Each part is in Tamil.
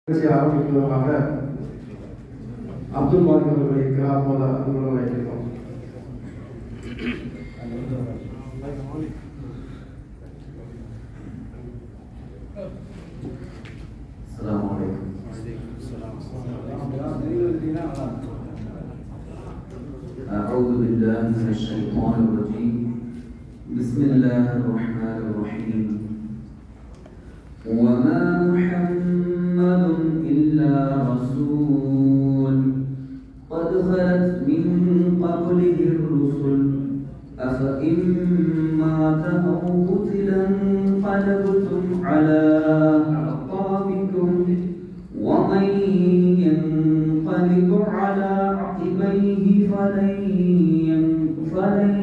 ஆரம்பிக்கிறதாக அப்துல் மாலிக் அவர்களை கிராமோத அன்புடன் வைக்கிறோம். அஸ்ஸலாமு அலைக்கும். أعوذ بالله من الشيطان الرجيم. بسم الله الرحمن الرحيم. وما محمد إلا رسول قد خلت من قبله الرسل أفإن مات أو قتل انقلبتم على أعقابكم ومن ينقلب على عقبيه فلن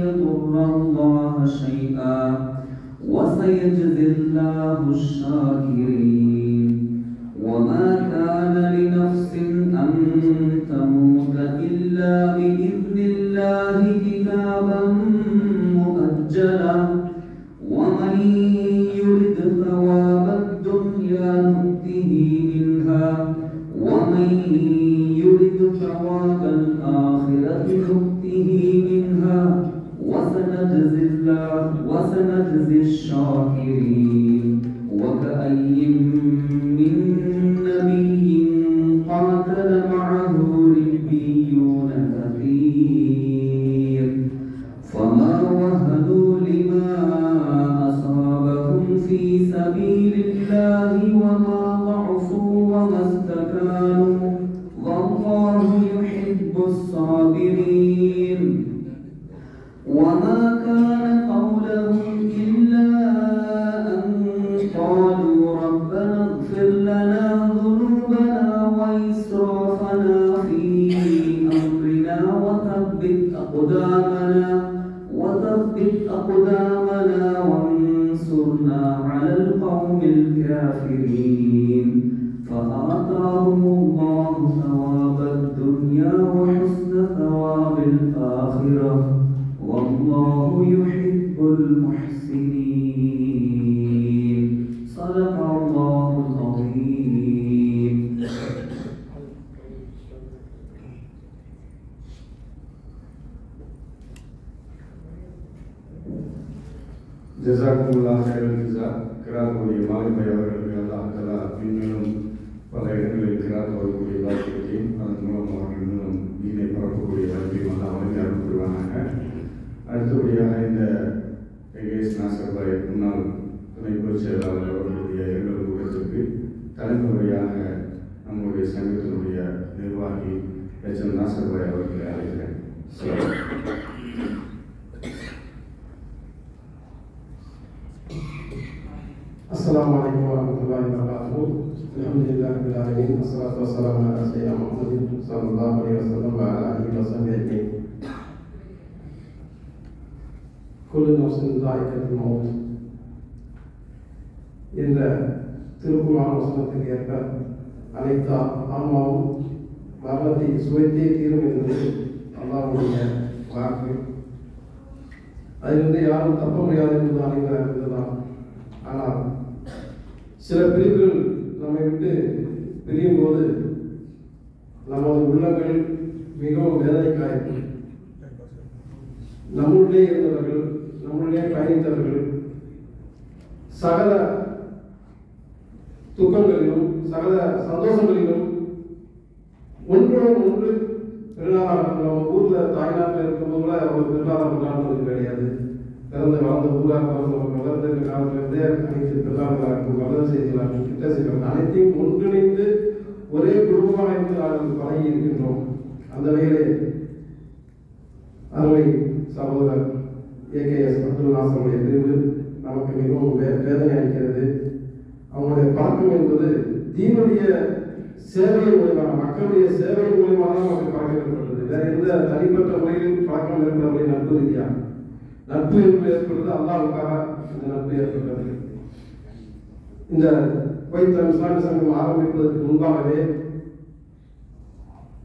يضر الله شيئا وسيجزي الله الشاكرين. وما كان لنفس أن تموت إلا بإذن الله كتابا مؤجلا ومن يرد ثواب الدنيا نؤته منها ومن يرد ثواب الآخرة نؤته منها وسنجزي الشاكرين. وكأي من نبي قاتل معه ربيون كثير فما وهنوا لما أصابهم في سبيل الله وما ضعفوا وما استكانوا والله يحب الصابرين. وما كان قولهم إلا أن قالوا ربنا اغفر لنا ذنوبنا وإسرافنا في أمرنا وثبت أقدامنا وانصرنا على القوم الكافرين. فآتاهم الله ثواب الدنيا وحسن ثواب الآخرة والله يحب المحسنين. صدق الله العظيم. ஜஸாக்குமுல்லாஹ் ஹைரல் ஜஸா. கிராமக்கூடிய மாலிபை அவர்களுக்கு அல்லாஹ் தஆலா இன்னும் பல இடங்களில் கிராத் வரக்கூடிய வாக்கியத்தையும் அதன் மூலம் அவர்கள் இன்னும் தீனை பரப்பக்கூடிய வாய்ப்பையும் அல்லாஹ் வழங்கி அருள் புரிவானாக. அடுத்தபடியாக இந்த ஏகேஎஸ் நாசர் பாய் முன்னாள் துணை பொதுச் செயலாளர் அவர்களுடைய இரங்கல் கூட்டத்திற்கு தலைமை முறையாக நம்முடைய சங்கத்தினுடைய நிர்வாகி எச்.எம். நாசர் பாய் அவர்களை அழைக்கிறேன். அஸ்ஸலாமு அலைக்கும் வரஹ்மத்துல்லாஹி வபரகாத்துஹு. அல்ஹம்துலில்லாஹி ரப்பில் ஆலமீன். வஸ்ஸலாத்து வஸ்ஸலாமு அலா சய்யிதினா முஹம்மதின் ஸல்லல்லாஹு அலைஹி வஸல்லம் வ அலா ஆலிஹி வஸஹ்பிஹி அஜ்மஈன். குல்லு நஃப்ஸின் ஸாயிகத்துல் மௌத் என்ற திருக்குர்ஆன் வசனத்துக்கு ஏற்ப அனைத்து ஆன்மாவும் மரணத்தை சுவைத்தே தீரும் என்பது அல்லாஹ்வுடைய வாக்கு. அதிலிருந்து யாரும் தப்ப முடியாது என்பது அனைவரும் அறிந்ததுதான். ஆனால் சில பிரிவுகள் நம்மை விட்டு பிரியும் போது நமது உள்ளங்கள் மிகவும் வேதனைக்காயிருக்கும். நம்முள்ளே இருந்தவர்கள், நம்முள்ளே பயணித்தவர்கள் சகல துக்கங்களிலும் சகல சந்தோஷங்களிலும் ஒன்றோடு ஒன்று பெருநாளாக நம்ம ஊர்ல தாய்நாட்டில் இருக்கும்போது கூட ஒரு பெருநாளாக கொண்டாடுறது கிடையாது. பிறந்து வளர்ந்த ஊராக வளர்ந்த காலத்திலிருந்தே அனைத்து பெருநாளாக வளர்ந்த செய்திகளாக கிட்ட செய்திகள் அனைத்தையும் ஒன்றிணைந்து ஒரே குடும்பமாக இருந்து நாங்கள் பழகி இருக்கின்றோம். அந்த வகையிலே அருமை சகோதரர் ஏகேஎஸ் அப்துல் நாசருடைய பிரிவு நமக்கு மிகவும் வேதனை அளிக்கிறது. அவங்களுடைய பழக்கம் என்பது தீனுடைய சேவை மூலமாக, மக்களுடைய சேவை மூலமாக தான் நமக்கு பழக்கம் ஏற்பட்டது. வேற எந்த தனிப்பட்ட முறையில் பழக்கம் ஏற்படவில்லை. நட்பு ரீதியாக நட்பு என்பது ஏற்படுறது அல்லாஹ்வுக்காக இந்த நட்பு ஏற்பட்டது. இந்த குவைத் இஸ்லாமிய சங்கம் ஆரம்பிப்பதற்கு முன்பாகவே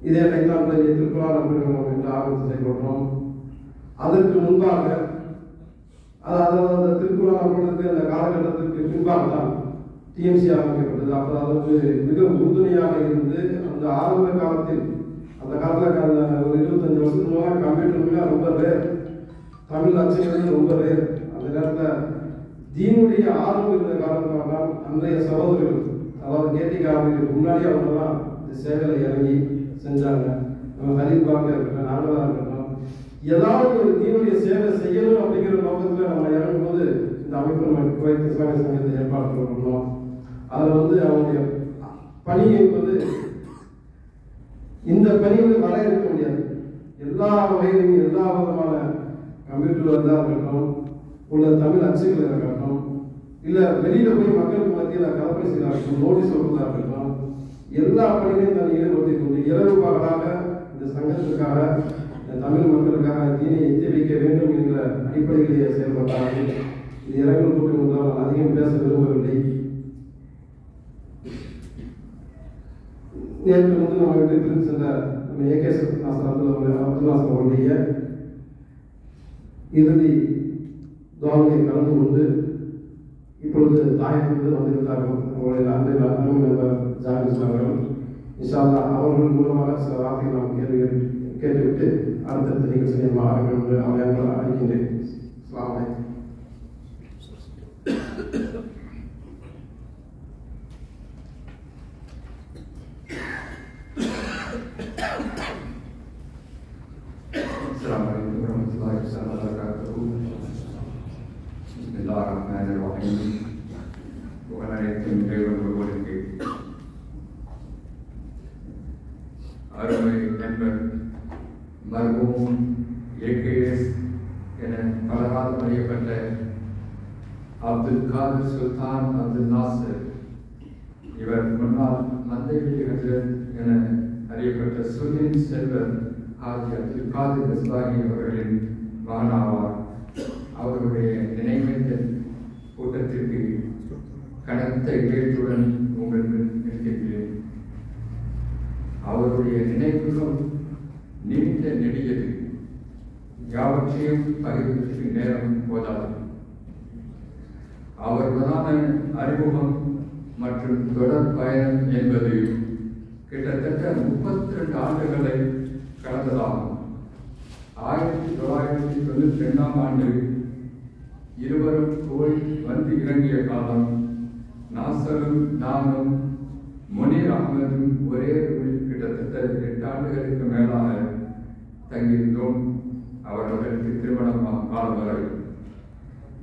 இதே கைத்தாண்டில் திருக்குர்ஆன் நம்பிக்கை என்று ஆரம்பித்து செயல்படுறோம். அதற்கு முன்பாக அதாவது திருக்குறள் அவர்களுக்கு அந்த காலகட்டத்திற்கு பின்பாக தான் டிஎம்சி ஆரம்பிக்கப்பட்டது. அப்புறம் அதுக்கு மிக உறுதுணையாக இருந்து அந்த ஆரம்ப காலத்தில் அந்த காலத்தில் அந்த ஒரு 25 வருஷத்துக்கு முன்னாடி கம்ப்யூட்டர் ரொம்ப ரேர், தமிழ் அச்சகம் ரொம்ப ரேர். அந்த நேரத்தில் தீனுடைய ஆர்வம் இருந்த காரணமாக அன்றைய சகோதரர்கள், அதாவது கேட்டிக்காரர்களுக்கு முன்னாடி அவங்கெல்லாம் இந்த சேவையில் இறங்கி செஞ்சாங்க. நம்ம ஹரிபாக இருக்கட்டும், நாங்களாக இருக்கட்டும், ஏதாவது ஒரு தீனுடைய சேவை செய்யணும் அப்படிங்கிற நோக்கத்தில் நம்ம இறங்கும்போது இந்த அமைப்பு நம்ம குவைத் இஸ்லாமிய சங்கத்தை ஏற்பாடு பண்ணணும். அதில் அவங்களுடைய பணி என்பது இந்த பணி வர இருக்க முடியாது. எல்லா வகையிலும் எல்லா விதமான கம்ப்யூட்டர் இருக்கட்டும், உள்ள தமிழ் அச்சுகள் இருக்கட்டும், இல்லை வெளியில் போய் மக்களுக்கு மத்தியில் கலப்பணி செய்யறதா இருக்கட்டும், நோட்டீஸ் சொல்றதா இருக்கட்டும், எல்லா பணிகளையும் தன்னை ஈடுபடுத்தி கொண்டு இரவு பகலாக இந்த சங்கத்திற்காக, இந்த தமிழ் மக்களுக்காக தீனை எத்தி வைக்க வேண்டும் என்ற அடிப்படையிலேயே செயல்பட்டார்கள். இது இரங்கல் கூட்டம் என்றால் நான் அதிகம் பேச விரும்பவில்லை. நேற்று நம்ம வீட்டுக்கு சென்ற நம்ம ஏகேஎஸ் அப்துல்லாசன் அவருடைய இறுதி துவாவிலே கலந்து கொண்டு இப்பொழுது தாயத்திலிருந்து வந்திருந்தார்கள். அவருடைய அருமை நண்பர் ஜாகிர் அவர்கள். இன்ஷா அல்லாஹ் அவர்கள் மூலமாக சில வார்த்தைகள் நாம் கேள்விகள் கேட்டுவிட்டு அடுத்தடுத்த நிகழ்ச்சியை ஆரம்பிக்கும் என்று அவரை அழைக்கின்றேன். அஸ்ஸலாமு அலைக்கும். Assalamualaikum warahmatullahi wabarakatuh. Bismillahirrahmanirrahim. புகழனைத்தும் இறைவன் ஒருவனுக்கு. அருமை நண்பர் மர்ஹூம் ஏகேஎஸ் என பலரால் அறியப்பட்ட அப்துல் காதர் சுல்தான் அப்துல் நாசர், இவர் முன்னாள் மந்தைவெளி ஹஜ்ரத் என அறியப்பட்ட சுல்லின் செல்வர் ஹாஜி அப்துல் காதர் இஸ்லாஹி அவர்களின் மகனாவார். அவருடைய நினைவேந்தல் கூட்டத்திற்கு கனத்த இயேற்றுடன் உங்களுக்கு நிற்கின்றேன். அவருடைய நினைவுகள் நீண்ட நெடியது, யாவற்றையும் பகிர்வதற்கு நேரம் போதாது. அவர்களுடான அறிமுகம் மற்றும் தொடர் பயணம் என்பது கிட்டத்தட்ட 32 ஆண்டுகளை கடந்ததாகும். 1992ஆம் ஆண்டு இருவரும் போய் வந்து இறங்கிய காலம், நாசரும் நானும் முனீர் அகமதும் ஒரே ரூமில் கிட்டத்தட்ட 8 ஆண்டுகளுக்கு மேலாக தங்கியிருந்தோம். அவர்களுக்கு திருமணம் காலம் வரை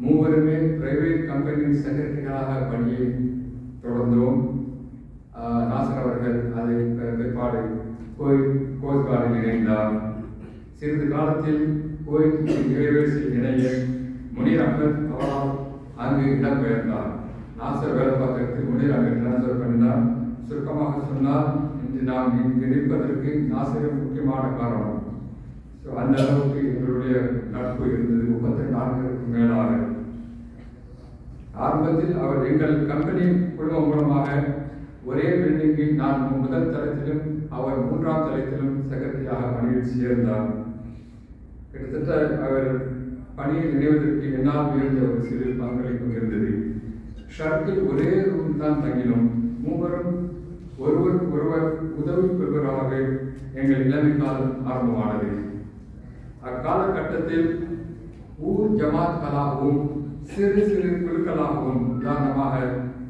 மூவருமே பிரைவேட் கம்பெனி செக்ரட்டரிகளாக பணியை தொடர்ந்தோம். நாசர் அவர்கள் அதை பிற்பாடு கோஸ்ட் கார்டில் இணைந்தார். சிறிது காலத்தில் கோயிட் ஏர்வேஸில் இணைய முனீர் அகமது அவரால் அங்கு இடம்பெயர்ந்தார். நாசர் வேலை பார்க்கறதுக்கு முனீர் அங்கே டிரான்ஸ்ஃபர் பண்ணினார். சுருக்கமாக சொன்னால், இன்று நாம் இங்கு நிற்பதற்கு நாசர் முக்கியமான காரணம். ஸோ அந்த அளவுக்கு எங்களுடைய நட்பு இருந்தது 32 ஆண்டுகளுக்கு மேலாக. ஆரம்பத்தில் அவர் எங்கள் கம்பெனி குழுமம் மூலமாக ஒரே பில்டிங்கில் நான் முதல் தளத்திலும் அவர் 3ஆம் தளத்திலும் செக்ரட்டரியாக பணியில் சேர்ந்தார். கிட்டத்தட்ட அவர் பணியில் இணைவதற்கு என்னால் உயர்ந்த ஒரு சிறு பங்களிப்பும் இருந்தது. ஷர்ட்டில் ஒரே ரூம் தான் தங்கினோம். மூவரும் ஒருவர் உதவி பெறுவராகவே எங்கள் இளமை காலம் ஆரம்பமானது. அக்காலகட்டத்தில் ஊர் ஜமாத்களாகவும் சிறு சிறு குழுக்களாகவும், உதாரணமாக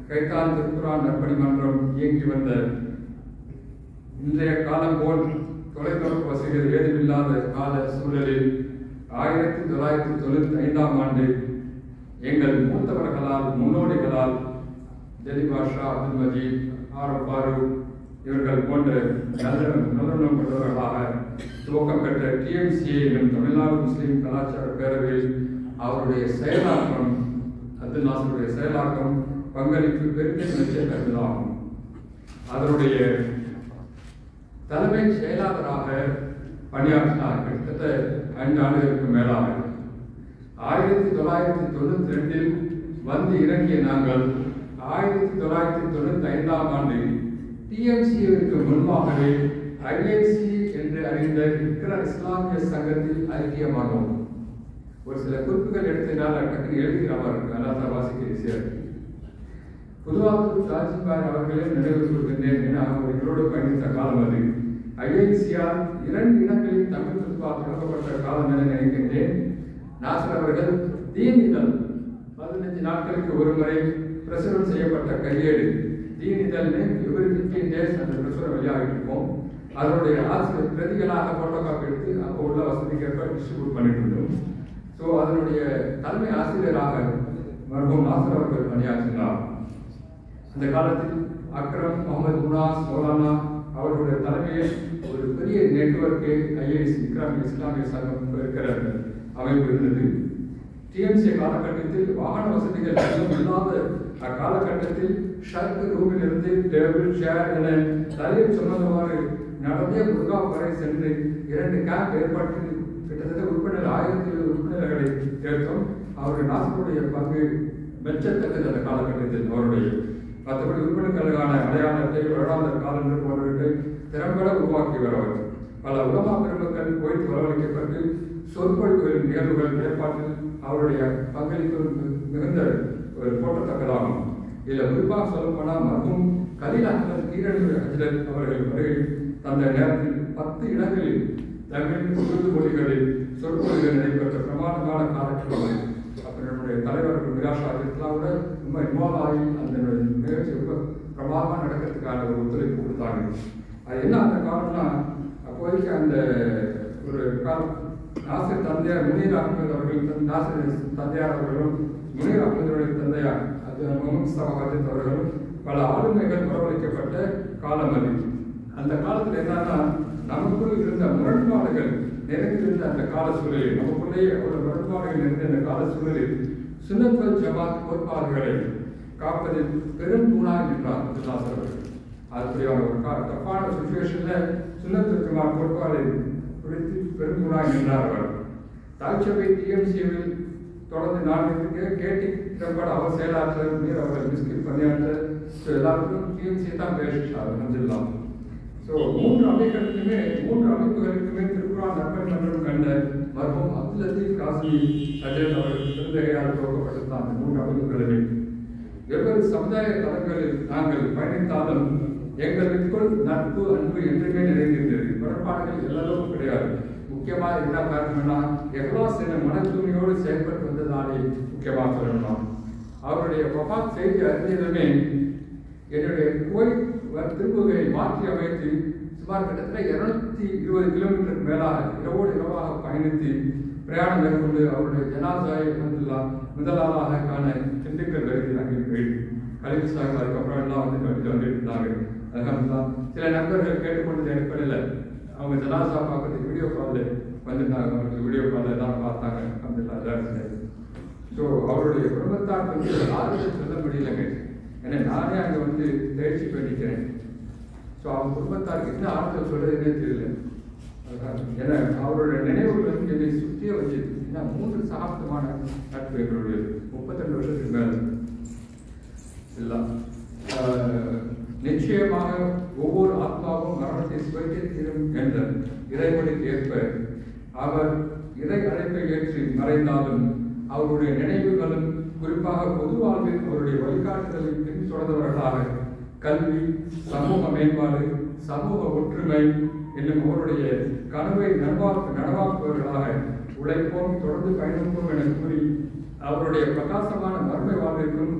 கைத்தால் திருக்குரான் நற்பணி மன்றம் இயங்கி வந்த, இன்றைய காலம் போல் தொலைத்தொடர்பு வசதிகள் ஏதுமில்லாத கால சூழலில் 1995ஆம் ஆண்டு எங்கள் மூத்தவர்களால், முன்னோடிகளால், ஜலி பாஷா, அப்துல் மஜீத், ஆர் ஃபாரூக் இவர்கள் போன்ற நல்லெண்ணம் கொண்டவர்களாக துவக்கம் பெற்ற டிஎம்சிஏ எனும் தமிழ்நாடு முஸ்லீம் கலாச்சார பேரவையில் அவருடைய செயலாக்கம், அப்துல் நாசருடைய செயலாக்கம் பங்களிப்பு பெருமிதத்தை கருதலாகும். அதனுடைய தலைமை செயலாளராக பணியாற்றினார் கிட்டத்தட்ட 5 ஆண்டுகளுக்கு மேலாக. 1992இல் வந்து இறங்கிய நாங்கள் 1995ஆம் ஆண்டு டிஎம்சிஏவிற்கு முன்பாகவே ஐஎன்சி என்று அறிந்த இஸ்லாமிய சங்கத்தில் ஐக்கியமானோம். ஒரு சில குறிப்புகள் எடுத்ததால் டக்குனு எழுதுகிறவர் நல்லா வாசிக்க ஈஸியாக இருக்கு. புதுவாத்தூர் ராஜ்பாய் அவர்களே நினைவு கூறுகின்றேன் என அவர்களோடு பயணித்த காலம் அது. ஐஐசிஆர் 2 இடங்களில் தமிழ் புதுவா தொடங்கப்பட்ட காலம் என நினைக்கின்றேன். நாசர் அவர்கள் தீன் இதழ் 15 நாட்களுக்கு ஒரு முறை பிரசுரம் செய்யப்பட்ட கையேடு தீன் இதழ்னு எவ்ரி 15 டேஸ் அந்த பிரசுரம் வெளியாகிட்டு இருக்கோம். அதனுடைய ஆசிரியர் பிரதிகளாக போட்டோ காப்பி எடுத்து அப்போ உள்ள வசதிக்கேற்ப டிஸ்ட்ரிபியூட் பண்ணிட்டு இருந்தோம். ஸோ அதனுடைய தலைமை ஆசிரியராக மருமம் நாசர் அவர்கள் பணியாற்றினார். அந்த காலத்தில் அக்ரம் முகமது முனாஸ் மௌலானா அவர்களுடைய தலைமையில் ஒரு பெரிய நெட்வொர்க்கு ஐஐசி இஸ்லாமிய சங்கம் இருக்கிற அமைப்பு இருந்தது. டிஎம்சி காலகட்டத்தில் வாகன வசதிகள் எதுவும் இல்லாத அக்காலகட்டத்தில் ஷர்ட் ரூமிலிருந்து டேபிள் சேர் என தலையில் சொன்னதுமாறு நடந்தே முருகா வரை சென்று 2 கேம்ப் ஏற்பட்டு கிட்டத்தட்ட உறுப்பினர் 1000 உறுப்பினர்களை சேர்த்தோம். அவருடைய நாசருடைய பங்கு மெச்சத்தக்கது அந்த காலகட்டத்தில். அவருடைய மற்றபடி உறுப்பினர்களுக்கான அடையாளத்தை வருடாந்திர காலங்கள் போன்றவற்றை திறம்பட உருவாக்கி வரவர். பல உலமா பெருமக்கள் கோயில் வரவழைக்கப்பட்டு சொற்பொழிவுகளின் நிகழ்வுகள் ஏற்பாட்டில் அவருடைய பங்களிப்பு மிகுந்த ஒரு போற்றத்தக்கதாகும். இதில் குறிப்பாக சொல்லப்போனால் மருகும் கலீல் அஹ்மத் கீரணி ஹஜ்ரத் அவர்கள் வருகை தந்த நேரத்தில் 10 இடங்களில் தமிழ் உருது மொழிகளில் சொற்பொழிவுகள் நடைபெற்ற பிரமாணமான காலகட்டம். அப்புறம் நம்முடைய தலைவர் மிராஷா கூட ரொம்ப இன்வால்வ் ஆகி அந்த நிகழ்ச்சி ரொம்ப பிரமாதமாக நடக்கிறதுக்கான ஒரு ஒத்துழைப்பு கொடுத்தாங்க. அது என்ன அந்த காரணம்னா, அப்போதைக்கு அந்த ஒரு நாசிர் தந்தையார் முனீர் அஹ்மத் அவர்கள் நாசிர் தந்தையார் அவர்களும் முனீர் அஹ்மதுடைய தந்தையார் அது முகமது சவாஜத் அவர்களும் பல ஆளுமைகள் வரவழைக்கப்பட்ட காலம் அது. அந்த காலத்தில் என்னன்னா, நமக்குள் இருந்த முரண்பாடுகள் நிறைந்திருந்த அந்த கால சூழலில், நமக்குள்ளேயே அவ்வளவு முரண்பாடுகள் நிறைந்த அந்த கால சூழலில் சுன்னத் வல் ஜமாத் கோட்பாடுகளை காப்பதில் பெரும் தூணாக நின்றார் நாசர் அவர்கள். அதுபடியான ஒரு தப்பான சுச்சுவேஷன்ல சுன்னத் வல் ஜமாத் கோட்பாடு குறித்து பெரும் தூணாக நின்றார் அவர். தாய்ச்சபை டிஎம்சியில் தொடர்ந்து 4 கேட்டி திறம்பட அவர் செயலாற்றல் மீர் அவர்கள் மிஸ்கில் பணியாற்ற எல்லாருக்கும் டிஎம்சி தான் பேசிட்டார் அப்துல்லாம். ஸோ 3 அமைப்புகளுக்குமே திருக்குறான் நற்பணி மன்றம் கண்ட மர்ஹூம் அப்துல் லத்தீப் காசிமி ஹஜ்ரத் அவர்கள் பெருந்தகையால் துவக்கப்பட்டது தான் அந்த 3 அமைப்புகளுமே. வெவ்வேறு சமுதாய தளங்களில் நாங்கள் பயணித்தாலும் எங்களுக்குள் நட்பு அன்பு என்றுமே நிறைந்திருந்தது. முரண்பாடுகள் எல்லாரும் கிடையாது. முக்கியமாக என்ன காரணம்னா, எஹ்லாஸ் என்ற மன தூய்மையோடு செயல்பட்டு வந்ததாலே முக்கியமாக சொல்லணும். அவருடைய வஃபாத் செய்தி அறிந்ததுமே என்னுடைய குவைத் திருப்புகையை மாற்றி அமைத்து சுமார் கிட்டத்தட்ட 220 கிலோமீட்டருக்கு மேலாக இரவோடு இரவாக பயணித்து பிரயாணம் மேற்கொண்டு அவருடைய ஜனாசாயை முதலாளாக காண திண்டுக்கல் வருகிறது. அங்கே போயிட்டு கல்வி சாஹிப் அதுக்கப்புறம் எல்லாம் வந்துட்டு இருந்தாங்க. அதுக்கப்புறம் சில நண்பர்கள் கேட்டுக்கொண்டது எனக்கு இல்லை, அவங்க ஜனாசா பார்க்கறதுக்கு வீடியோ காலில் வந்துட்டாங்க. அவங்களுக்கு வீடியோ காலில் எல்லாம் பார்த்தாங்க. அப்துல்லா ஸோ அவருடைய குடும்பத்தார் வந்து யாருக்கும் சொல்ல முடியலைங்க. ஏன்னா நானே அங்கே வந்து தேர்ச்சி பண்ணிக்கிறேன். ஸோ அவங்க குடும்பத்தாருக்கு என்ன ஆறுதல் சொல்றதுன்னே தெரியல. ஏன்னா அவருடைய நினைவுகள் வந்து என்னை சுற்றியே வச்சிருக்கு. ஏன்னா 3 சகாப்தமான நட்பு எங்களுடைய 32 வருஷத்துக்கு மேலே எல்லாம். நிச்சயமாக ஒவ்வொரு ஆத்மாவும் மரணத்தை சுவைக்க தீரும் என்ற இறைவனுக்கு ஏற்ப அவர் இறை அழைப்பை ஏற்றி மறைந்தாலும் அவருடைய நினைவுகளும் குறிப்பாக பொது வாழ்வில் அவருடைய வழிகாட்டுதலை பின்தொடர்ந்தவர்களாக கல்வி, சமூக மேம்பாடு, சமூக ஒற்றுமை என்னும் அவருடைய கனவை நனவாக்குபவர்களாக உழைப்போம், தொடர்ந்து பயணிப்போம் என கூறி அவருடைய பிரகாசமான மர்மை வாழ்விற்கும்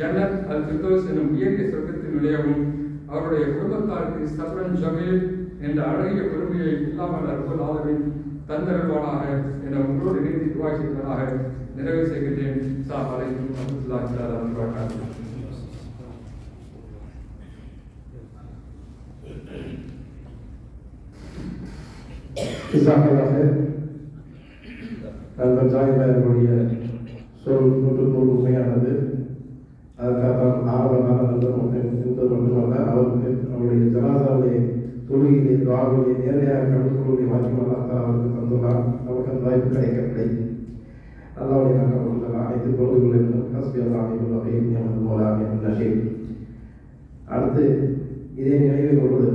ஜன்னத் அல் ஃபிர்தௌஸ் எனும் உயரிய சொர்க்கத்தின் நிலையவும் அவருடைய குடும்பத்தாருக்கு சப்ரன் ஜமீல் என்ற அழகிய பெருமையை இல்லாமல் அற்புத ஆதரவின் தந்தருவானாக என உங்களோடு இணைந்து துவா செய்தவனாக நிறைவு செய்கின்றேன். அஸ்ஸலாமு அலைக்கும் வரஹ்மத்துல்லாஹி தஆலா வ பரகாத்துஹு. நண்பர் ஜாகிபாயனுடைய சொல் 100% உண்மையானது. அதற்காக ஆர்வமான நண்பர் என்பது மட்டுமல்ல, அவருக்கு அவருடைய ஜனாசாவுடைய தொழுகையிலே துஆவிலே நேரடியாக கலந்து கொள்ளக்கூடிய வாய்ப்பு அவருக்கு தந்துள்ளார். அவருக்கு அந்த வாய்ப்பு கிடைக்கவில்லை. அல்லாஹ்வுடைய நாமத்தில் அனைத்து பொழுதுகளிலும் ஹஸ்பி அல்லாஹ் வஹீம் மௌலானா நஷீர். அடுத்து இதே நினைவில் கொண்டு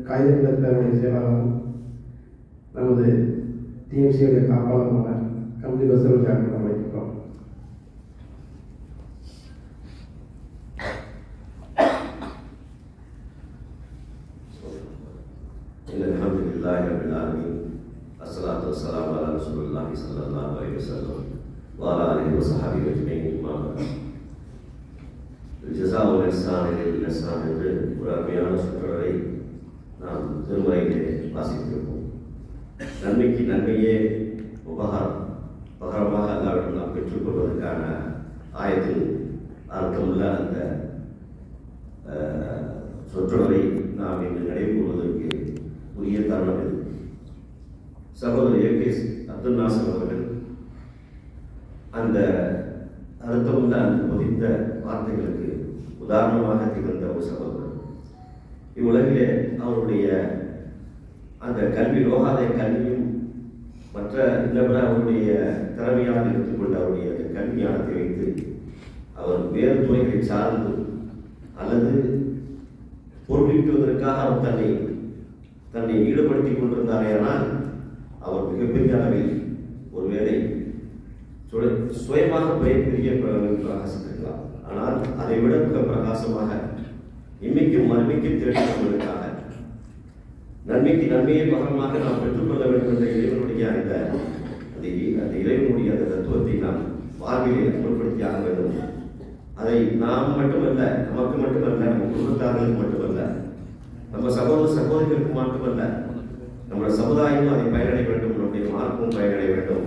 காகிதங்கள் பேருடைய செயலாளரும் நமது டிஎம்சியுடைய காப்பாளருமான கம்பி பசர் ஜாக்கிரம் வைக்கிறோம். لله رب العالمين الصلاة والسلام على رسول الله صلى الله عليه وسلم وعلى آله وصحبه أجمعين أما بعد الجزاء والإحسان للإحسان என்று ஒரு அருமையான சொற்றொடரை நாம் திருமறையிலே வாசித்திருப்போம். நன்மைக்கு நன்மையே உபகாரமாக அல்லாவிடம் நாம் பெற்றுக்கொள்வதற்கான ஆயத்தில் அர்த்தமுள்ள அந்த சொற்றொடரை நாம் இன்று நினைவு கூறுவதற்கு உரிய தருணம் இது. சகோதரர் ஏகேஸ் அப்துல் நாசர் அவர்கள் அந்த அர்த்தமுள்ள அந்த பொதிந்த வார்த்தைகளுக்கு உதாரணமாக திகழ்ந்த ஒரு சகோதரர். இவ்வுலகிலே அவருடைய அந்த கல்வி லோகாதாய கல்வியும் மற்ற இன்னபிற அவருடைய திறமையாக எடுத்துக்கொண்ட அவருடைய கல்வி ஞானத்தை வைத்து அவர் வேறு துறைகளை சார்ந்து அல்லது பொருளீட்டுவதற்காக அவர் தன்னை ஈடுபடுத்திக் கொண்டிருந்தாரே. ஆனால் அவர் மிகப்பெரிய அளவில் ஒருவேளை சுயமாக பெரிய பிரகாசித்திருக்கலாம். ஆனால் அதை விட மிக பிரகாசமாக இன்மைக்கும் மறுமைக்கும் தேடிக்கொள்வதற்காக நன்மைக்கு நன்மையை பகரமாக நாம் பெற்றுக்கொள்ள வேண்டும் என்ற இறைவனுடைய அந்த இறைவனுடைய அந்த தத்துவத்தை நாம் வாழ்விலே அமல்படுத்தியாக வேண்டும். அதை நாம் மட்டுமல்ல, நமக்கு மட்டுமல்ல, நம்ம குடும்பத்தார்களுக்கு மட்டுமல்ல, நம்ம சகோதரிகளுக்கு மட்டுமல்ல, நம்முடைய சமுதாயமும் அதை பயனடைய வேண்டும், நம்முடைய மார்க்கமும் பயனடைய வேண்டும்.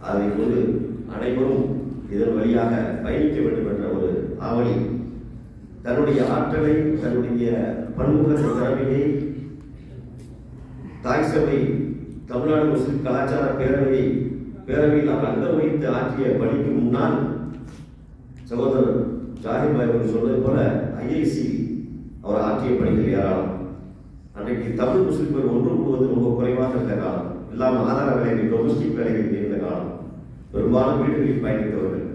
அதை கொண்டு அனைவரும் இதன் வழியாக பயணிக்க வேண்டும் என்ற ஒரு ஆவணி தன்னுடைய ஆற்றலை, தன்னுடைய பன்முக திறமையை தாய் சபை தமிழ்நாடு முஸ்லிம் கலாச்சார பேரவையில் அவர் அங்கம் வைத்து ஆற்றிய பணிக்கு முன்னால் சகோதரர் ஜாகிர் பாய் அவர்கள் சொன்னது போல ஐஐசி அவர் ஆற்றிய பணிகள் ஏராளம். அன்றைக்கு தமிழ் முஸ்லிம்கள் ஒன்று கூடுவது ரொம்ப குறைவாக இருந்த காலம், இல்லாமல் ஆதார வேலைகள், டொமஸ்டிக் வேலைகள் இருந்த காலம். பெரும்பாலும் வீடுகளில் பயணித்தவர்கள்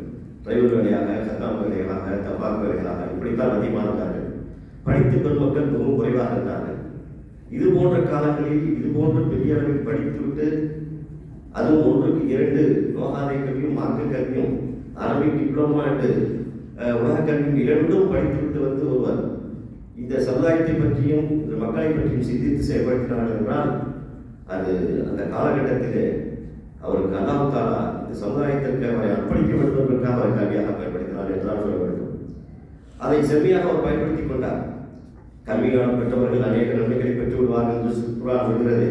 டிரைவர் வேலையாக, சத்தாம் வேலைகளாக, தபால் வேலைகளாக இப்படித்தான் அதிகமானார்கள். படித்த பெருமக்கள் மிகவும் குறைவாக இருந்தார்கள். இது போன்ற காலங்களில் இது போன்ற பெரிய அளவில் படித்துவிட்டு அதுவும் 1க்கு 2 லோகாதாய கல்வியும் மார்க்க கல்வியும் அரபிக் டிப்ளமா என்று உலக கல்வியும் 2ம் படித்துவிட்டு வந்து ஒருவர் இந்த சமுதாயத்தை பற்றியும் இந்த மக்களை பற்றியும் சிந்தித்து செயல்படுத்தினார் என்றால் அது அந்த காலகட்டத்திலே அவருக்கு அல்லாஹ் தஆலா இந்த சமுதாயத்திற்கு அவரை அர்ப்பணிக்க வேண்டும் என்பதற்காக அவர் கல்வியாக பயன்படுத்தினார் என்றால் சொல்ல வேண்டும். அதை செம்மையாக அவர் பயன்படுத்திக் கொண்டார். கல்வியாளர் பெற்றவர்கள் அநேக நன்மைகளை பெற்று விடுவார்கள் என்று குர்ஆன் சொல்கிறது.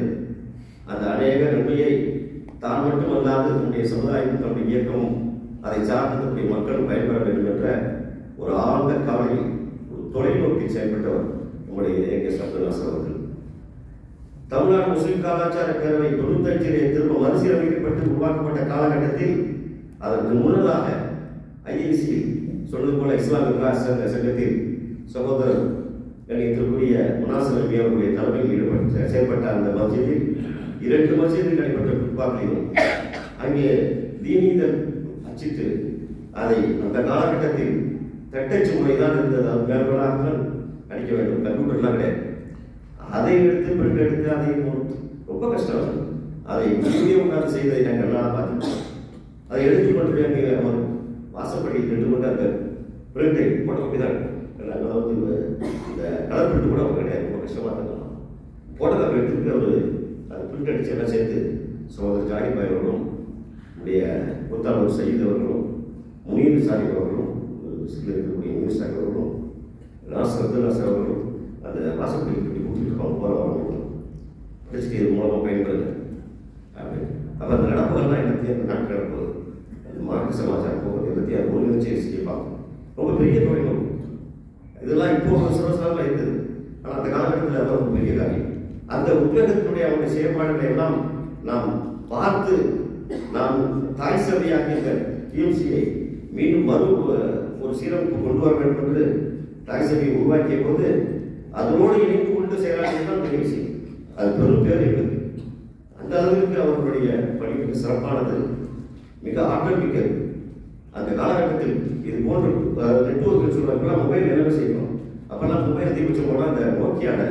அந்த அநேக நன்மையை தான் மட்டுமல்லாது நம்முடைய சமுதாயம், நம்முடைய இயக்கமும் அதை சார்ந்த நம்முடைய மக்களும் பயன்பெற வேண்டும் என்ற ஒரு ஆழ்ந்த கவலையில் ஒரு தொலைநோக்கி செயல்பட்டவர் நம்முடைய ஏகேஎஸ் அப்துல் நாசர் அவர்கள். தமிழ்நாடு முஸ்லிம் கலாச்சார பேரவை 95 திரும்ப மறுசீரமைக்கப்பட்டு உருவாக்கப்பட்ட காலகட்டத்தில் அதற்கு முன்னதாக ஐஐசி சொன்னது போல இஸ்லாமிய விவகார சங்கத்தில் சகோதரர் கணியத்திற்குரிய முனாசர் நபி அவர்களுடைய தலைமையில் செயல்பட்ட அந்த மஸ்ஜிதில் 2 மஸ்ஜிதில் நடைபெற்ற குத்பாக்களிலும் அங்கே தீனீதல் அச்சிட்டு அதை அந்த காலகட்டத்தில் தட்டச்சு முறைதான் இருந்தது. அது மேல்வராக அடிக்க வேண்டும், கம்ப்யூட்டர்லாம் கிடையாது. அதை எடுத்து பிரிண்ட் எடுத்து அதை ரொம்ப கஷ்டம். அதை வீடியோ உட்கார்ந்து செய்ததை நாங்கள் எல்லாம் பார்த்துட்டோம். அதை எடுத்துக்கொண்டு அங்கே அவர் வாசப்படி நின்று கொண்டு அந்த பிரிண்டை போட்டோகாப்பி தான் நாங்கள் வந்து இந்த கலர் பிரிண்ட் கூட அவங்க கிடையாது, ரொம்ப கஷ்டமாக இருந்தோம். போட்டோகாப்பி எடுத்துட்டு அவர் அது பிரிண்ட் அடிச்சு எல்லாம் சேர்த்து சகோதரர் ஜாகிர் பாய் அவர்களும் நம்முடைய புத்தாளர் சயீத் அவர்களும் முனீர் சாஹிப் அவர்களும் இருக்கக்கூடிய முனீர் சாஹிப் அவர்களும் நாசர் அப்துல் நாசர் அவர்களும் அந்த வாசப்படி இப்படி கொடுத்துருக்கோம் போகிறவர்களும் படிச்சுட்டு இது மூலமாக பயன்படுது அப்படின்னு. அப்போ அந்த நடப்புகள்லாம் எல்லாத்தையும் அந்த நாட்டு நடப்பது, அந்த மார்க்க சமாச்சாரம் போகிறது எல்லாத்தையும் அது ஒருங்கிணைச்சு செய்யப்பாங்க. ரொம்ப பெரிய தொழில்நுட்பம் இதெல்லாம் இப்போ சில இருக்குது. ஆனால் அந்த காலகட்டத்தில் அதெல்லாம் ஒரு பெரிய காரியம். அந்த உத்வேகத்தினுடைய அவருடைய செயல்பாடுகளை எல்லாம் நாம் பார்த்து நாம் தாய் சபையாக இந்த டிஎம்சியை மீண்டும் ஒரு சீரமைப்பு கொண்டு வர வேண்டும் என்று தாய் சபையை உருவாக்கிய போது அதனோடு இணைந்து கொண்டு செயலாற்றுவதுதான் பெரிய விஷயம். அது பெரும் பேர் எங்களுக்கு. அந்த அளவிற்கு அவர்களுடைய பணி மிக சிறப்பானது, மிக ஆற்றல் மிக்கது. அந்த காலகட்டத்தில் இது போன்ற நெட்வொர்க் சொல்றாங்களா, மொபைல் என்ன செய்யணும். அப்பெல்லாம் மொபைல் அதிகபட்சம் போனால் அந்த நோக்கியான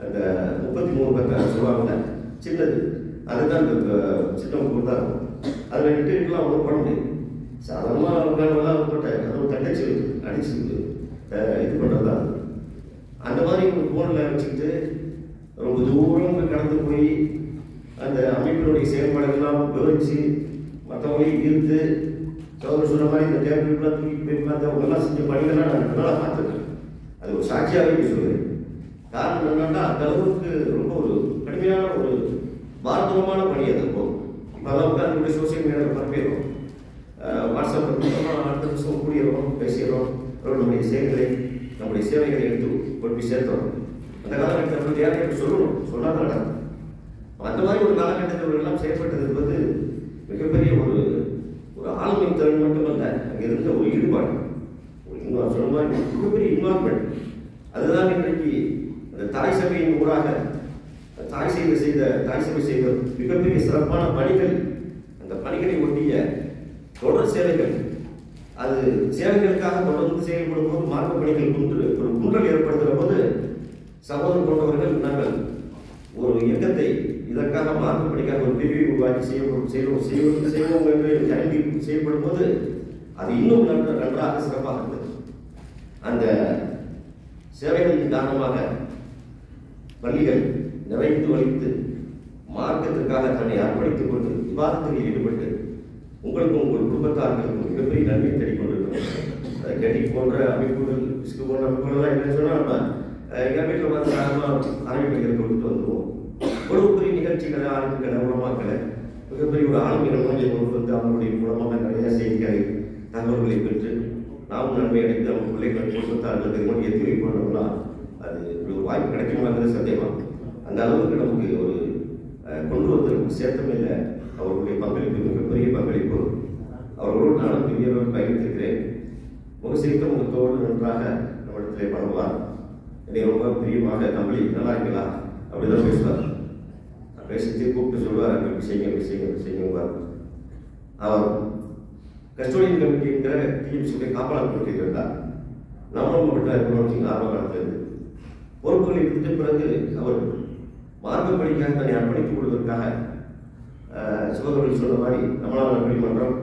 அந்த 33 சொல்லுவாங்க சின்னது, அதுதான் இந்த சின்ன பொருள் தான் இருக்கும். அதில் நெட்டுலாம் ஒன்றும் பண்ண முடியும். சாதாரணமாக போட்ட அதை தட்டச்சு அடிச்சு இது பண்ணுறது தான். அந்த மாதிரி ஒரு ஃபோனில் வச்சுக்கிட்டு ரொம்ப தூரம் கடந்து போய் அந்த அமைப்பினுடைய செயல்பாடுகள்லாம் விவரித்து மற்றவங்களையும் ஈர்த்து சோதனை சொன்ன மாதிரி இந்த டேபிள்லாம் தூக்கிட்டு போய் உட்காந்து அவங்கெல்லாம் செஞ்ச பணிகள்லாம் நான் நல்லா பார்த்துருக்கேன். அது ஒரு சாட்சியாகவே சொல்லுவேன். காரணம் என்னன்னா அந்த அளவுக்கு ரொம்ப ஒரு கடுமையான ஒரு பாரதூரமான பணி அது இருக்கும். இப்போ அதெல்லாம் உட்காந்து சோசியல் மீடியாவில் பரப்பிடுறோம், வாட்ஸ்அப்பில் அடுத்த நிமிஷம் கூடியிடுறோம், பேசிடுறோம், நம்முடைய செயல்களை நம்முடைய சேவைகளை எடுத்து கொண்டு போய் சேர்த்துறோம். அந்த காலகட்டத்தில் யாரையும் சொல்லணும், சொல்லாத நடக்கும். அந்த மாதிரி ஒரு காலகட்டத்தில் எல்லாம் செயல்பட்டது என்பது மிகப்பெரிய ஒரு ஆளுமை திறன் மட்டுமல்ல, அங்கே இருந்த ஒரு ஈடுபாடு, ஒரு சொன்ன மாதிரி மிகப்பெரிய இன்வால்மெண்ட். அதுதான் இன்றைக்கு அந்த தாய் சபையின் ஊடாக தாய் சபை செய்த மிகப்பெரிய சிறப்பான பணிகள், அந்த பணிகளை ஒட்டிய தொடர் சேவைகள். அது சேவைகளுக்காக தொடர்ந்து செயல்படும் போது மார்க்க பணிகள் ஒரு குன்றல் ஏற்படுத்துகிற போது சகோதரர் போன்றவர்கள் நாங்கள் ஒரு இயக்கத்தை இதற்காக மார்க்க பணிக்காக ஒரு பிரிவை உருவாக்கி செய்வோம் என்று இறங்கி செயல்படும் போது அது இன்னும் நன்றாக சிறப்பாக இருந்தது. அந்த சேவைகளின் காரணமாக பள்ளிகள் நிறைந்து வலித்து மார்க்கத்திற்காக தன்னை அர்ப்பணித்துக் கொண்டு விவாதத்தில் ஈடுபட்டு உங்களுக்கும் உங்கள் குடும்பத்தார்களுக்கும் மிகப்பெரிய நன்மையை தேடிக்கொண்டிருக்கிறோம். கெட்டி போன்ற அமைப்புகள், பிஸ்கு போன்ற அமைப்புகள்லாம் என்னன்னு சொன்னால் நம்ம எங்கள் வீட்டில் வந்து ஆரம்பிகளை கொடுத்து வந்துடுவோம். இவ்வளவு பெரிய நிகழ்ச்சிகளை, ஆளுமைகளை, உலமாக்களை, மிகப்பெரிய ஒரு ஆளுமைகள் கொண்டு வந்து அவங்களுடைய மூலமாக நிறைய செய்திகளை, தகவல்களை பெற்று நாமும் நன்மை அடைந்து அவங்க பிள்ளைகள் குடும்பத்தார்களுக்கு கொண்டு எத்தி வைக்கணும்னா அது ஒரு வாய்ப்பு கிடைக்குமாங்கிறது சந்தேகம். அந்த அளவுக்கு நமக்கு ஒரு கொண்டு வந்திருக்கும் சேர்த்தமே இல்லை. அவர்களுடைய பங்களிப்பு மிகப்பெரிய பங்களிப்பு. அவர்களோடு நானும் பெரியவர்கள் பயணித்திருக்கிறேன். முகசிரித்த முகத்தோடு நன்றாக நம்மிடத்திலே பழகுவார். என்னை ரொம்ப பிரியமாக தம்பி நல்லா இருக்கலாம் அப்படிதான் பேசுவார். பேசிட்டு கூப்பிட்டு சொல்வார், அப்படி செய்யுங்க. அவர் கஸ்டோடியன் கமிட்டிங்கிற டிஎம்சியுடைய காப்பாளர் கமிட்டியில் இருந்தார். நம்மளும் அப்படிதான் இருக்கணும் ஆரம்ப காலத்திலிருந்து பொறுப்புகளை எடுத்துட்ட பிறகு அவர் மார்க்க பணிக்காக தன்னை அர்ப்பணித்துக் கொள்வதற்காக சகோதரர்கள் சொன்ன மாதிரி நம்மளால் பணிமன்றம்,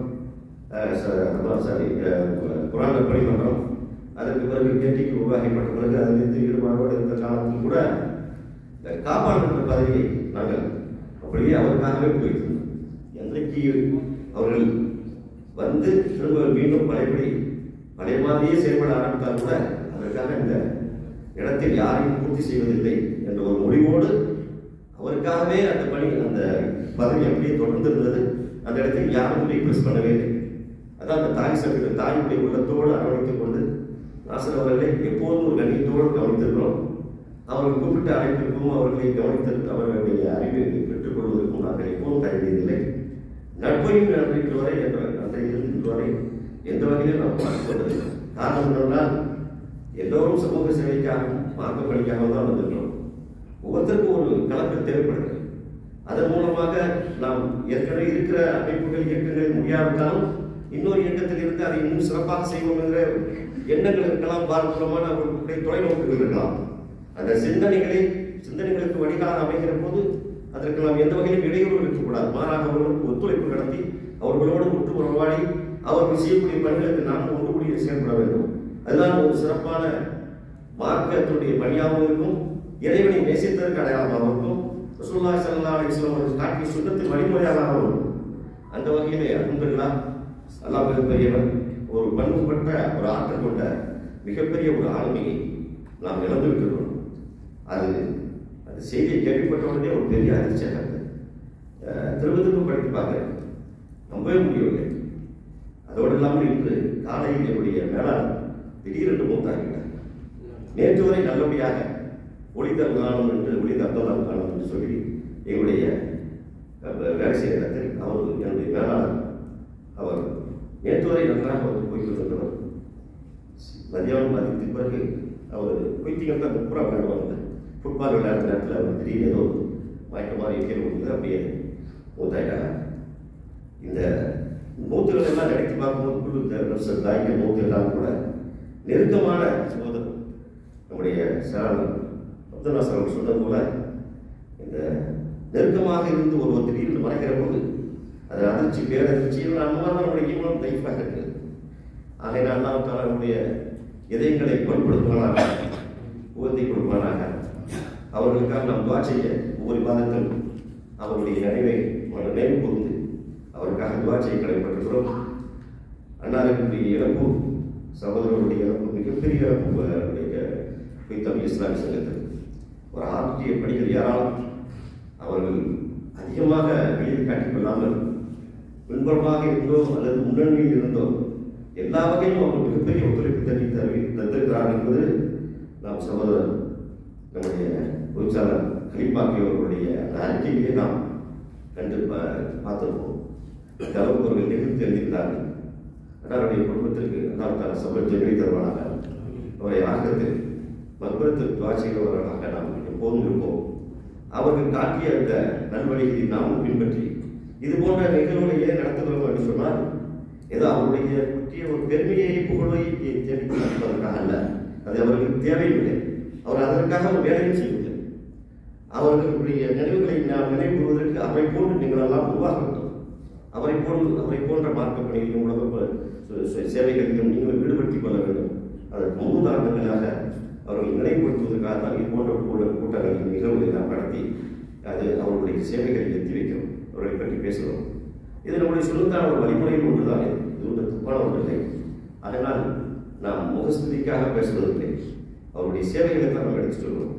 குரான் பணிமன்றம், அதற்கு பிறகு கேட்டிக்கு உருவாக்கப்பட்ட பிறகு அதிலிருந்து ஈடுபாடோடு இருந்த காலத்தில் கூட காப்பாளர் பதவியை நாங்கள் அப்படியே அவருக்காகவே போயிருந்தோம். என்றைக்கு அவர்கள் வந்து திரும்ப மீண்டும் பழைய மாதிரியே செயல்பட ஆரம்பித்தால் கூட அதற்காக இந்த இடத்தில் யாரையும் பூர்த்தி செய்வதில்லை என்ற ஒரு முடிவோடு அவருக்காகவே அந்த பணி, அந்த பதவி அப்படியே தொடர்ந்து இருந்தது. அந்த இடத்தில் யாரும் ரீப்ளேஸ் பண்ணவே இல்லை. அதான் அந்த தாய் சபையுடைய தாயுடைய உள்ளத்தோடு அரவணைத்துக் கொண்டு நாசர் அவர்களை எப்போதும் ஒரு கண்ணியத்தோடு கவனித்திருக்கிறோம். அவர்கள் கூப்பிட்ட அழைப்பிற்கும் அவர்களை கவனித்திருக்க அவர்களுடைய அறிவை பெற்றுக் கொள்வதற்கும் நாங்கள் எப்போதும் தயங்கியதில்லை. நட்பையும் அன்றைக்கு வரை அன்றைக்கு வரை எந்த வகையிலும் நாம் பார்த்துக்கொண்டது. காரணம் என்னென்றால் எல்லோரும் சமூக சேவைக்காகவும் மார்க்க பணிக்காகவும் தான் வந்திருக்கிறோம். ஒவ்வொருத்தருக்கும் ஒரு கலப்பு தேவைப்படுகிறது. அதன் மூலமாக நாம் ஏற்கனவே இருக்கிற அமைப்புகள், இயக்கங்கள் முடியாவிட்டாலும் இன்னொரு இயக்கத்தில் இருந்து அதை இன்னும் சிறப்பாக செய்வோம் என்ற எண்ணங்கள் இருக்கலாம், பாரதூரமான அவர்களுடைய தொலைநோக்குகள் இருக்கலாம். அந்த சிந்தனைகளுக்கு வழிகால அமைகிற போது அதற்கு நாம் எந்த வகையிலும் இடையூறு இருக்கக்கூடாது. மாறாக அவர்களுக்கு ஒத்துழைப்பு நடத்தி அவர்களோடு ஒட்டு உறவாடி அவர்கள் செய்யக்கூடிய பணிகளுக்கு நாம் ஒன்று கூடிய செயல்பட வேண்டும். அதுதான் ஒரு சிறப்பான மார்க்கத்துடைய பணியாகவும் இருக்கும், இறைவனை நேசித்ததற்கு அடையாளமாக இருக்கும், ரசூலுல்லாஹி ஸல்லல்லாஹு அலைஹி வஸல்லம் அவர்கள் காட்டிய சுன்னத்தின் வழிமுறையாக இருக்கும். அந்த வகையிலே அல்ஹம்துலில்லாஹ் அல்லாஹ் மிகப்பெரியவன் ஒரு பண்புபட்ட ஒரு ஆற்றல் கொண்ட மிகப்பெரிய ஒரு ஆளுமையை நாம் இழந்து விட்டுள்ளோம். அது செய்தியை கேள்விப்பட்ட உடனே ஒரு பெரிய அதிர்ச்சியாக இருந்தது. திரும்ப படித்து பார்க்கிறேன், நம்பவே முடியவில்லை. அதோடு இல்லாமல் இன்று காலையில் என்னுடைய மேலாளர் திடீரென்று மூத்தாகிவிட்டார். நேற்று வரை நல்லபடியாக ஒளிந்த காலம் என்று சொல்லி எங்களுடைய வேலை செய்கிற இடத்தில் என்னுடைய மேலாளர் அவர் நேற்று வரை நன்றாக அவர் போய்கொண்டிருந்தவர். மதியானம் மதியத்துக்கு பிறகு அவர் குயித்திகள் தான் புறா விளையாடுவாங்க. ஃபுட்பால் விளையாடுற நேரத்தில் அவர் திடீர்னு ஏதோ மயக்கமாக கீழே விழுந்து அப்படியே மூத்தாயிட்டாங்க. இந்த மூத்துகள் எல்லாம் நினைத்து பார்க்கும்போது குழு தாய்கள் மூத்து எல்லாம் கூட நெருக்கமான சகோதரர் நம்முடைய சேலம் அப்துல்லாஸ் அவர்கள் சொன்னது போல இந்த நெருக்கமாக இருந்து ஒருவர் திடீர்னு மறைக்கிற போது அது அதிர்ச்சி, பேரதிர்ச்சியில் நம்முடைய ஈமம் லைஃபாக இருக்குது. ஆகையினால் அல்லாஹ் அவருடைய இதயங்களை வலுப்படுத்துவானாக, உகத்தை கொடுப்பானாக. அவர்கள் அவர்களுக்காக நாம் துவா செய்ய ஒவ்வொரு மாதத்திலும் அவருடைய நினைவு கூர்ந்து அவருக்காக துவா செய்ய கடமைப்பட்டிருக்கிறோம். அன்னாருடைய இழப்பு, சகோதரருடைய இழப்பு மிகப்பெரிய இழப்பு. தமிழ் இஸ்லாமிய சங்கத்தில் ஒரு ஆற்றிய பணிகள் ஏராளம். அவர்கள் அதிகமாக வெளியில் காட்டிக்கொள்ளாமல் பின்புறமாக இருந்தோ அல்லது முன்னணியில் இருந்தோ எல்லா வகையிலும் அவர்கள் மிகப்பெரிய ஒத்துழைப்பு தந்திருக்கிறார்கள் என்பது நாம் சகோதரர் நம்முடைய பொதுச்சாளர் கலிப்பாக்கி அவர்களுடைய அறிக்கையிலே நாம் கண்டு பார்த்திருப்போம். அந்த அளவுக்கு அவர்கள் நிகழ்ந்து எழுதியிருந்தார்கள். அன்னாருடைய குடும்பத்திற்கு அன்னார் சபை ஜெயமை தருவானாக. அவரை ஆக்கத்தில் மறுபுறத்தில் துவா செய்கிறவர்களாக நாம் எப்போதும் இருப்போம். அவர்கள் காட்டிய அந்த நல்வழிகளை நாமும் பின்பற்றி இது போன்ற நிகழ்வுகளை ஏன் நடத்துகிறோம் என்று சொன்னால் ஏதோ அவருடைய பற்றிய ஒரு பெருமையை புகழை தேடிப்பதற்காக அல்ல. அது அவர்களுக்கு தேவையில்லை. அவர் அதற்காக ஒரு வேலையும் செய்யவில்லை. அவர்களுடைய நினைவுகளை நாம் நினைவு கூறுவதற்கு அவரை போன்று நீங்கள் எல்லாம் உருவாக வேண்டும். அவரை போன்ற மார்க்க பணிகளிலும் உலக சேவைகளிலும் நீங்கள் ஈடுபடுத்திக் கொள்ள வேண்டும். அதற்கு முன்னுதாரணங்களாக அவர்களை நினைவுபடுத்துவதற்காக தான் இது போன்ற கூட்டங்களின் நிகழ்வுகளை நாம் நடத்தி அது அவர்களுடைய சேவைகளை எத்தி வைக்கிறோம். அவர்களை பற்றி பேசுகிறோம். இது நம்முடைய சுதந்திர ஒரு வழிமுறையில் ஒன்றுதான். இது ஒன்று தப்பான ஒன்றில்லை. அதனால் நாம் முகஸ்துதிக்காக பேசுவதில்லை. அவருடைய சேவைகளை தான் நம்ம எடுத்து சொல்கிறோம்.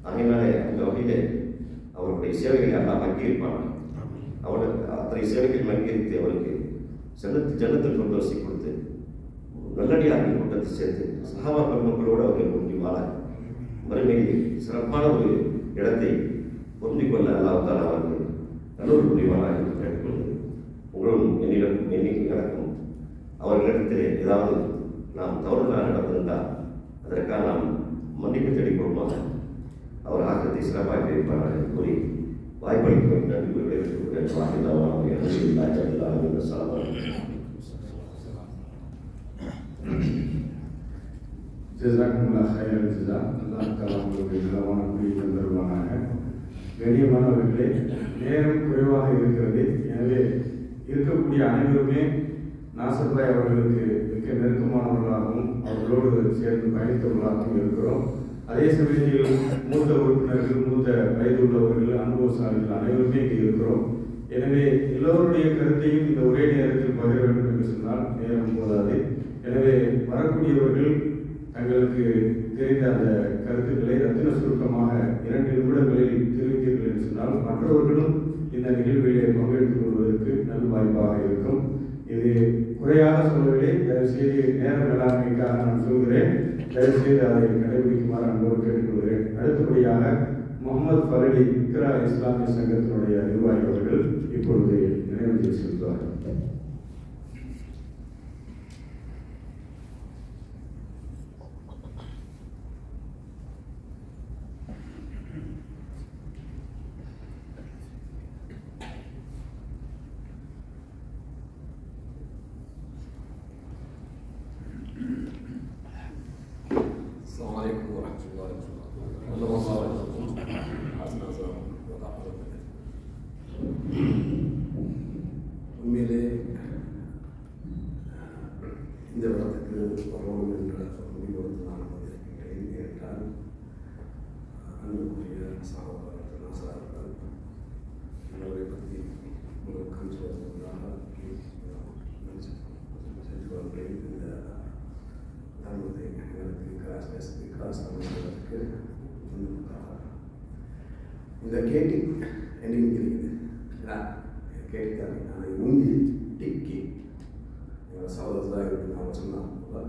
அதனாலே அந்த வகையில் அவருடைய சேவைகளை எல்லாம் அங்கீகரிப்பாங்க. அவருக்கு அத்தனை சேவைகள் அங்கீகரித்து அவருக்கு ஜன்னத்தில் கொண்டு கொடுத்து நல்லடியார்கள் கூட்டத்தை சேர்த்து சகாபா பெருமக்களோடு அவர்கள் பொருந்தி வாழ மறுமையில் சிறப்பான ஒரு இடத்தை பொருந்திக் கொள்ள அல்லாஹ்தான் அவர்கள் நல்லொரு புரிவானாக என்று கேட்டுக்கொண்டு உங்களும் என்னிடம் எண்ணிக்கை நடக்கும். அவர்களிடத்திலே ஏதாவது நாம் தவறுதலாக நடந்திருந்தால் அதற்காக நாம் மன்னிப்பு தேடிக்கொள்வோமாக. அவர் ஆக்கத்தை சிறப்பாக இருப்பார்கள் கூறி வாய்ப்பளிக்க நன்றி விடைபெற்றுக் ஜஸாக்குமுல்லாஹ் ஹைரல் ஜஸா. அல்லாஹ் தஆலா உங்களுக்கு நிலவான கூலி தந்தருவானாக. கண்ணியமானவர்களே, நேரம் குறைவாக இருக்கிறது. எனவே இருக்கக்கூடிய அனைவருமே நாசர் பாய் அவர்களுக்கு மிக நெருக்கமானவர்களாகவும் அவர்களோடு சேர்ந்து பயணித்தவர்களாகவும் இருக்கிறோம். அதே சமயத்தில் மூத்த உறுப்பினர்கள், மூத்த வயது உள்ளவர்கள், அனுபவசாலிகள் அனைவருமே இங்கே இருக்கிறோம். எனவே எல்லோருடைய கருத்தையும் இந்த ஒரே நேரத்தில் பகிர வேண்டும் என்று சொன்னால் நேரம் போதாது. எனவே வரக்கூடியவர்கள் தங்களுக்கு தெரிந்த அந்த கருத்துக்களை ரத்தின சுருக்கமாக 2 நிமிடங்களில் தெரிவித்தீர்கள் என்று சொன்னால் மற்றவர்களும் இந்த நிகழ்விலே பங்கெடுத்துக் கொள்வதற்கு நல்ல வாய்ப்பாக இருக்கும். இது குறையாக சொல்லவில்லை. தயவுசெய்து நேர மேலாண்மைக்காக நான் சொல்கிறேன். தயவுசெய்து அதை கடைபிடிக்குமாறு அன்போடு கேட்டுக்கொள்கிறேன். அடுத்தபடியாக முகமது ஃபரடி இக்ரா இஸ்லாமிய சங்கத்தினுடைய நிர்வாகி அவர்கள் இப்பொழுது நினைவு செலுத்துவார்கள். السلام عليكم ورحمة الله وبركاته. اللهم صل على உண்மையிலே இந்த இடத்துக்கு வரணும் என்ற முடிவோடு நான் வந்திருக்கின்றேன். ஏனென்றால் அன்புக்குரிய சகோதரர் நாசர்கள் அவரை பற்றி முழுக்கம் சொல்வதற்காக சென்று வருகிறேன். இந்த தர்மத்தை எங்களுக்கு காசுக்கு இந்த கேட்டி என்னையும் இருக்குது கேட்டுக்காங்க. நான் முந்தி டிக்கி எங்கள் சகோதரராக இருக்கு நான் சொன்னாங்க.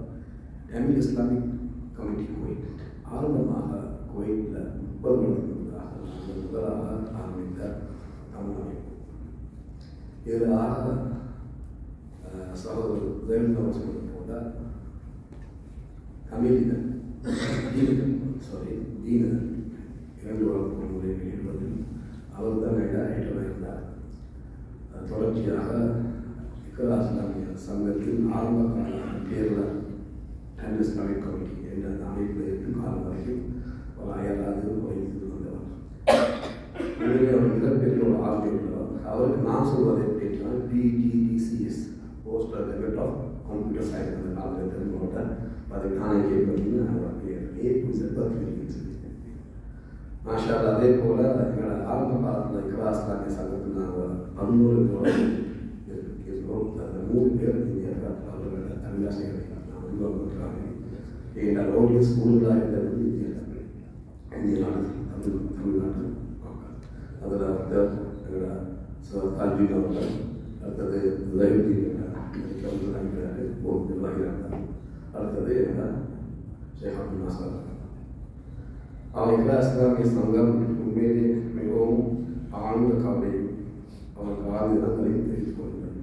தமிழ் இஸ்லாமிக் கமிட்டி குவைட் ஆரம்பமாக குவைட்டில் 30 வருடங்களுக்காக முதலாக ஆரம்பித்த தமிழ் அமைப்பு. இதில் ஆக சகோதரர் ஜெயலலிதா சொன்னது போல தமிழினர் தீனர் 2 வருடத்துக்கு முறை வெளியிடுவதில் அவர் தான் டைரக்டராக இருந்தார். தொடர்ச்சியாக இக்ரா இஸ்லாமிய சங்கத்தின் ஆரம்ப கால பேரில் தமிழ் இஸ்லாமிக் கமிட்டி என்ற அந்த அமைப்பில் இருக்கும் காலம் வரைக்கும் ஒரு அயலாது வைத்து வந்தவர். எனவே அவர் மிகப்பெரிய ஒரு ஆளுமை உள்ளவர். அவருக்கு நான் சொல்வது எப்படின்னா PGDCS poster development of computer science அந்த காலத்தில் தெரிஞ்சோட அதுக்கு நானே கேட்பேன். அவருடைய ஏ டு Z பற்றி சொல்லியிருக்கேன். மாஷால்லா. அதே போல் எங்களோட ஆரம்ப காலத்தில் இஸ்லாமிய சங்கத்தில் நாங்கள் 11 இருக்கிறோம். அந்த 3 பேர் இங்கே அவர்களோட தமிழாசிரியர்கள் உருவாக்குறாங்க. எங்களோட ரோடிய ஸ்கூல்களாக இருந்தது இந்திய நாடு தமிழ்நாடு. அதில் ஒருத்தர் எங்களோட தால்வீன் அவர்கள், அடுத்தது அடுத்தது எங்களோட ஷேக் அப்துல் நாசர். இஸ்லாமிய சங்கம் உண்மையிலே மிகவும் ஆழ்ந்த கவலையும் அவருக்கு ஆழ்ந்தங்களையும் தெரிவித்துக் கொள்கிறது.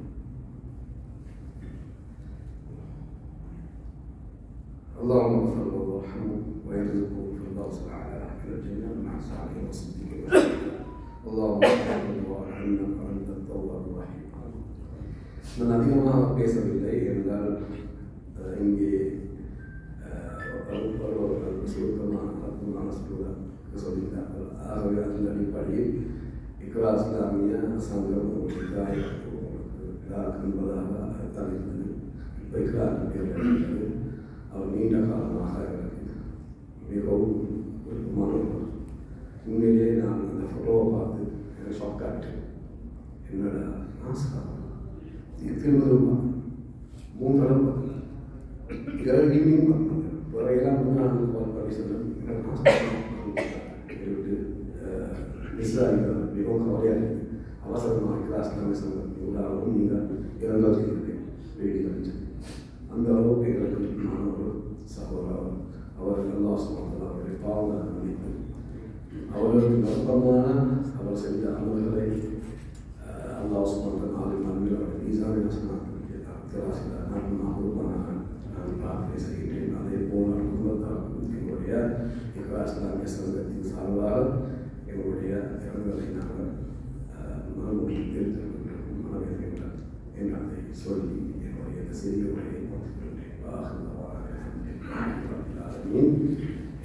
اللهم اغفر له وارحمه ويرزقه في الفردوس الاعلى في الجنه مع الصالحين والصديقين. اللهم اغفر له وارحمنا وانت التواب الرحيم. நான் அதிகமாக பேசவில்லை என்றால் இங்கே சுருக்கமான சொல்லியிருந்தார்கள். ஆகவே அதன் அடிப்படையில் இக்ரா இஸ்லாமிய சங்கம் என்பதாக தான் இருந்தது. இப்போ இக்ரா பேர் இருந்தது. அவர் நீண்ட காலமாக மிகவும் விருப்பமானவர். உண்மையிலே நான் அந்த ஃபோட்டோவை பார்த்து எனக்கு ஷாக் ஆகிட்டு, என்னோட ₹20 3 தடவை இரவு ஈவினிங் பார்க்கணும். பிறகுலாம் முன்னாள் கால் பண்ணி சொன்னேன் மிஸ் ஆகிற மிகவும் கவலையாக இருக்குது. அவசரமாக கிளாஸ் சொன்னேன் இவ்வளோவும் நீங்கள் இறந்தால் செய்கிறேன் வேடி கழிச்சு. அந்த அளவுக்கு எங்களுக்கு ஒரு சகோதரர் அவர் எல்லா சுமத்தில் அவருடைய பாவங்களை மன்னித்து அவர்களுக்கு நற்பமான அவர் செஞ்ச அமல்களை அல்லாஹ் சுமத்த நாளில் நன்மையில் அவருடைய மீசான திராசில் நான் பிரார்த்தனை செய்கிறேன். அதே போல் எங்களுடைய இஸ்லாமிய சங்கத்தின் சார்பாக எங்களுடைய இரங்கலை நாங்கள் மனமுடிவு தெரிவித்துக் மனவேற்கின்றோம் என்று அதை சொல்லி என்னுடைய செய்தியுடைய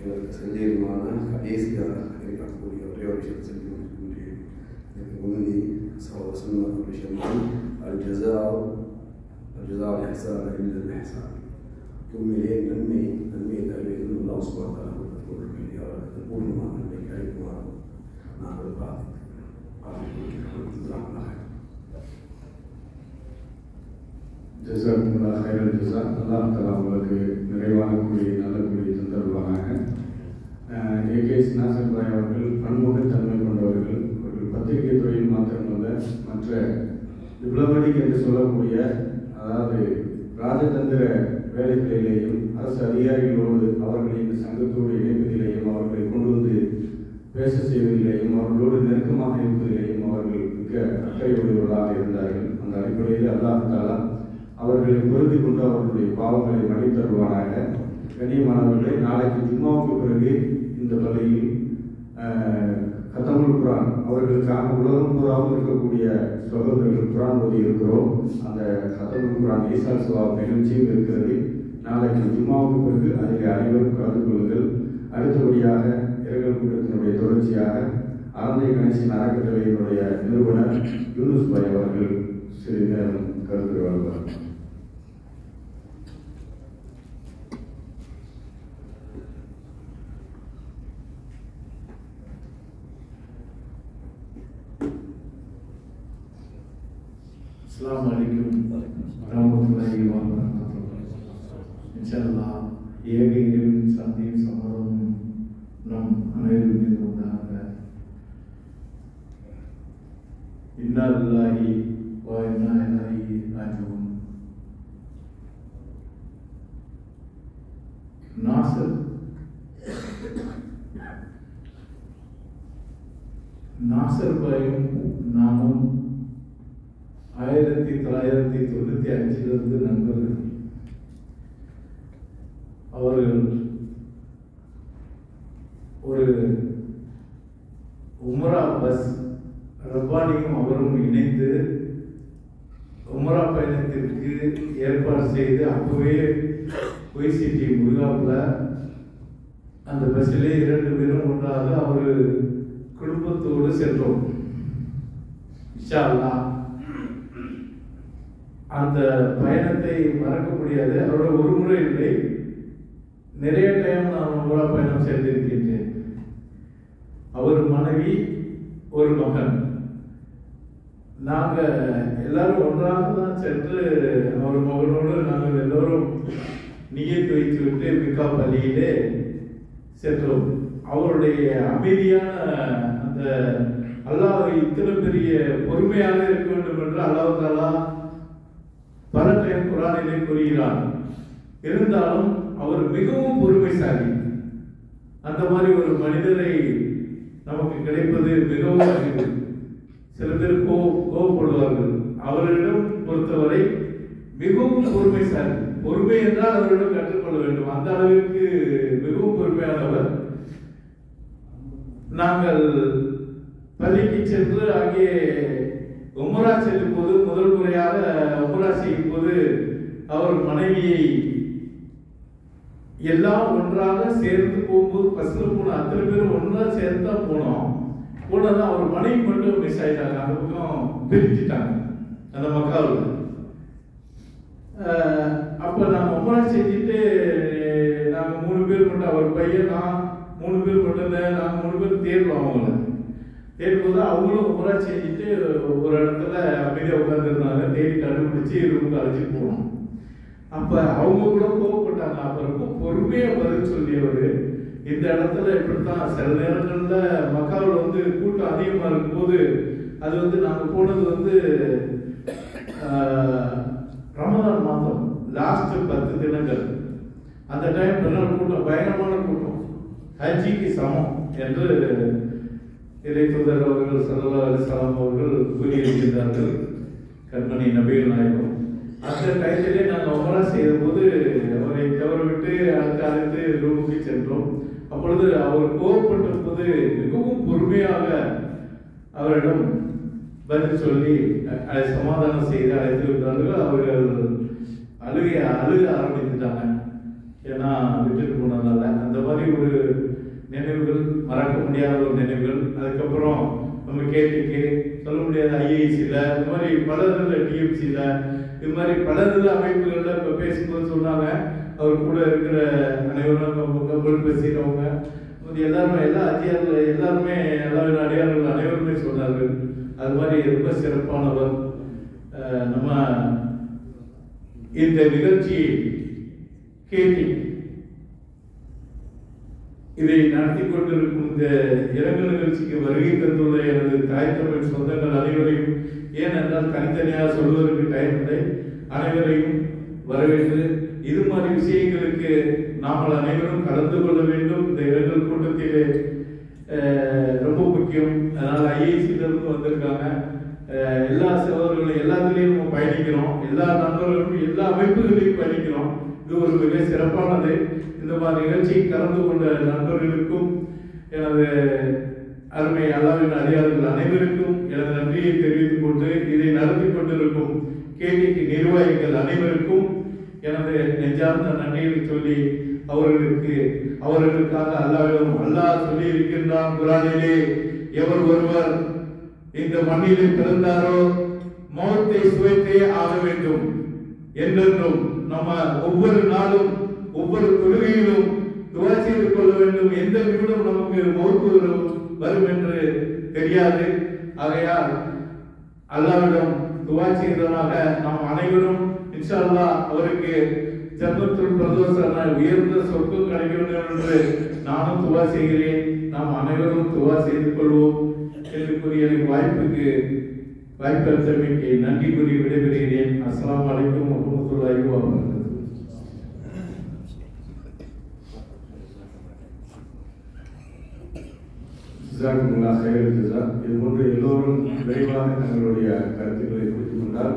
எங்களுக்கு சந்தேகமான கடைசியாக இருக்கக்கூடிய ஒரே ஒரு விஷயம் செஞ்சு கொண்டிருக்கின்றேன். இதற்கு முந்தி சொன்ன ஒரு விஷயம் அல்ஜஸாஉ இஹ்சான் இல்லல் இஹ்சான். உண்மையிலே நன்மையை தருவது அல்லாஹ் சுப்ஹானஹு வ தஆலா கொடுக்கக்கூடிய அவருக்கு பூர்ணமான நன்மை கிடைக்குமாறு நாங்கள் பிரார்த்திக்கிறோம். ஜஸாக்குமுல்லாஹ் கைரல் ஜஸா. அல்லாஹ் தஆலா உங்களுக்கு நிறைவான கூலியை நல்ல கூலியை தந்தருவாங்க. ஏகேஎஸ் நாசர் பாய் அவர்கள் பன்முகத்தன்மை கொண்டவர்கள். அவர்கள் பத்திரிகை துறையில் மாத்திரமல்ல, மற்ற டிப்ளமேட்டிக் என்று சொல்லக்கூடிய, அதாவது ராஜதந்திர வேலைகளிலேயும் அரசு அதிகாரிகளோடு அவர்களை இந்த சங்கத்தோடு இணைப்பதிலேயும் அவர்களை கொண்டு வந்து பேச செய்வதிலேயும் அவர்களோடு நெருக்கமாக இருப்பதிலேயும் அவர்கள் மிக அக்கறையுடையவர்களாக இருந்தார்கள். அந்த அடிப்படையில் அல்லாஹ் தஆலா அவர்களை பொருந்தி கொண்டு அவர்களுடைய பாவங்களை மன்னித்தருவானாக. கண்ணியமானவர்களை, நாளைக்கு ஜும்மாவுக்கு பிறகு இந்த பள்ளியில் கத்தமுல் குரான் அவர்களுக்காக உலகம் பூராவும் இருக்கக்கூடிய சகோதரர்கள் குரான் ஓதி இருக்கிறோம். அந்த கத்தமுல் குரான் ஈசால் சவாப் நிகழ்ச்சியும் இருக்கிறது. நாளைக்கு ஜும்மாவுக்கு பிறகு அதில் அனைவரும் கலந்து கொள்ளுங்கள். அடுத்தபடியாக இரங்கல் கூட்டத்தினுடைய தொடர்ச்சியாக ஆந்தை கணேசன் அறக்கட்டளையினுடைய நிறுவனர் யூனுஸ் பாய் அவர்கள் சிறிது நேரம் கருத்து வாழ்வார். அஸ்ஸலாமு அலைக்கும் வரஹ்மத்துல்லாஹி வ பரகாத்துஹு. இன்ஷாஅல்லாஹ் ஏக இறைவனின் சாந்தியும் சமாதானமும் நம் அனைவரும் மீது உண்டாக. இன்னா லில்லாஹி வ இன்னா இலைஹி ராஜிஊன். நாசர் பாயும் நாமும் 1995 நண்பர்கள். அவர்கள் ஒரு உம்ரா பஸ் ரப்பானியும் அவரும் இணைந்து உம்ரா பயணத்திற்கு ஏற்பாடு செய்து அப்பவே பொய்சிட்டி முருகாப்புல அந்த பஸ்ஸிலே 2 பேரும் ஒன்றாக அவர் குடும்பத்தோடு சென்றோம். இன்ஷா அல்லாஹ் அந்த பயணத்தை மறக்க முடியாது. அவரோட ஒரு முறை இல்லை, நிறைய டைம் நான் உம்ரா பயணம் செய்திருக்கின்றேன். அவர் மனைவி, ஒரு மகன். நாங்கள் எல்லாரும் ஒன்றாக தான் சென்று அவர் மகனோடு நாங்கள் எல்லோரும் நியத்து வைத்து விட்டு மிக்கா பள்ளியிலே சென்றோம். அவருடைய அமைதியான அந்த அல்லாஹ் இத்தனை பெரிய பொறுமையாக இருக்க வேண்டும் என்று அல்லாஹ் தாலா பல டைம் குர்ஆனிலே கூறுகிறார். இருந்தாலும் அவர் மிகவும் பொறுமைசாலி. அந்த மாதிரி ஒரு மனிதரை நமக்கு கிடைப்பது மிகவும் அரிது. சில பேர் கோவப்படுவார்கள். அவரிடம் பொறுத்தவரை மிகவும் பொறுமைசாலி. பொறுமை என்றால் அவரிடம் கற்றுக்கொள்ள வேண்டும். அந்த அளவிற்கு மிகவும் பொறுமையானவர். நாங்கள் பள்ளிக்கு சென்று அங்கே உம்ரா செல்லும் போது, முதல் முறையாக உம்ரா செய்யும் போது அவர் மனைவியை எல்லாம் ஒன்றாக சேர்ந்து போகும்போது பஸ்ல போன அத்தனை பேரும் ஒன்றா சேர்ந்து தான் போனோம். போனதான் அவர் மனைவி மட்டும் மிஸ் ஆயிட்டாங்க. அந்த பக்கம் பிரிஞ்சுட்டாங்க அந்த மக்காவில். அப்போ நாங்கள் உம்ரா செஞ்சுட்டு நாங்கள் 3 பேர் மட்டும், அவர் பையன், நான் 3 பேர் மட்டும். நாங்கள் 3 பேர் தேடுவோம். அவங்கள தேடும்போது அவங்களும் உம்ரா செஞ்சுட்டு ஒரு இடத்துல அமைதியாக உட்காந்துருந்தாங்க. தேடி கண்டுபிடிச்சி ரூமுக்கு அழைச்சிட்டு போனோம். அப்ப அவங்க கூட கோவப்பட்டாங்க. அப்ப ரொம்ப பொறுமையா பதில் சொல்லியவர், இந்த இடத்துல இப்படித்தான் சில நேரங்கள்ல மக்காவில் வந்து கூட்டம் அதிகமா இருக்கும்போது, அது வந்து நாங்க போனது ரமதான் மாதம் லாஸ்ட் 10 தினங்கள். அந்த டைம் கூட்டம் பயங்கரமான கூட்டம், ஹஜ்ஜிக்கு சமம் என்று இறை தூதர் அவர்கள் ஸல்லல்லாஹு அலைஹி வஸல்லம் அவர்கள் கூறியிருக்கிறார்கள், கண்மணி நபிகள் நாயகம். அந்த டைத்திலே நாங்கள் உம்ரா செய்த போது அவரை தவற விட்டு அழைத்து ரூமுக்கு சென்றோம். அப்பொழுது அவர் கோவப்பட்ட போது மிகவும் பொறுமையாக அவரிடம் பதில் சொல்லி சமாதானம் செய்து அழைத்து விட்டார்கள். அவர்கள் அழுக ஆரம்பித்துட்டாங்க. ஏன்னா விட்டுட்டு போனதால. அந்த மாதிரி ஒரு நினைவுகள், மறக்க முடியாத ஒரு நினைவுகள். அதுக்கப்புறம் நம்ம கேட்டுக்கு சொல்ல முடியாத ஐஏசியில், இந்த மாதிரி பல இதில் டிஎம்சியில், இது மாதிரி பல இதில் அமைப்புகளில் இப்போ பேசும்போது சொன்னாங்க, அவர் கூட இருக்கிற அனைவரும் கப்பல் பேசினவங்க எல்லாருமே, எல்லா அதிகாரிகள் எல்லாருமே, எல்லா அடியார்கள் அனைவருமே சொன்னார்கள். அது மாதிரி ரொம்ப சிறப்பானவர். நம்ம இந்த நிகழ்ச்சியை கேட்டி இதை நடத்தி கொண்டிருக்கும் இந்த இரங்கல் நிகழ்ச்சிக்கு வருகை தந்துள்ள எனது தாய் தமிழ் சொந்தங்கள் அனைவரையும், ஏனென்றால் தனித்தனியாக சொல்வதற்கு டைம் இல்லை, அனைவரையும் வரவேற்று இது மாதிரி விஷயங்களுக்கு நாங்கள் அனைவரும் கலந்து கொள்ள வேண்டும். இந்த இரங்கல் கூட்டத்திலே ரொம்ப முக்கியம். அதனால் ஐஏசியிலிருந்து வந்திருக்காங்க. எல்லா சகோதரர்களும் எல்லாத்துலேயும் நம்ம பயணிக்கிறோம். எல்லா நண்பர்களும் எல்லா அமைப்புகளையும் பயணிக்கிறோம். இது ஒரு மிக சிறப்பானது. இந்த மாதிரி நிகழ்ச்சியில் கலந்து கொண்ட நண்பர்களுக்கும், எனது அருமை அல்லாஹ்வின் அடியார்கள் அனைவருக்கும் எனது நன்றியை தெரிவித்துக் கொண்டு, இதை நடத்தி கொண்டிருக்கும் கேடிக்கு நிர்வாகிகள் அனைவருக்கும் எனது நெஞ்சார்ந்த நன்றியை சொல்லி, அவர்களுக்காக அல்லாஹ் சொல்லி இருக்கின்றான் குர்ஆனிலே, எவர் ஒருவர் இந்த மண்ணிலே பிறந்தாரோ மௌத்தை சுவைத்தே ஆக வேண்டும் என்றென்றும் நம்ம ஒவ்வொரு நாளும் ஒவ்வொரு தொழுகையிலும் துஆ செய்து கொள்ள வேண்டும். எந்த நிமிடம் நமக்கு மௌத்து வரும் என்று தெரியாது. ஆகையால் அல்லாஹ்விடம் துஆ செய்ததாக நாம் அனைவரும் இன்ஷா அல்லாஹ் அவருக்கு ஜன்னத்துல் ஃபிர்தௌஸான உயர்ந்த சொர்க்கம் கிடைக்க வேண்டும் என்று நானும் துஆ செய்கிறேன். நாம் அனைவரும் துஆ செய்து கொள்வோம் என்று கூறி எனக்கு வாய்ப்பளித்தமைக்கு நன்றி கூறி விடைபெறுகிறேன். அஸ்ஸலாமு அலைக்கும் வரஹ்மத்துல்லாஹி வபரகாத்துஹு. ஜஸாக்குமுல்லாஹ் கைரல் ஜஸா. இதுபோன்று எல்லோரும் விரைவாக தங்களுடைய கருத்துக்களை குறித்துக் கொண்டால்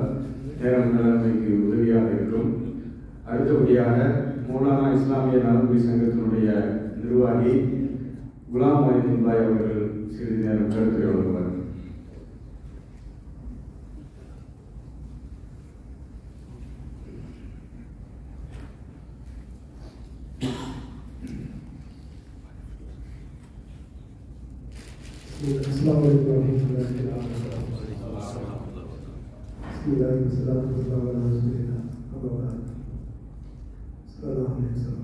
நேரம் மேலாண்மைக்கு உதவியாக இருக்கும். அடுத்தபடியாக மௌலானா இஸ்லாமிய நலன்புரி சங்கத்தினுடைய நிர்வாகி குலாம் மொஹிதீன் பாய் அவர்கள் சிறிது நேரம் கருத்துரை வழங்குவார். السلام عليكم ورحمة الله وبركاته. بسم الله والصلاة والسلام على رسول الله وبعد. السلام عليكم.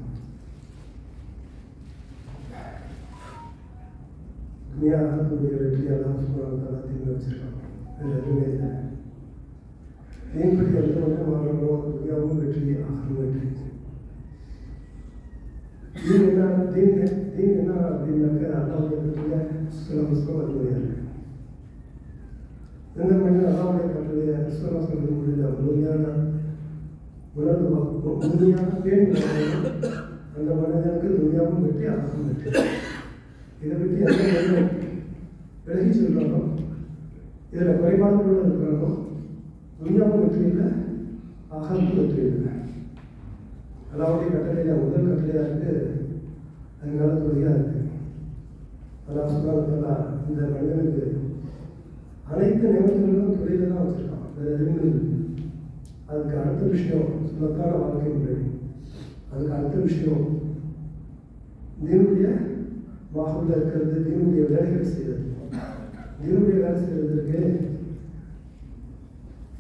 துணியாகக்கூடிய வெற்றியெல்லாம் சுமார் தீர்ந்து வச்சிருக்காங்க. வேறு எதுவுமே இல்லை. மீன்படி எந்த ஒன்றும் வாழணும், துணியாவும் வெற்றி, ஆகணும் வெற்றி. தீன் என்ன அப்படின்னாக்க அல்லாவுடைய கட்டளைய சுலபமாக வழிமுறையாக இருக்கு. எந்த மனிதன் அல்லாவுடைய கட்டளைய சுலபமாக வழிமுறையில் முழுமையான உணர்வு முழுமையான பேணி அந்த மனிதனுக்கு துணியாவும் வெற்றி, ஆகணும் வெற்றி. இதை பற்றி எந்த மனிதன் விலகி சொல்கிறானோ, இதில் குறைபாடுகளோடு இருக்கிறானோ, துணியாவும் வெற்றி இல்லை, ஆகமும் வெற்றி இல்லை. அல்லாவுடைய கட்டளையில் முதல் கட்டளையாக இருக்கு, அதனால தொழிலாக இருக்கு. அல்லாஹ் சுப்ஹானஹு இந்த மனிதனுக்கு அனைத்து நியமனங்களும் தொழில தான் வச்சிருக்கான். வேறு எதுவுமே இல்லை. அதுக்கு அடுத்த விஷயம் சுமத்தான வாழ்க்கை முறை. அதுக்கு அடுத்த விஷயம் தீனுடைய வாகுல இருக்கிறது, தீனுடைய வேலைகள் செய்யறது. தீனுடைய வேலை செய்யறதுக்கு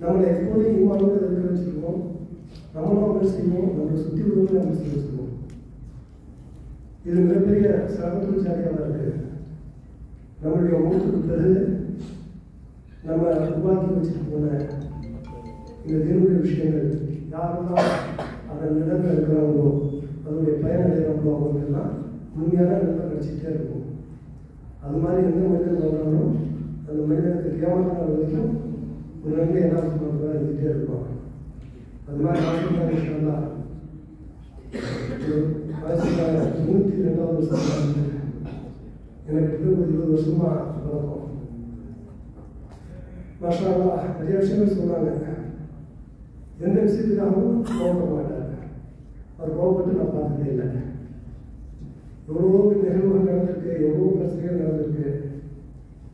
நம்மளை எப்போதும் ஈமானோடு இருக்க வச்சுருக்கோம். நம்மளும் அமல் செய்வோம், நம்மளை சுற்றி உள்ளவங்களும் அமல் செய்ய வச்சுருவோம். இது மிகப்பெரிய சிரமத்துக்கு ஜாலியாக இருக்கு. நம்மளுடைய மூத்துக்கு பிறகு நம்ம உருவாக்கி வச்சுட்டு போன இந்த தீனுடைய விஷயங்கள் யாரெல்லாம் அதன் நிலங்கள் இருக்கிறாங்களோ, அதனுடைய பயன் அடைகிறாங்களோ, அவங்களுக்கெல்லாம் முழுமையான நிலமை கிடைச்சிக்கிட்டே இருக்கும். அது மாதிரி எந்த மனிதன் வந்தாலும் அந்த மனிதனுக்கு கேவலமான வரைக்கும் ஒரு நன்மை என்ன சொல்லுவாங்க இருந்துகிட்டே இருப்பாங்க. அது மாதிரி ஆசிரியர் வயசுக்காக 92வது வருஷம் எனக்கு 20 வருஷமா பழக்கம். மாஷா அல்லாஹ் நிறைய விஷயங்கள் சொன்னாங்க. எந்த விஷயத்துக்காகவும் கோபப்பட மாட்டாங்க. அவர் கோபப்பட்டு நான் பார்த்ததே இல்லை. எவ்வளோ நிகழ்வுகள் நடந்திருக்கு, எவ்வளோ பிரச்சனைகள் நடந்திருக்கு,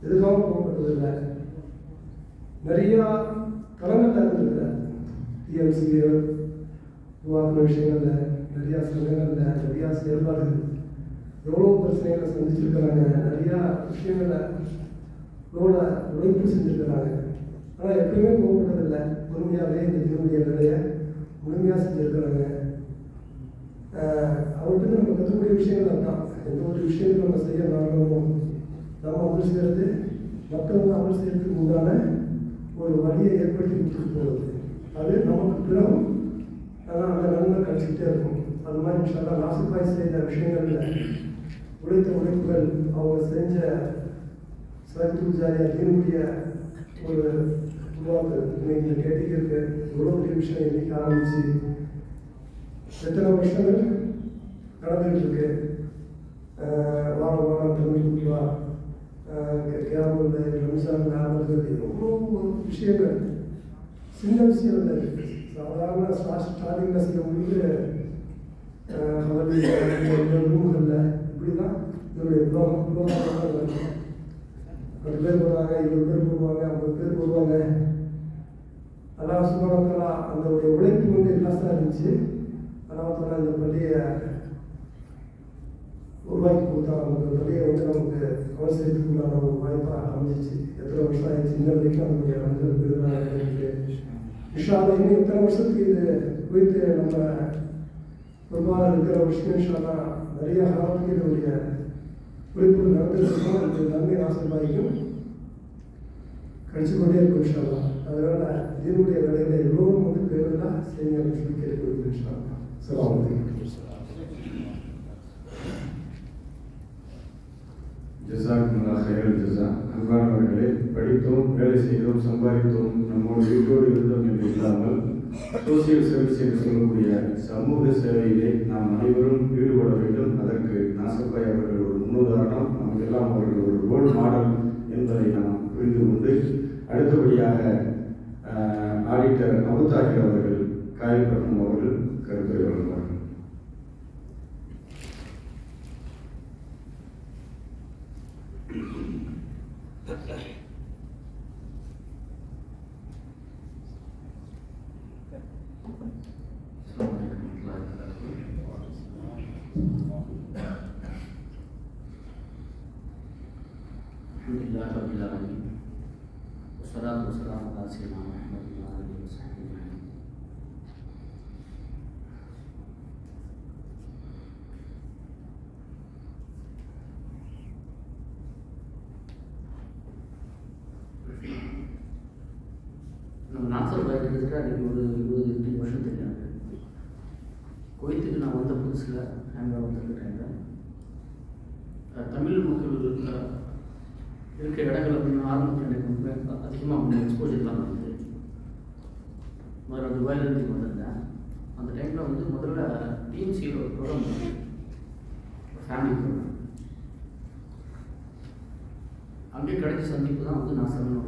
எதுக்காக கோபப்பட்டதில்லை. நிறையா களங்கள் இருந்திருக்கிறார். டிஎம்சிகள் உருவாக்கின விஷயங்களில், நிறையா சங்கங்களில், நிறையா செயல்பாடுகள், எவ்வளோ பிரச்சனைகளை சந்திச்சிருக்கிறாங்க. நிறையா விஷயங்களை எவ்வளோ உழைப்பு செஞ்சுருக்கிறாங்க. ஆனால் எப்பயுமே கோபப்பட்டதில்லை. பொறுமையாகவே இந்த தீனுடைய வேலையை முழுமையாக செஞ்சுருக்கிறாங்க. அவர்கிட்ட நம்ம கற்றுக்கூடிய விஷயங்கள் அதுதான். எந்த ஒரு விஷயங்கள் நம்ம செய்ய நாடகமோ, நம்ம அமல் செய்கிறது மற்றவங்க அமல் செய்யறதுக்கு உண்டான ஒரு வழியை ஏற்படுத்தி கொடுத்துட்டு போகுது. அது நமக்கு பிறகும் அந்த நன்மை கிடைச்சிக்கிட்டே இருக்கும். அது மாதிரி விஷயம் நாசுபாய் செய்த விஷயங்களில் உழைத்த உழைப்புகள், அவங்க செஞ்ச சரத்து ஜாலியாக தீனுடைய ஒரு உருவாக்குறது. இன்னைக்கு இந்த கேட்டிக்கு எவ்வளோ பெரிய விஷயம் இன்னைக்கு ஆரம்பிச்சு எத்தனை வருஷங்கள் நடந்துகிட்டு இருக்கு. வாரம் தமிழ் குழுவா, கேரள ரம்ஜான் ஆரம்பிக்கிறது, எவ்வளோ விஷயங்கள் சின்ன விஷயம் இல்லை. சாதாரண ஸ்டார்டிங்கில் சில முடிவு ரூம்களில் இப்படி தான் இதனுடைய உலகம் 10 பேர் போடுவாங்க, 20 பேர் போடுவாங்க, 50 பேர் போடுவாங்க. அல்லாஹ் சுப்ஹானஹு வ தஆலா அந்த உழைப்பு வந்து இலாசா இருந்துச்சு. அல்லாஹ் தஆலா இந்த பள்ளியை உருவாக்கி கொடுத்தாங்க. அந்த பள்ளியை வந்து நமக்கு அமல் செய்யறதுக்குள்ளான ஒரு வாய்ப்பாக அமைஞ்சிச்சு. எத்தனை வருஷம் ஆயிடுச்சு இந்த வரைக்கும் நம்முடைய மனிதர் பெருநாள் இருக்கு. இன்ஷா அல்லாஹ் இன்னும் எத்தனை வருஷத்துக்கு இது குறித்து நம்ம பொறுப்பாக இருக்கிற விஷயம் இன்ஷா அல்லாஹ் நிறைய காலத்துக்கு இதனுடைய உழைப்புகள் நடந்துருக்கோம். இந்த நன்மை ஆசிர்வாதிக்கும் கிடைச்சிக்கொண்டே இருக்கும் இன்ஷா அல்லாஹ். அதனால இதனுடைய வேலைகளை எல்லோரும் வந்து பேரெல்லாம் செய்ய அப்படின்னு சொல்லி கேட்டுக்கொள்கிறேன் இன்ஷா அல்லாஹ். அஸ்ஸலாமு அலைக்கும். ஜஸாக்குமுல்லாஹ் ஹைரல் ஜஸா. அன்பானவர்களே, படித்தோம், வேலை செய்தோம், சம்பாதித்தோம், நம்மோடு வீட்டோடு இருந்தோம் என்று இல்லாமல் சோசியல் சர்வீஸ் என்று சொல்லக்கூடிய சமூக சேவையிலே நாம் அனைவரும் ஈடுபட வேண்டும். அதற்கு நாசப்பாய் அவர்கள் ஒரு முன்னுதாரணம், நமக்கெல்லாம் அவர்கள் ஒரு ரோல் மாடல் என்பதை நாம் புரிந்து கொண்டு, அடுத்தபடியாக ஆடிட்டர் அபுதாகிர் அவர்கள், காயல்பட்னம் அவர்கள் கருத்துரை வழங்குவார்கள். Alhamdulillah rabbil alamin. Wassalatu wassalamu ala sayyidina Muhammadin wa alihi wa sahbihi ajma'in. Nassar பாய் கிட்டத்தட்ட அன்றைக்கி ஒரு 20-25 வருஷம் தெரியாது. குவைத்துக்கு நான் வந்த புதுசில் ஹேங்காக வந்துருக்கிறேன். தமிழ் மக்கள் இருக்க இடங்கள் அப்படின்னு ஆரம்பத்தில் எனக்கு அதிகமாக எக்ஸ்போஜர் இல்லாமல் இருந்தது. முதல்ல துபாயிலேருந்து வந்திருந்தேன். அந்த டைமில் வந்து முதல்ல டிஎம்சியில் ஒரு ப்ரோக்ராம் ஃபேமிலி ப்ரோக்ராம். அங்கே கிடைச்ச சந்திப்பு தான் வந்து நான் சந்திப்பு.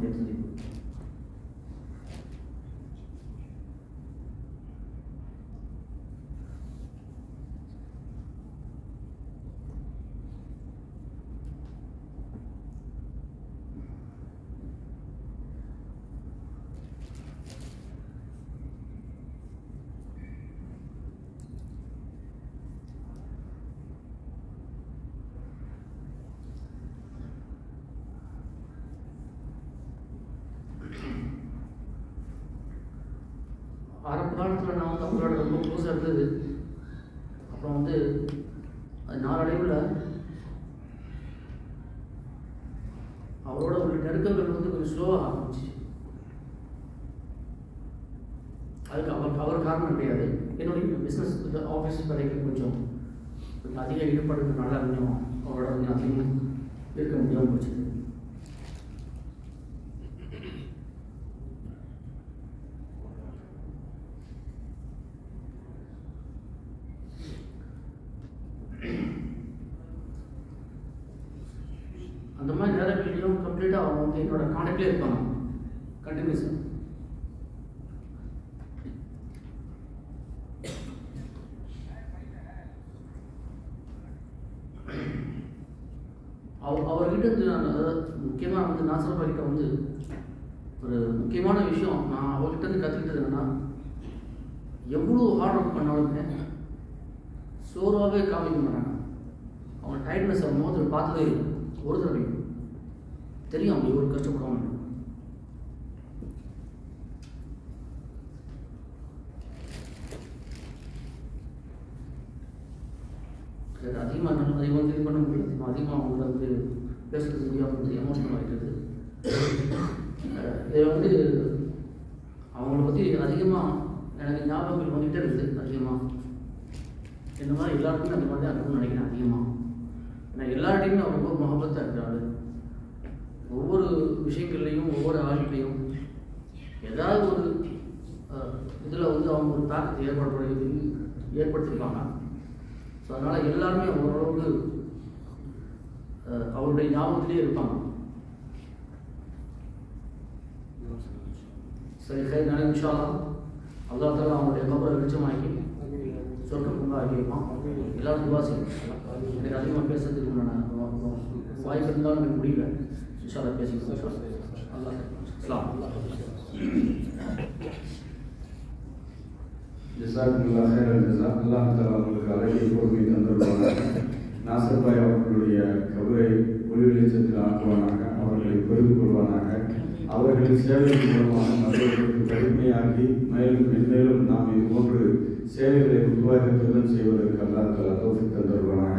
ஆரம்ப காலத்தில் நான் வந்து அவங்களோட ரொம்ப க்ளோஸாக இருந்தது. அப்புறம் வந்து அது நாளடைவில் அவரோட ஒரு நெருக்கங்கள் வந்து கொஞ்சம் ஸ்லோவாக ஆரம்பிச்சு. அதுக்கு அவர் காரணம் கிடையாது. என்னுடைய பிஸ்னஸ் ஆஃபீஸ் வேலைக்கு கொஞ்சம் அதிக ஈடுபடுறதுனால கொஞ்சம் அவரோட கொஞ்சம் அதிகம் இருக்க முடியாமல் போச்சு. அந்த மாதிரி நேரங்களையும் கம்ப்ளீட்டாக அவங்க வந்து என்னோட கான்டாக்ட்லேயே இருப்பாங்க கண்டினியூஸாக. அவர்கிட்ட இருந்து நான் அதாவது முக்கியமாக வந்து நாசர் பாய்கிட்ட வந்து ஒரு முக்கியமான விஷயம் நான் அவர்கிட்ட இருந்து கற்றுக்கிட்டது என்னென்னா, எவ்வளோ ஹார்ட் ஒர்க் பண்ணாலுமே சோர்வாகவே காமிக்க மாட்டாங்க. அவங்க டயர்ட்னஸ் அவங்க முகத்தில் பார்த்ததே இல்லை ஒரு தடவையும். தெரியும் அவங்க எவ்வளோ கஷ்டப்படுவாங்க. அதிகமாக இது பண்ண முடியாது. அதிகமாக அவங்கள வந்து பேசுறது முடியாமல் வந்து எமோஷனல் ஆகிடுது. இதில் வந்து அவங்கள பற்றி அதிகமாக எனக்கு ஞாபகங்கள் வந்துகிட்டே இருக்குது. அதிகமாக இந்த மாதிரி எல்லாருக்குமே அந்த மாதிரி இருக்கும்னு நினைக்கிறேன். அதிகமாக ஏன்னா எல்லார்ட்டையுமே அவர் ரொம்ப மகபத்தாக இருக்கிறாரு. ஒவ்வொரு விஷயங்கள்லையும் ஒவ்வொரு ஆள்கிட்டையும் ஏதாவது ஒரு இதில் வந்து அவங்க ஒரு தாக்கத்தை ஏற்படுத்தியிருப்பாங்க. ஸோ அதனால் எல்லாருமே ஓரளவுக்கு அவருடைய ஞாபகத்திலே இருப்பாங்க. சரி சரி நாளை இன்ஷா அல்லாஹ் அல்லாஹ் தஆலா அவங்களுடைய கபரை வெளிச்சமாக்கி சொர்க்கம் பூங்கா ஆக்கி வைப்பான். எல்லாரும் துவா செய்யணும். எனக்கு அதிகமாக பேசுறதுக்கு நான் வாய்ப்பு இருந்தாலும் எனக்கு முடியல. இன்ஷா அல்லாஹ் பேசிக்கலாம். அல்லாஹ் அஸ்ஸலாமு அலைக்கும். ஜஸாக்குமுல்லாஹ் ஹைரல் ஜஸா. அல்லாஹ் தஆலா உங்களுக்கு அழகிய பொறுமை தந்தருவானாக. நாசர் பாய் அவர்களுடைய கபரை ஒளி வெளிச்சத்தில் ஆக்குவானாக. அவர்களை பெருகு கொள்வானாக. அவர்களின் சேவையின் மூலமாக மற்றவர்களுக்கு கடுமையாகி மேலும் மென்மேலும் நாம் இது போன்று சேவைகளை உருவாக்கத்துடன் செய்வதற்கு அல்லாஹ் தஆலா தௌஃபீக் தந்தருவானாக.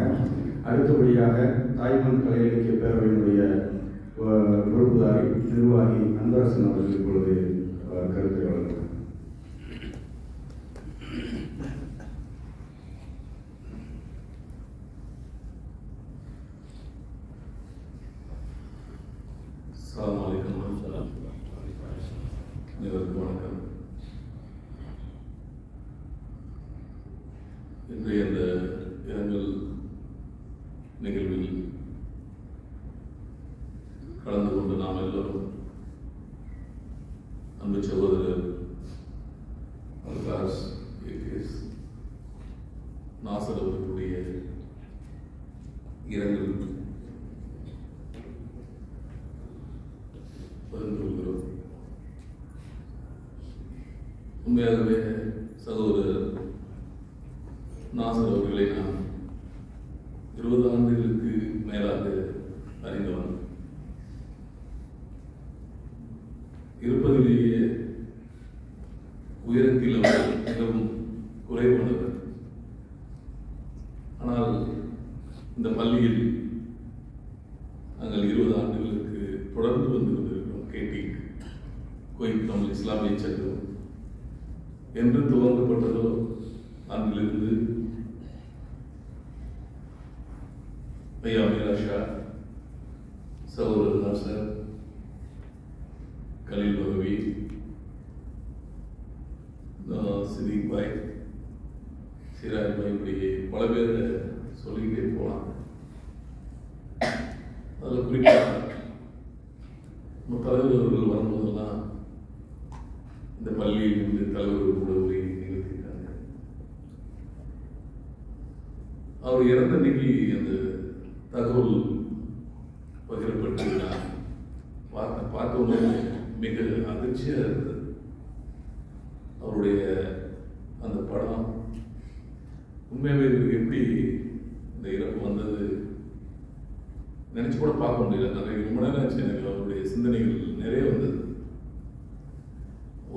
அடுத்தபடியாக தாய்மண் கலை இலக்கிய பேரவையினுடைய பொறுப்புதாரி நிர்வாகி அன்பரசன் அவர்கள் இப்பொழுது கருத்தை வழங்குகிறார். அஸ்ஸலாமு அலைக்கும் அனைவருக்கும் வணக்கம். இன்றைய இந்த இரங்கல் நிகழ்வில் கலந்து கொண்டு நாம் எல்லோரும் அன்பு சகோதரர் அல்காஸ் நாசர் அவர்களுடைய இரங்கல் பகிர்ந்து கொள்கிறோம். உண்மையாகவே சகோதரர் நாசர் அவர்களை நான் 20 ஆண்டுகளுக்கு மேலாக அறிந்தவன். இருப்பதிலேயே உயரத்தில் அவர் மிகவும் குறைவானவர். ஆனால் இந்த பள்ளியில் நாங்கள் 20 ஆண்டுகளுக்கு தொடர்ந்து வந்து கொண்டிருக்கிறோம். கேட்டி குவைத் தமிழ் இஸ்லாமிய சங்கம் என்று துவங்கப்பட்டதோ அன்றிலிருந்து ஐயா மீராஷா, சகோதரர் நாசர், கலீல் பகவி, சிதிக் பாய், சிராஜ் பாய், இப்படி பல பேர் சொல்லிக்கிட்டே போகலாம். அதில் குறிப்பாக நம்ம தலைவர்கள் வரும்போதெல்லாம் இந்த பள்ளியில் இருந்து தலைவர்கள் கூட உரை நிகழ்த்திட்டாங்க. அவர் இறந்த அன்னைக்கு அந்த தகவல் பகிரப்பட்டு நான் பார்த்தோன்னே மிக அதிர்ச்சியாக இருந்தது. அவருடைய அந்த படம் உண்மையாகவே எப்படி இந்த இறப்பு வந்தது நினைச்சு கூட பார்க்க முடியல. நிறைய ரொம்ப நேரம் ஆச்சு எனக்கு. அவருடைய சிந்தனைகள் நிறைய வந்தது.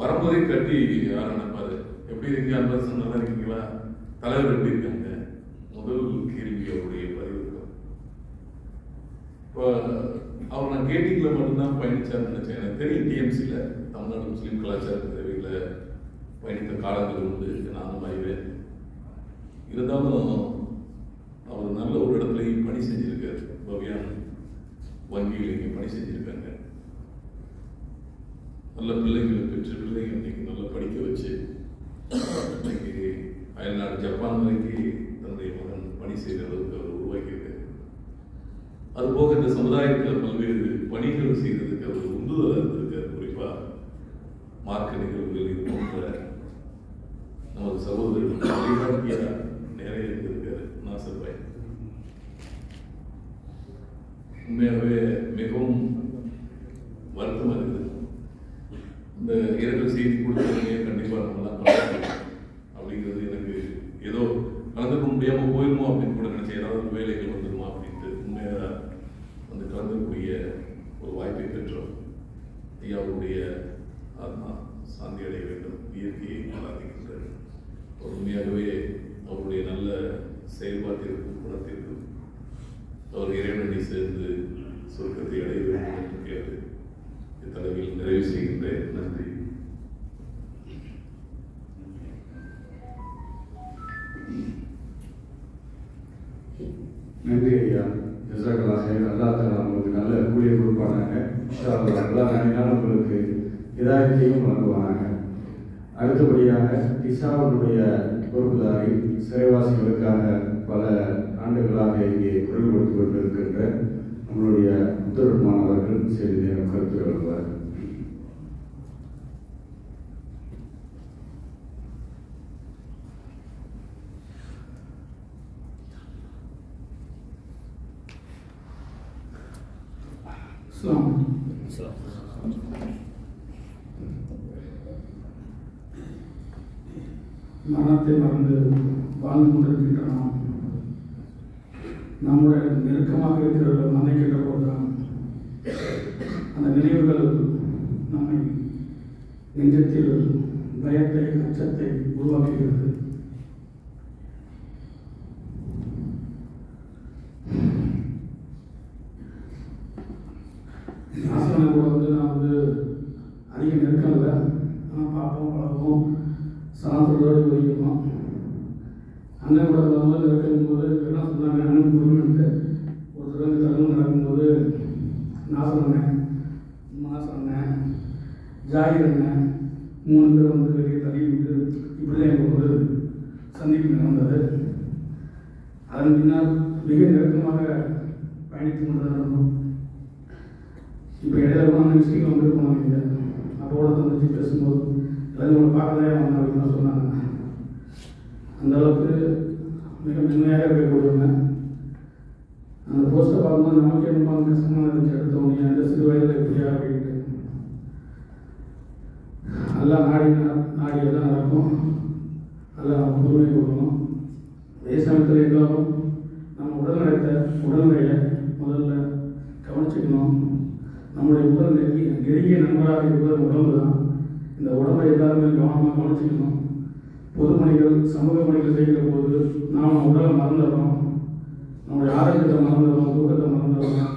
வரும்போதே கட்டி யாரும் நினைப்பாரு, எப்படி இருக்கீங்க, அன்பர் நல்லா இருக்கீங்களா, தலைவர் எப்படி இருக்காங்க, முதல் கேள்வி அவருடைய பதிவு. இப்போ அவர் நான் கேட்டிங்கில் மட்டும்தான் பயணிச்சார்னு நினைச்சேன். எனக்கு தெரியும் டிஎம்சியில் தமிழ்நாடு முஸ்லீம் கலாச்சார சேவையில் பயணித்த காலங்கள் உண்டு, நானும் அறிவேன். இருந்தாலும் அவர் நல்ல ஒரு இடத்துலையும் பணி செஞ்சிருக்காரு. பவியான் வங்கியில் இங்கே பணி செஞ்சுருக்காங்க. நல்ல பிள்ளைங்களை பெற்று பிள்ளைங்க இன்னைக்கு நல்லா படிக்க வச்சு இன்னைக்கு அயல்நாடு ஜப்பான் வரைக்கும் தன்னுடைய மகன் பணி செய்கிற அளவுக்கு அவர் உருவாக்கியிருக்காரு. அதுபோக இந்த சமுதாயத்தில் பல்வேறு பணிகள் செய்கிறதுக்கு அவர் உந்துதலாக இருந்திருக்கார். குறிப்பாக மார்க்க நிகழ்வுகள் இது போன்ற நமது சகோதரர்கள் வழிகாட்டியாக நிறைய இருந்திருக்காரு நாசர் பாய். உண்மையாகவே மிகவும் வருத்தமாக இருக்குது. இந்த இரங்கல் செய்தி கொடுத்தவங்க கண்டிப்பாக நம்மளாம் கலந்துக்கணும் அப்படிங்கிறது எனக்கு ஏதோ கலந்துக்க முடியாமல் போயிருமோ அப்படின்னு கூட நினச்சேன். ஏதாவது வேலைகள் வந்துடுமா அப்படின்ட்டு. உண்மையாக வந்து கலந்துக்கூடிய ஒரு வாய்ப்பை பெற்றோம். ஐயா அவருடைய ஆத்மா சாந்தி அடைய வேண்டும், இயற்கையை பிரார்த்திக்கின்றார். உண்மையாகவே அவருடைய நல்ல செயல்பாட்டிற்கும் குணத்திற்கும் அவர் இறைவனை சேர்ந்து சொர்க்கத்தை அடைய வேண்டும் என்று கேட்டு இத்தளவில் நிறைவு செய்கின்றேன். நன்றி. நன்றி ஐயா, ஜஸாக்கல்லா ஹைர். அல்லாஹ் தஆலா உங்களுக்கு நல்ல கூலியை கொடுப்பானாங்க. இன்ஷா அல்லாஹ் அல்லாஹ் நாளைக்கு உங்களுக்கு ஹிதாயத்தையும் வழங்குவாங்க. அடுத்தபடியாக திசாவுடைய பொறுப்புதாரி சிறைவாசிகளுக்காக பல ஆண்டுகளாக இங்கே குரல் கொடுத்து கொண்டிருக்கின்ற நம்மளுடைய முத்தரட்மான் அவர்கள் சிறிது நேரம் கருத்து வருவார். மரணத்தை மறந்து வாழ்ந்து கொண்டிருக்கின்ற நாம் நம்முடைய நெருக்கமாக இருக்கிறவர்கள் நினைக்கின்ற போதுதான் அந்த நினைவுகள் நம்மை நெஞ்சத்தில் பயத்தை அச்சத்தை உருவாக்குகிறது. ஆசிரியர் கூட நான் அதிக நெருக்கம் இல்லை, ஆனால் பார்ப்போம் பழகுவோம், சாந்தத்தோடு வைக்கணும். அண்ணன் கூட வரும்போது இருக்கும்போது என்ன சொன்னாங்க, அண்ணன் குடும்பம்ட்டு ஒருத்தர் வந்து கல்யாணம் நடக்கும்போது நாசர் அண்ணன், நாசர் அண்ணன், ஜாகிர் அண்ணன் 3 பேர் வந்து வெளியே தள்ளி விட்டு இப்படிதான் எனக்கு ஒரு சந்திப்பு நடந்தது. அதன் பின்னால் மிக நெருக்கமாக பயணித்து கொண்டுதான் இருந்தோம். இப்போ இடையில கூட அந்த விஷயங்கள் வந்து போனாங்க. அப்போட சந்திச்சு பேசும்போது எல்லாரும் உங்களை பார்க்கலையே வந்தேன் அப்படின்னு தான் சொன்னாங்க. அந்த அளவுக்கு மிக மென்மையாக இருக்கக்கூடியவங்க. அந்த போஸ்ட்டை பார்க்கும்போது நமக்கே ரொம்ப கஷ்டமாக இருந்துச்சு. எடுத்தவங்க அந்த சிறு வயதில் எப்படியா அப்படின்ட்டு எல்லாம் நாடி எல்லாம் நடக்கும், எல்லாம் நம்ம பொறுமை கொடுக்கணும். அதே சமயத்தில் எல்லாரும் நம்ம உடல்நிலையை முதல்ல கவனிச்சுக்கணும். நம்முடைய உடல் நெருங்கிய நண்பராக இருப்பது உடம்பு தான். இந்த உடம்பை எல்லாருமே கவனமாக கவனிச்சுக்கணும். பொது பணிகள் சமூக பணிகள் செய்கிற போது நாம் உடலை மறந்துடுறோம், நம்முடைய ஆரோக்கியத்தை மறந்துடுறோம், தூக்கத்தை மறந்துடுறோம்.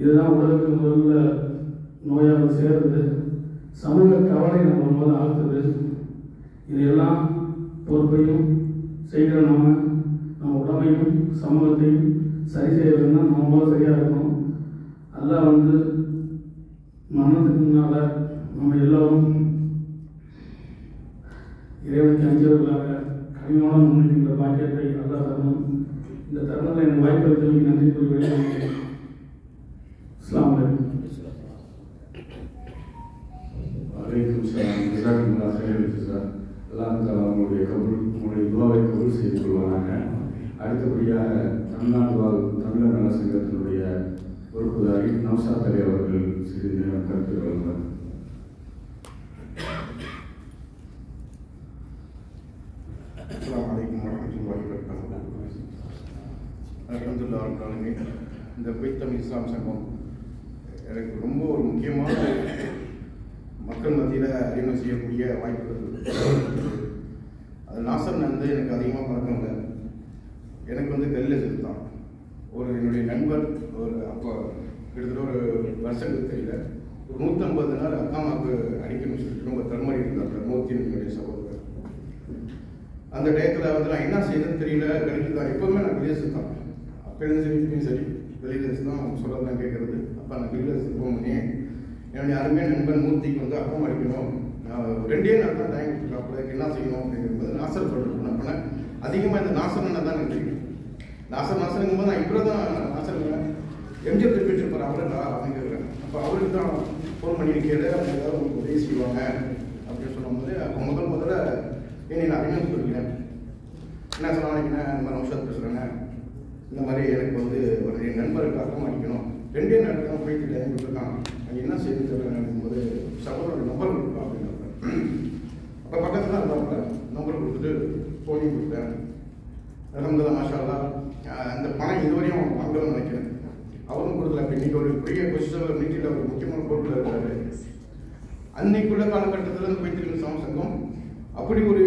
இதுதான் உடலுக்கு முதல்ல நோயாக சேருது. சமூக கவலை நம்ம போது ஆகுது. இதையெல்லாம் பொறுப்பையும் செய்கிற நம்ம உடமையும் சமூகத்தையும் சரி செய்ய வேண்டும். நம்ம சரியாக இருக்கணும். அல்லாஹ் வந்து மரணத்துக்கு முன்னால் நம்ம எல்லோரும் இறைவனுக்கு அஞ்சவர்களாக கனிவோடு முன்னிற்கின்ற பாக்கியத்தை அல்லாஹ் தரணும். இந்த தருணத்தில் எனக்கு வாய்ப்பு அளித்தவர்களுக்கு நன்றி கூறி வெளியே அஸ்ஸலாமு அலைக்கும். வலைக்கும் சலாம். ஜஸாக்கல்லாஹ் ஹைரல் ஜஸா. அல்லாஹ் தஆலா உங்களுடைய துஆவை கபூல் செய்து கொள்வானாக. அடுத்தபடியாக தமிழ்நாடு வாழ் தமிழர் நல சங்கத்தினுடைய பொறுப்புதாரி நௌஷாத் அலி அவர்கள் சிறிது நேரம் கருத்து வழங்குவார். அஸ்ஸலாமு அலைக்கும் வரஹ்மத்துல்லாஹி வபரகாத்துஹு. அல்ஹம்துலில்லாஹ் ரப்பில் ஆலமீன். இந்த குவைத் தமிழ் இஸ்லாம் சங்கம் எனக்கு ரொம்ப ஒரு முக்கியமான மக்கள் மத்தியில் அறிமுகம் செய்யக்கூடிய வாய்ப்புகள். அது நாசர் வந்து எனக்கு அதிகமாக பழக்கம் இல்லை. எனக்கு வந்து கல்லில் தான் ஒரு என்னுடைய நண்பர் ஒரு அப்போ கிட்டத்தட்ட ஒரு வருஷங்களுக்கு தெரியல ஒரு 150 நாள் அக்காமாவுக்கு அடிக்கணும்னு சொல்லிட்டு ரொம்ப தர்மடி இருந்தார். மூர்த்தின் என்னுடைய சகோதரர். அந்த டயத்தில் வந்து நான் என்ன செய்யணும்னு தெரியல. கணிக்கு தான் எப்போவுமே நான் வில்லேஜ் தான். அப்போ இருந்து சரி இப்பயும் சரி வில்லேஜ் தான் அவங்க சொல்லதான் கேட்கறது. அப்போ நான் வில்லேஜ் போகணுன்னே என்னுடைய அருமையான நண்பன் மூர்த்திக்கு வந்து அக்கம் அடிக்கணும். நான் 2 நாள் தான் டைம் கொடுத்துருக்காப்புல என்ன செய்யணும் அப்படிங்கிறது நாசர் சொல்லிட்டு அப்போனா அதிகமாக இந்த நாசர்னா தான் எனக்கு தெரியும். நாசருங்கும் போது நான் இப்போ தான் நாசருங்க எம்ஜிஆர் திருப்பிட்டு இருப்பார் அவரை அப்படிங்கிறேன். அப்போ அவருக்கு தான் ஃபோன் பண்ணி கேளு அவங்க ஏதாவது உங்களுக்கு உதவி செய்வாங்க அப்படின்னு சொல்லும்போது அப்போ முதல்ல என்னை நான் அறிமுகம் சொல்லிக்கிறேன். என்ன சொன்னாங்கன்னா இந்த மாதிரி நௌஷாத் பேசுகிறேங்க, இந்த மாதிரி எனக்கு வந்து ஒரு என் நண்பருக்கு அக்கம் அடிக்கணும் 2 நாள் தான் போயிட்டு டைம் கொடுத்துருக்கான். அங்கே என்ன செய்து தரேன் போது சகோதரோட நம்பர் கொடுப்பா அப்படின்னு. அப்போ பக்கத்தில் தான் இருந்தாங்க. நம்பர் கொடுத்துட்டு ஃபோனையும் கொடுத்தேன். அல்ஹம்துலில்லாஹ் மாஷா அல்லாஹ். அந்த பணம் இதுவரையும் வாங்கணும்னு நினைக்கிறேன். அவரும் கொடுக்கல. இப்போ இன்றைக்கி ஒரு பெரிய பொசிஷனில் மீட்டிங்கில் ஒரு முக்கியமான பொருட்கள் இருக்கிறாரு. அன்னைக்குள்ள காலகட்டத்தில் இந்த குவைத் இஸ்லாம் சங்கம் அப்படி ஒரு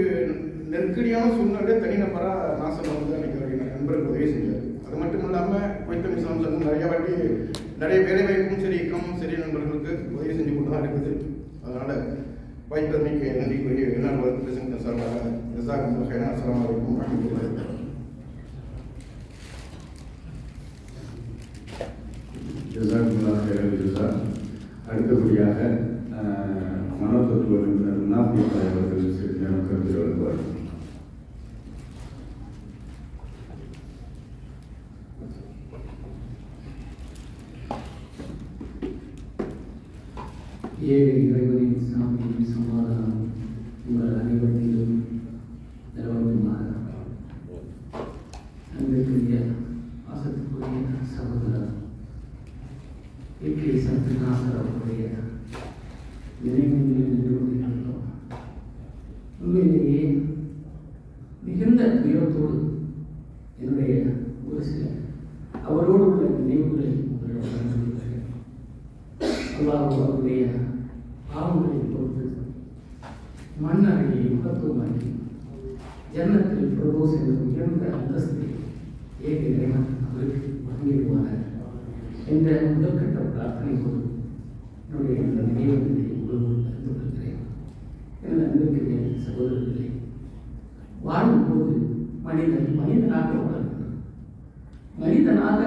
நெருக்கடியான சூழ்நிலை தனிநபராக நாசம் வந்து அன்றைக்கி ஒரு நண்பருக்கு உதவி செஞ்சார். அது மட்டும் இல்லாமல் குவைத் இஸ்லாம் சங்கம் நிறைய வேலைவாய்ப்பும் சரி இயக்கமும் சரி நண்பர்களுக்கு உதவி செஞ்சு கொண்டு தான் இருக்குது. அதனால் வாய்ப்பதற்கு நன்றிக்குரிய என்னால் வளர்த்து சங்கம் சார்பாக ஜஸாக்கல்லாஹ் ஹைரன். அஸ்ஸலாமு அலைக்கும் வரஹ்மத்துல்லாஹி வபரகாத்துஹு. ஜஸாக்கல்லாஹ் ஹைரல் ஜஸா. அடுத்தபடியாக மனோதத்துவ நிபுணர் முனாஃபி அவர்கள் சிறிது நேரம் கருத்து வழங்குவார். ஏழு இறைவனின் சாமியின் சமாதானம் உங்கள் அனைவரிலும் நிலவரமாக. அன்பிற்குரிய ஆசத்துக்குரிய சகோதரர் ஏகே சத்யநாசர் அவர்களுடைய நினைவுகளில் நின்று கொண்டிருக்கிறோம். உண்மையிலேயே மிகுந்த துயரத்தோடு என்னுடைய ஒரு சில அவரோடு உள்ள நினைவுகளை அல்லாஹ் அவருடைய பாவங்களை பொறுத்து மண்ணறையை மகத்துவமாக்கி ஜன்னத்தில் பிரபோஸ் என்ற உயர்ந்த அந்தஸ்தை ஏக இறைவன் அவருக்கு வழங்கிடுவார் என்ற முதற்கட்ட பிரார்த்தனை போது என்னுடைய இந்த நினைவுகளை உங்களோடு அறிந்து கொள்கிறேன். எனது அன்பிற்குரிய சகோதரர்களே, வாழும்போது மனிதனாக வாழ வேண்டும். மனிதனாக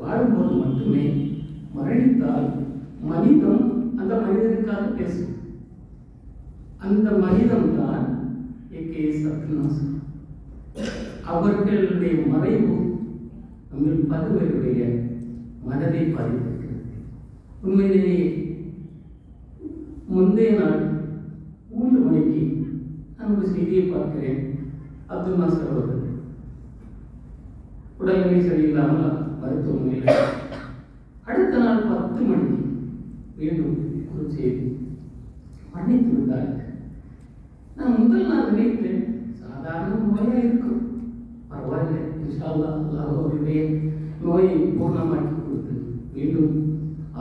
வாழும்போது மட்டுமே மரணித்தால் மனிதம் அந்த மனிதனுக்காக பேசும். அந்த மனிதம் தான் ஏகே சத்யநாசர். அவர்களுடைய மறைவு நம்மில் பலருடைய மனதை பாதித்திருக்கிறது. உண்மையிலேயே முந்தைய நாள் 3 மணிக்கு நான் ஒரு செய்தியை பார்க்கிறேன். அப்துல் நாசர் அவர்கள் உடல்நிலை சரியில்லாமல் மருத்துவமனையில். அடுத்த நாள் 10 மணிக்கு மீண்டும் ஒரு செய்தி, மன்னித்து விட்டார்கள். நான் முதல் நாள் நினைத்தேன் சாதாரண நோயாக இருக்கும், பரவாயில்லை, இன்ஷா அல்லாஹ் அல்லாஹ் அவருடைய நோயை பூர்ணமாக்கி கொடுத்து மீண்டும்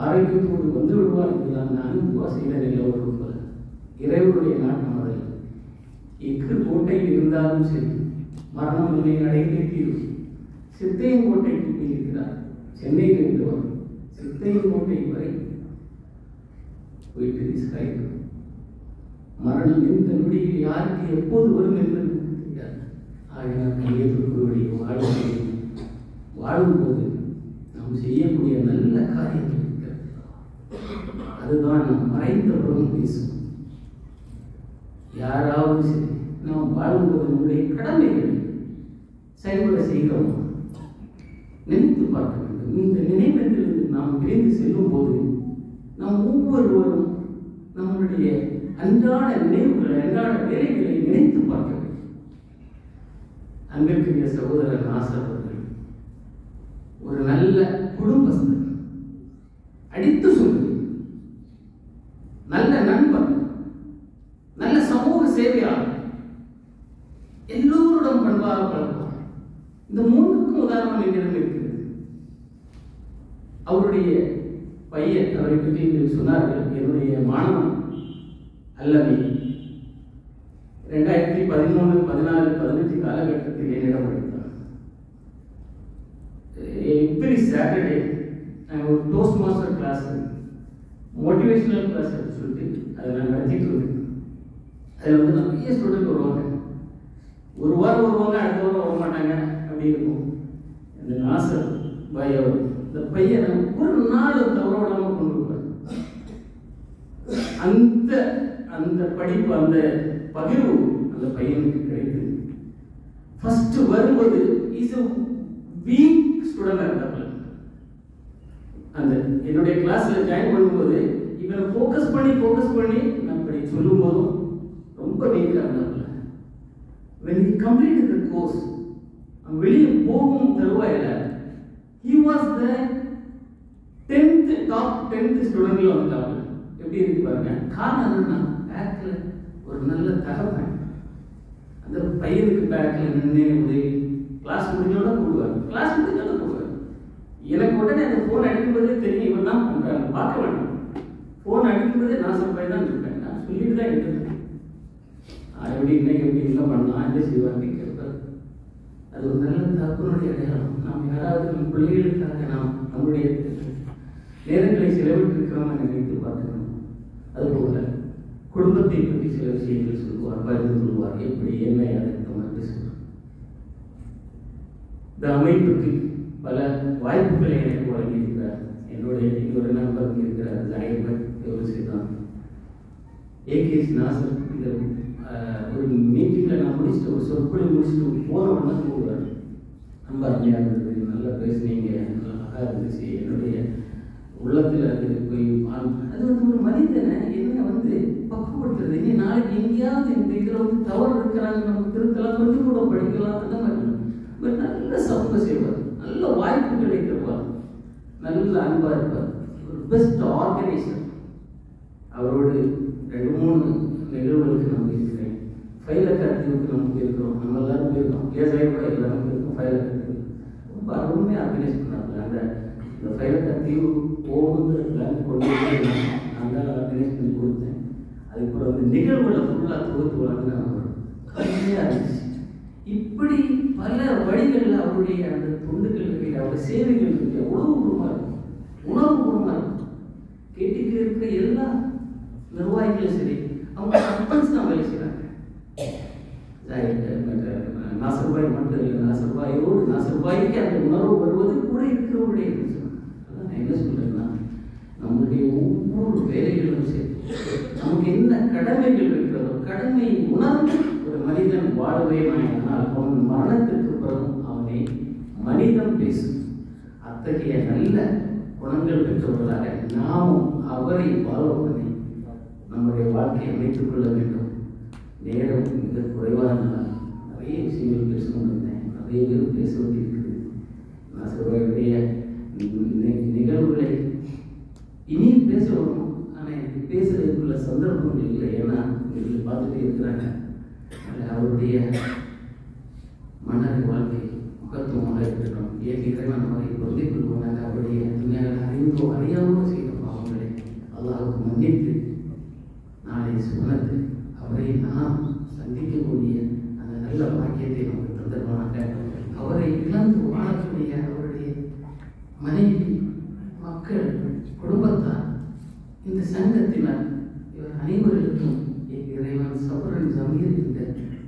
ஆரோக்கியத்தோடு வந்து விடுவார் என்றுதான் நானும் துவா செய்ததில்லை. ஒரு இறைவனுடைய நாட்டம் அதில் எக்கு கோட்டையில் இருந்தாலும் சரி மரணம் என்னை அடைந்தே தீரும். சித்தையன் கோட்டைக்கு போயிருக்கிறார். சென்னையில் இருந்தவர் சித்தையன் கோட்டை வரை போயிட்டு ரைட். மரணம் இந்த நொடியில் யாருக்கு எப்போது வரும் என்பது தெரியாது. ஆகினால் கையெழுத்துடைய வாழும்போது நாம் செய்யக்கூடிய நல்ல காரியங்கள் இருக்கிறது. அதுதான் நாம் மறைந்தவரும் பேசும். யாராவது சரி நாம் வாழும்போது நம்முடைய கடமைகளை செயல்பட செய்கிறோம் நினைத்து பார்க்க வேண்டும். இந்த நினைவென்றிலிருந்து நாம் பிரிந்து செல்லும் போது நாம் ஒவ்வொருவரும் நம்முடைய அன்றாட நினைவுகளை அன்றாட வேலைகளை நினைத்து பார்க்க வேண்டும். அன்பிற்குரிய சகோதரர் நாசர் அவர்கள் ஒரு நல்ல குடும்பஸ்தர், அடித்து சொல்வது, நல்ல நண்பர், நல்ல சமூக சேவையாளர், எல்லோருடன் பண்பாக பழகுவார். இந்த மூன்றுக்கும் உதாரணம் என்னிடம் இருக்கிறது. அவருடைய பையன், அவரை பற்றி சொன்னார்கள், என்னுடைய மாணவன் அல்லவி 2013, 14, 15 காலகட்டத்தில் என்னிடம் படித்தார். எவ்ரி சாட்டர்டே நாங்கள் ஒரு toast master class, motivational class சொல்லிட்டு அதை நான் நடத்திட்டு இருக்கேன். அதில் வந்து நிறைய ஸ்டூடெண்ட் வருவாங்க. ஒரு வாரம் வருவாங்க, அடுத்த வாரம் வர மாட்டாங்க, அப்படி இருக்கும். அந்த நாசர் பாய் அவர் இந்த பையனை ஒரு நாள் தவற விடாமல் கொண்டு வருவார். அந்த அந்த படிப்பு, அந்த பகிர்வு அந்த பையனுக்கு கிடைத்தது. ஃபர்ஸ்ட் வரும்போது இஸ் a வீக் ஸ்டூடெண்டாக இருந்தாங்க. அந்த என்னுடைய கிளாஸில் ஜாயின் பண்ணும்போது இவனை ஃபோக்கஸ் பண்ணி நான் படி சொல்லும் போதும் ரொம்ப வீக்காக இருந்தாங்க. when he completed the course, வெளியே போகும் தருவாயில் he was the 10th ஸ்டூடெண்ட்ல வந்துட்டாங்க. எப்படி இருக்கு பாருங்க. காரணம் என்னன்னா பேக்கில் ஒரு நல்ல தகவல். அந்த பையனுக்கு பேக்கில் நின்று உதவி, கிளாஸ் முடிஞ்சோட போடுவார். எனக்கு உடனே அந்த ஃபோன் அடிக்கும்போதே தெரியும் இவன் தான் பண்ணுறாங்க, பார்க்க வேண்டாம். ஃபோன் அடிக்கும்போதே நான் சொல்றேன் தான் இருப்பேன். நான் சொல்லிட்டு தான் எடுத்துருக்கேன். எப்படி இன்னைக்கு எப்படி இல்லை பண்ணலாம், என்ன செய்வாங்க கேட்பார். அது ஒரு நல்ல தகவலுடைய அடையாளம். நாம் யாராவது நம் பிள்ளைகளுக்காக நாம் நம்முடைய நேரங்களை செலவிட்டிருக்கிறோம் நினைத்து பார்க்கணும். அதுபோல குடும்பத்தை பற்றி சில விஷயங்கள் சொல்லுவார், பகிர்ந்து கொள்வார். எப்படி என்ன அதற்கு மாதிரி சொல்லுவார். இந்த அமைப்புக்கு பல வாய்ப்புகளை எனக்கு வழங்கியிருக்கிறார். என்னுடைய இன்னொரு நண்பர் இருக்கிறார், ஜாயிபர் தான் ஏகேஎஸ் நாசர். இந்த ஒரு மீட்டிங்கில் நான் முடிச்சுட்டு ஒரு சொற்பொழிவு முடிச்சுட்டு போன உடனே போடுவார். ரொம்ப அருமையாக இருந்தது, நல்லா பேசுனீங்க, நல்லா அழகாக இருந்துச்சு. என்னுடைய உள்ளத்தில் அது போய் அது வந்து ஒரு மனிதனை என்ன வந்து பக்குவப்படுத்துறது. இனி நாளைக்கு எங்கேயாவது இந்த இதில் வந்து தவறு இருக்கிறாங்க, நம்ம திருத்தலாம், கொஞ்சம் கூட படிக்கலாம், அந்த மாதிரி நல்ல சமூக செய்வார், நல்ல வாய்ப்புகளை தருவார், நல்ல அன்பாக இருப்பார், ஒரு பெஸ்ட் ஆர்கனைசர். அவரோடு 2-3 நிகழ்வுகளுக்கு நம்ம இருக்கிறேன். ஃபைலக்கார்த்திக்கு நம்ம போயிருக்கிறோம், நம்ம எல்லாரும் போயிருக்கோம். கூட எல்லாரும் போயிருக்கோம். ஃபைலக்கார்த்தி ரொம்ப அருமையாக ஆர்கனைஸ் பண்ணாங்க. இந்த ஃபைலக்கார்த்தி போகுங்கிற பிளான் கொண்டு நான் தான் ஆர்கனைஸ் பண்ணி கொடுத்தேன். அதுக்கு வந்து நிகழ்வுகளை ஃபுல்லாக தொகுத்து வழங்கினா கம்மியாக இருந்துச்சு. இப்படி பல வழிகளில் அவருடைய அந்த தொண்டுகள் இருக்கு, அவருடைய சேவைகள் இருக்கு, உணவுபூர்வமாக இருக்கும், உணவுபூர்வமாக இருக்கும். கேட்டுக்கு இருக்கிற எல்லா நிர்வாகிகளும் சரி, அவங்க அர்ப்பணிச்சு தான் வேலை செய்கிறாங்க. நாசர்பாய் மட்டும் இல்லை, நாசர்பாய்க்கு அந்த உணர்வு வருவது கூட இருக்கிறவருடைய அதான் நான் என்ன சொல்றேன்னா, நம்முடைய ஒவ்வொரு வேலைகளும் சரி, நமக்கு என்ன கடமைகள் இருக்கிறதோ கடமை உணர்ந்து ஒரு மனிதன் வாழவே ஆனால் அவன் மரணத்திற்கு பிறகு அவனை மனிதன் பேசும். அத்தகைய நல்ல குணங்கள் பெற்றவர்களாக நாமும் அவரை ஃபாலோ பண்ணி நம்முடைய வாழ்க்கையை அமைத்துக் கொள்ள வேண்டும். நேரம் மிக குறைவான நிறைய விஷயங்கள் பேசணும்னு இருந்தேன், நிறைய பேர் பேச வேண்டியிருக்குது. நான் சொல்வதைய நிகழ்வுகளை இனியும் பேச வரணும். ஆனால் எனக்கு பேசுறதுக்குள்ள சந்தர்ப்பங்கள் இல்லை. ஏன்னா இவர்கள் பார்த்துட்டே இருக்கிறாங்க. அவருடைய மன்னர் வாழ்க்கை முகத்துவமாக இருக்கட்டும். இயற்கைகள் நம்மளை பொருந்தி கொள்வாங்க. அவருடைய அறிந்தோ அறியாமோ செய்த பாவங்களை அல்லாஹ்வுக்கு மன்னித்து நாளை சுமந்து அவரை நாம் சந்திக்கக்கூடிய அந்த நல்ல பாக்கியத்தை நமக்கு தந்தருவாங்க. அவரை இழந்து வாழக்கூடிய அவருடைய மனைவி, மக்கள், குடும்பத்தார் இந்த சங்கத்தினர் இவர் அனைவருக்கும் இறைவன் சபரன் ஜமீர் இந்த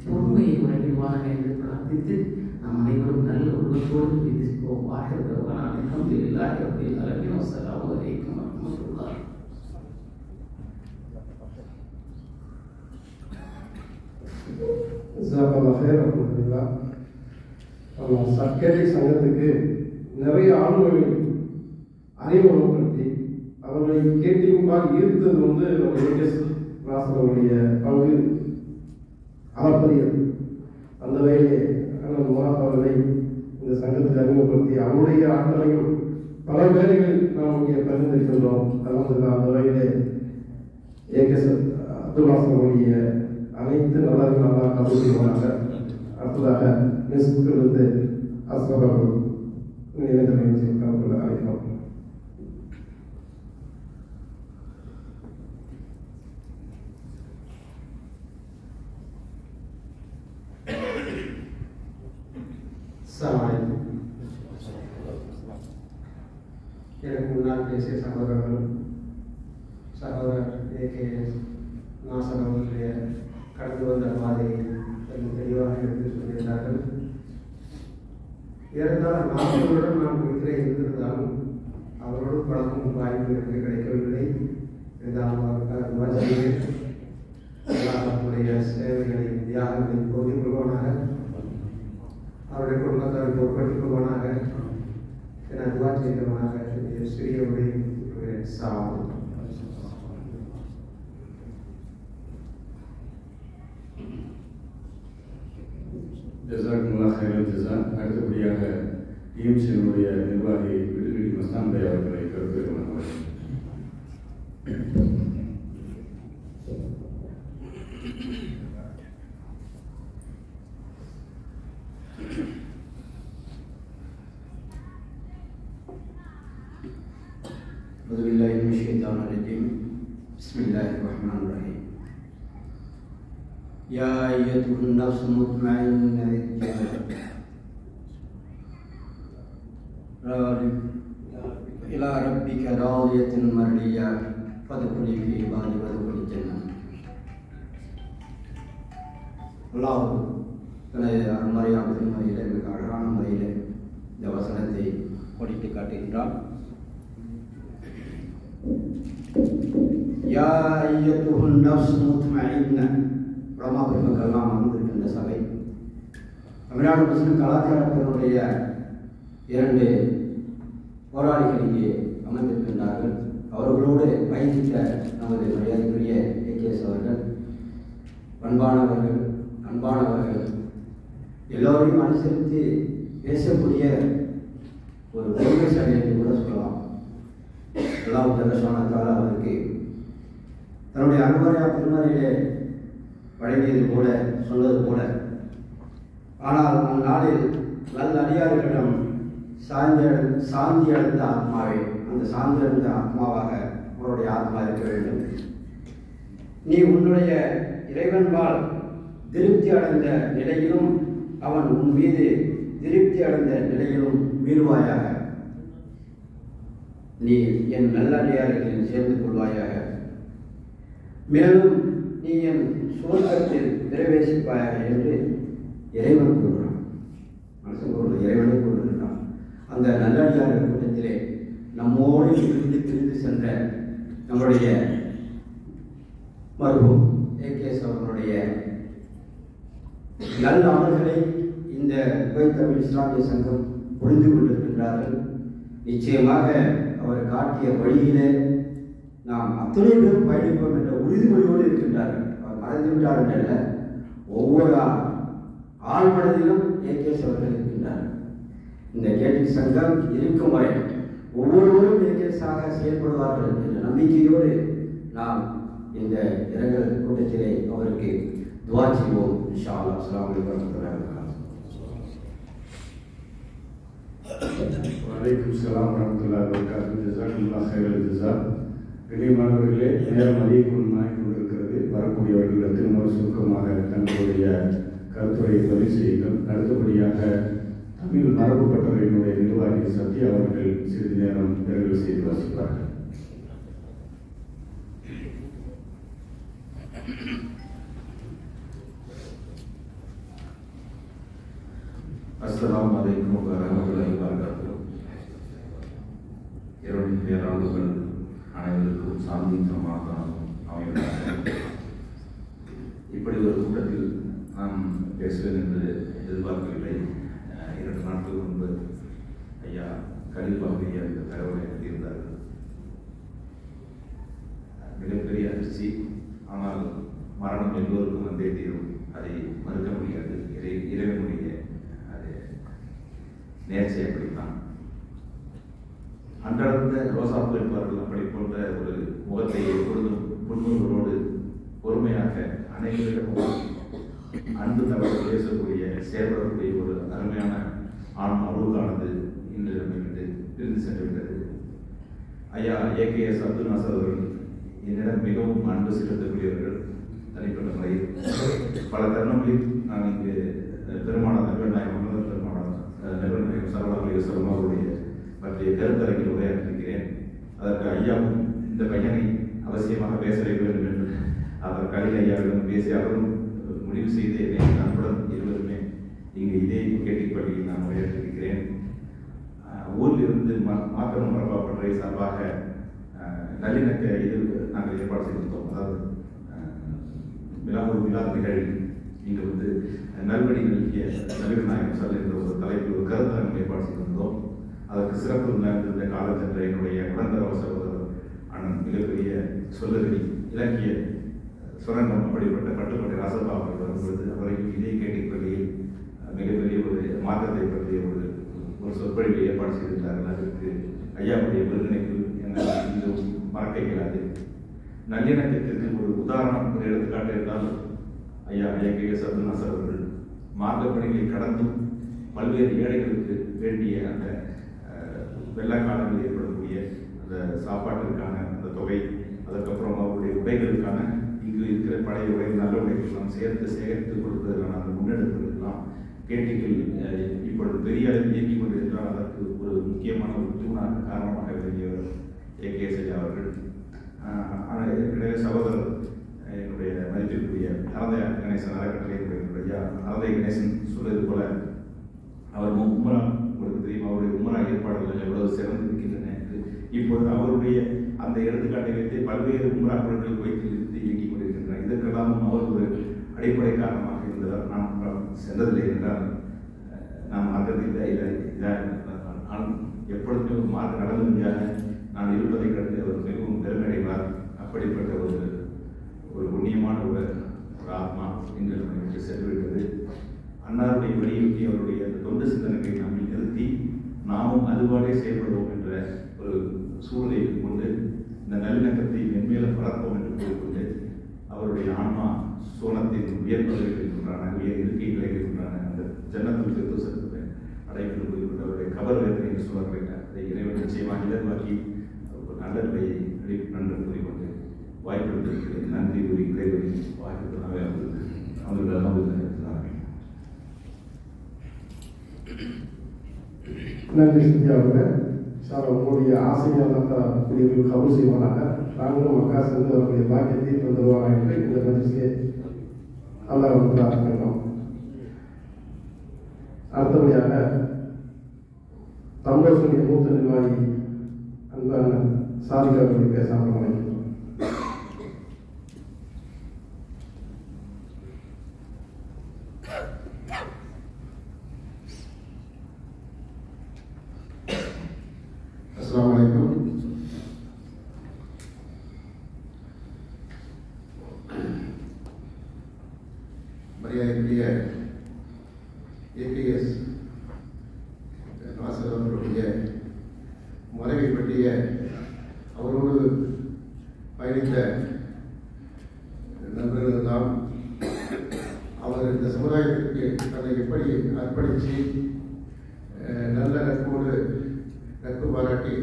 பொறுமையை வழங்குவாங்க என்று பிரார்த்தித்து நாம் அனைவரும் நல்ல உள்ளத்தோடு விதிப்போம். வாஹிர்தவானா அல்ஹம்துலில்லாஹி ரப்பில் ஆலமீன். அஸ்ஸலாமு அலைக்கும் வரஹ்மத்துல்லாஹ். சர்க்கரை சங்கத்துக்கு நிறைய ஆளுமைகளை அறிமுகப்படுத்தி அவர்களை கேட்டிருப்பால் ஈர்த்தது வந்து ராசனுடைய பங்கு அளப்பரியது. அந்த வகையிலே முராத் அவர்களை இந்த சங்கத்துக்கு அறிமுகப்படுத்தி அவருடைய ஆற்றலையும் பல வேலைகளில் நாம் இங்கே பரிந்துரைக்கின்றோம். அந்த வகையிலே ஏகேஎஸ் அப்துல் ஹாசனுடைய அனைத்து நலர்கள் நல்லா கபூல் செய்வாங்க. அடுத்ததாக மிஸ்கிலிருந்து அஸ்வர்கள் இணைந்த நிகழ்ச்சியை கலந்துள்ள அழைக்கிறோம். எனக்கு முன்னால் பேசிய சகோதரர்கள் சகோதரர் ஏகேஎஸ் நாசர் அவர்களுடைய கடந்து வந்த பாதையை தெளிவாக எடுத்து சொல்லியிருந்தார்கள். ஏறத்தாழ 40 வருடம் நான் குறித்திலே இருந்திருந்தாலும் அவரோடு பழகும் வாய்ப்பு எனக்கு கிடைக்கவில்லை. இருந்தாலும் அவருடைய சேவைகளை தியாகங்களை போதிக் கொள்வானாக, அவருடைய குடும்பத்தாரை பொறுப்பெடுத்துக் கொள்வானாக என துவா செய்தவனாக சிறிய உடைய சாவு. ஜஸாக்குமுல்லாஹ் ஹைரல் ஜஸா. அடுத்தபடியாக டிஎம்சியினுடைய நிர்வாகி விடுகடி மஸ்தான் பை அவர்களை கருத்துக்கள். அவுதுபில்லாஹி மினஷ் ஷைத்தானிர் ரஜீம். பிஸ்மில்லாஹிர் ரஹ்மானிர் ரஹீம். யா அய்யுஹன் நஃப்ஸ் முத்மஇன்னா இலா ரப்பிக ராதியத்துன் மர்டியா ஃபத்குலி ஃபீ இபாதி வத்குலி ஜன்னத். அல்லாஹ் தனது அருள்மறையான திருமறையிலே மிக அழகான முறையிலே இந்த வசனத்தை படித்து காட்டுகின்றார். யா அய்யுஹன் நஃப்ஸ் முத்மஇன்னா. உலமா பெருமக்கள்லாம் அமர்ந்திருக்கின்ற சபை, தமிழ்நாடு முஸ்லிம் கலாச்சாரத்தினுடைய 2 போராளிகள் இங்கே அமர்ந்திருக்கின்றார்கள். அவர்களோடு பயணித்த நமது மரியாதைக்குரிய ஏகேஎஸ் அவர்கள், அன்பானவர்கள் எல்லோரையும் அனுசரித்து பேசக்கூடிய ஒரு பொறுமைசாலி என்று கூட சொல்லலாம். அல்லாஹ் தஆலா அவருக்கு தன்னுடைய அன்பரையா திருமறையிலே வழங்கியது போல சொன்னது போல, ஆனால் அந்நாளில் நல்ல அடியார்களிடம் சாந்தி அடைந்த ஆத்மாவே, அந்த சாந்தி அடைந்த ஆத்மாவாக அவருடைய ஆத்மா இருக்க வேண்டும். நீ உன்னுடைய இறைவன்பால் திருப்தி அடைந்த நிலையிலும் அவன் உன் மீது திருப்தி அடைந்த நிலையிலும் மீறுவாயாக. நீ என் நல்லடியார்களில் சேர்ந்து கொள்வாயாக. மேலும் நீ என் சுவர்க்கத்தில் பிரவேசிப்பாயாக என்று இறைவன் கூறுகிறான். மனசு இறைவனை கூறுகிறான். அந்த நல்லடியார்கள் கூட்டத்திலே நம்மோடு பிரிந்து சென்ற நம்முடைய மருமகன் ஏகேஎஸ் அவர்களுடைய நல்ல அமல்களை இந்த குவைத் இஸ்லாமிய சங்கம் புரிந்து கொண்டிருக்கின்றார்கள். நிச்சயமாக அவர் காட்டிய வழியிலே நாம் அத்தனை பேரும் பயணிப்போம் என்ற உறுதிமொழியோடு இருக்கின்றார்கள். அவர் மறந்துவிட்டார் என்றல்ல, ஒவ்வொரு ஆழ்மனதிலும் ஏகேஎஸ் அவர்கள் இருக்கின்றார்கள். இந்த கேட்டிங் சங்கம் இருக்கும் வரை ஒவ்வொருவரும் ஏகேஎஸ்ஸாக செயல்படுவார்கள் என்ற நம்பிக்கையோடு நாம் இந்த இரங்கல் கூட்டத்திலே அவருக்கு துவா செய்வோம். இன்ஷா அல்லாஹ். அஸ்ஸலாமு அலைக்கும் வரஹ்மத்துல்லாஹி வபரகாத்துஹு. வலைக்கும் ஸலாம் வரஹ்மத்துல்லாஹி வபரகாத்துஹு. ஜஸாக்குமுல்லாஹ் ஹைரல் ஜஸா. கண்ணியமானவர்களே, நேரம் அதிகமாகிக் கொண்டிருக்கிறது. வரக்கூடியவர்கள் திரும்ப சுருக்கமாக தங்களுடைய கருத்துரையை பதிவு செய்யுங்கள். அடுத்தபடியாக தமிழ் மரபுப்பட்டவர்களினுடைய நிர்வாகி சத்யா அவர்கள் சிறிது நேரம் இரங்கல் செய்து வாசிப்பார்கள். அஸ்ஸலாமு அலைக்கும் வரஹ்மத்துல்லாஹி வபரகாத்துஹு. இறைவனின் பேராளுகள் அனைவருக்கும் சாந்தி சமாதானம் அமைவதாக. இப்படி ஒரு கூட்டத்தில் நான் பேசுவேன் என்று எதிர்பார்க்கவில்லை. 2 நாட்கள் முன்பு ஐயா கலீல் பாபையா இந்த தகவலை எழுதியிருந்தார்கள். மிகப்பெரிய அதிர்ச்சி. ஆனால் மரணம் எல்லோருக்கும் வந்தே தீரும், அதை மறுக்க முடியாது. இறைவனுடைய நேர்ச்சி அப்படித்தான். அன்றடர்ந்த ரோசாப்பூ என்பவர்கள் அப்படி போன்ற ஒரு முகத்தை எப்பொழுதும் புன்முறுவலோடு பொறுமையாக அனைவரிடமும் அன்பு தகவல் பேசக்கூடிய செயல்படக்கூடிய ஒரு அருமையான ஆண் அருளானது இன்று நம்மிட்டு பிரிந்து சென்று விட்டது. ஐயா ஏகேஎஸ் அப்துல் நாசர் அவர்கள் என்னிடம் மிகவும் அன்பு செலுத்தக்கூடியவர்கள். தனிப்பட்ட முறையில் பல தருணங்களில் நான் இங்கு பெருமானார் நபிகள் நாயகம் நபிகள் நாயகம் ஸல்லல்லாஹு அலைஹி வஸல்லம் அவருடைய பற்றிய கருத்தரங்கில் உரையாற்றிருக்கிறேன். அதற்கு ஐயாவும் இந்த பையனை அவசியமாக பேச வேண்டும் என்று அவர் கலீல் ஐயாவிடம் பேசி அவரும் முடிவு செய்து என்னை நண்புடன் இருவருமே இங்கு இதே கேட்டிக் பள்ளியில் நான் உரையாற்றிருக்கிறேன். ஊரில் இருந்து மாற்றம் மரபாப்பற்றை சார்பாக நல்லிணக்க இது நாங்கள் ஏற்பாடு செய்திருந்தோம். அதாவது மிலாது நிகழ்வில் இங்கே வந்து நல்வழி நல்கிய நபிகள் நாயகம் ஸல்லல்லாஹு என்ற ஒரு தலைப்பில் ஒரு கருத்தரங்கம் ஏற்பாடு செய்திருந்தோம். அதற்கு சிறப்பு நடந்திருந்த காலச்சென்ற என்னுடைய உடன்தரவ சகோதரர் அண்ணன் மிகப்பெரிய சொல்லறி இலக்கிய சுரங்கம் அப்படிப்பட்ட பட்டுக்கோட்டை ராசப்பா அவர்கள் வரும்பொழுது அவரையும் இதே கேட்டிக் பள்ளியில் மிகப்பெரிய ஒரு மாற்றத்தை பற்றிய ஒரு சொற்பொழிவை ஏற்பாடு செய்திருந்தார்கள். அதற்கு ஐயாவுடைய விருதினைக்கு என்னால் இன்றும் மறக்க இயலாது. நல்லிணக்கத்திற்கு ஒரு உதாரணம், ஒரு எடுத்துக்காட்டு இருந்தால் ஐயா ஏகேஎஸ் அப்துல் நாசர் அவர்கள் மார்க்க பணிகளை கடந்தும் பல்வேறு ஏழைகளுக்கு வேண்டிய அந்த வெள்ள காலங்களில் ஏற்படக்கூடிய அந்த சாப்பாட்டிற்கான அந்த தொகை, அதுக்கப்புறம் அவருடைய உடைகளுக்கான இங்கு இருக்கிற பழைய உடைகள் நல்ல உடைகளெல்லாம் சேகரித்து கொடுப்பதற்கான அந்த முன்னெடுப்புகளெல்லாம் கேட்டிகள் இப்பொழுது பெரிய அளவில் இயக்கிக் கொண்டிருந்தால் அதற்கு ஒரு முக்கியமான ஒரு தூணாக காரணமாக விளங்கியவர் ஏகேஎஸ் ஐயா அவர்கள். ஏற்கனவே சகோதரர் என்னுடைய மதிப்பிற்குரிய அறந்தை கணேசன் அறக்கட்டளையினுடைய ஐயா அறந்தை கணேசன் சொல்வது போல அவர் உம்ரா உங்களுக்கு தெரியும், அவருடைய உம்ரா ஏற்பாடுகள் எவ்வளவு சிறந்து இருக்கின்றன என்று இப்பொழுது அவருடைய அந்த எடுத்துக்காட்டை வைத்து பல்வேறு உம்ரா பொருட்கள் வைத்து இயக்கிக் கொண்டிருக்கின்றனர். இதற்கெல்லாம் அவர் ஒரு அடிப்படை காரணமாக இருந்தவர். நாம் சென்றதில்லை என்றால் நாம் மாற்றத்தில் இல்லை எப்பொழுதுமே ஒரு மாற்றம் நடந்ததாக நான் இருப்பதை கண்டு அவர் மிகவும் பெருமையடைவார். அப்படிப்பட்ட ஒரு புண்ணியமான ஒரு ஆத்மா இன்று நமக்கு சென்றுவிட்டது. அன்னாருடைய வழியொட்டி அவருடைய அந்த தொண்டு சிந்தனைகளை நாம் நிறுத்தி நாமும் அதுவாலே செயல்படுவோம் என்ற ஒரு சூழலை கொண்டு இந்த நல்லிணக்கத்தை மென்மேலும் வளர்ப்போம் என்று கூறிக்கொண்டு அவருடைய ஆன்மா சோனத்தின் உயர்பதவிகள் இருக்கின்றன, உயர் இருக்கைகளை இருக்கின்றன, அந்த ஜன்னத்தில் பெருசத்தை அடைந்து கூறிக்கொண்டு அவருடைய கபர் வேதனை என்று சொல்வார்கள். அதை இறைவன் நிச்சயமாக இலவாக்கி ஒரு நல்ல நிலையை நன்று கூறிக்கொண்டு வாய்ப்பு நன்றி கூறி இறைவனை வாய்ப்பு நன்றி செஞ்சாங்க சார். உங்களுடைய ஆசையான குடியவர்கள் கபூல் செய்வானாக. நாங்களும் மக்கா சென்று அவருடைய பாக்கியத்தை தந்துருவாங்க என்று இந்த மதிசியை அல்லாஹ் பிரார்த்திக்கிறோம். அடுத்தபடியாக தமிழகத்துடைய மூத்த நிர்வாகி அன்பான சாதிக் அவர்களை பேசாமல் அமைக்கிறோம். அஸ்ஸலாமு அலைக்கும். மரியாதைக்குரிய ஏகேஎஸ் நாசர் அவர்களுடைய மறைவை பற்றிய அவரோடு பயணித்த நண்பர்கள் எல்லாம் அவர் இந்த சமுதாயத்திற்கு தன்னை எப்படி அர்ப்பணித்து நல்ல நட்பு பாராட்டி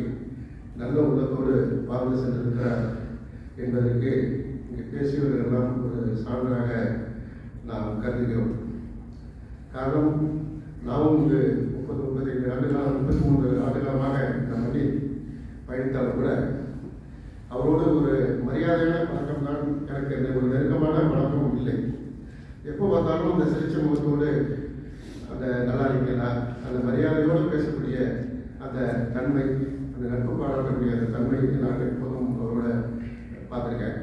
நல்ல உள்ளத்தோடு வாழ்ந்து சென்றிருக்கிறார் என்பதற்கு இங்கே பேசியவர்கள் எல்லாம் ஒரு சான்றாக நாம் கருதுகிறோம். காரணம், நாமும் இங்கு 30-35 ஆண்டுகாலம் 33 ஆண்டுகாலமாக இந்த மண்ணில் பயணித்தாலும் கூட அவரோடு ஒரு மரியாதையான பழக்கம் தான் எனக்கு ஒரு நெருக்கமான பழக்கம் இல்லை. எப்போ பார்த்தாலும் அந்த சிரிச்ச முகத்தோடு அந்த நல்லா இருக்கீங்களா அந்த மரியாதையோடு பேசக்கூடிய அந்த தன்மை, அந்த நட்பு பாராட்டக்கூடிய அந்த தன்மை நான் எப்போதும் அவரோட பார்த்துருக்கேன்.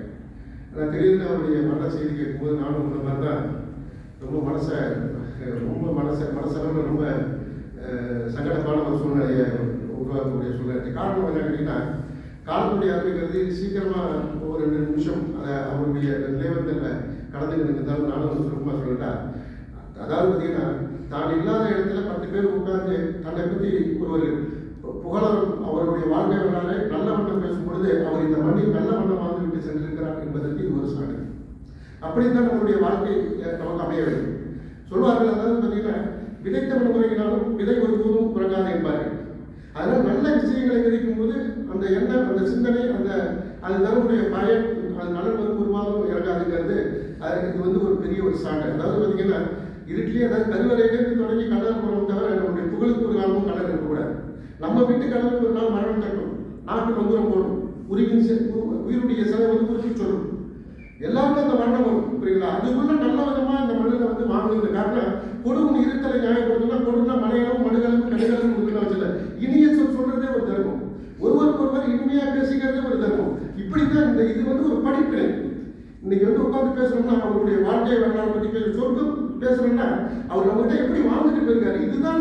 ஆனால் திடீர்னு அவருடைய மரண செய்தி கேட்கும்போது நானும் இந்த மாதிரி தான் ரொம்ப மனசளவில் ரொம்ப சங்கடமான ஒரு சூழ்நிலையை உருவாக்கக்கூடிய சூழ்நிலை. காரணம் என்ன கேட்டீங்கன்னா, காலத்துடைய அறிவிக்கிறது சீக்கிரமாக ஒரு 2 நிமிஷம் அதை அவருடைய நிலைவத்தில் கடந்துக்கிட்டு இருந்தாலும் நானும் சுருக்கமாக சொல்லிட்டா. அதாவது பார்த்தீங்கன்னா, தான் இல்லாத இடத்துல 10 பேர் உட்கார்ந்து தன்னை பற்றி ஒரு புகழரும் அவருடைய வாழ்க்கை வரலாறு நல்ல வண்ணம் பேசும் பொழுது அவர் இந்த மண்ணில் நல்ல வண்ணம் வாழ்ந்து விட்டு சென்றிருக்கிறார் என்பதற்கு இது ஒரு சான்று. அப்படித்தான் நம்மளுடைய வாழ்க்கை நமக்கு அமைய வேண்டும். சொல்வார்கள், அதாவது பார்த்தீங்கன்னா, விதைத்தவன் முறையினாலும் விதை ஒருபோதும் குறைக்காது என்பார்கள். அதனால் நல்ல விஷயங்களை விதைக்கும் போது அந்த எண்ணம், அந்த சிந்தனை, அது தரக்கூடிய பயன், அது நலன் ஒருபாலும் இறங்காதுங்கிறது இது ஒரு பெரிய ஒரு சான்று. அதாவது பார்த்தீங்கன்னா, இருட்டிலேயே அதாவது கருவறையிலேருந்து தொடங்கி கடல் போகிறோம் தவிர நம்முடைய புகழுக்கு ஒரு காலமும் கடல் இருக்கக்கூடாது. நம்ம வீட்டு கடலுக்கு ஒரு நாள் மரணம் தட்டும், நாட்டு நங்குரம் போடும், உயிருடைய சிலை குறித்து சொல்லும், எல்லாருக்கும் அந்த மரணம் வரும். புரியுங்களா? அதுக்குள்ள நல்ல விதமா இந்த மண்ணில் வாழ்ந்து காரணம் கொடுக்கும் இருத்தலை நியாயப்படுத்தினா கொடுனா மலைகளும் மடுகளும் கடைகளும் கொடுக்கணும் வச்சல இனிய சொல்றதே ஒரு தர்மம், ஒருவருக்கொருவர் இனிமையா பேசிக்கிறதே ஒரு தர்மம். இப்படித்தான் இது ஒரு படிப்பினை. இன்னைக்கு உட்காந்து பேசணும்னா அவருடைய வாழ்க்கை வரலாறு பற்றி சொர்க்கம் பேசணும்னா அவர் நம்மகிட்ட எப்படி வாழ்ந்துட்டு போயிருக்காரு. இதுதான்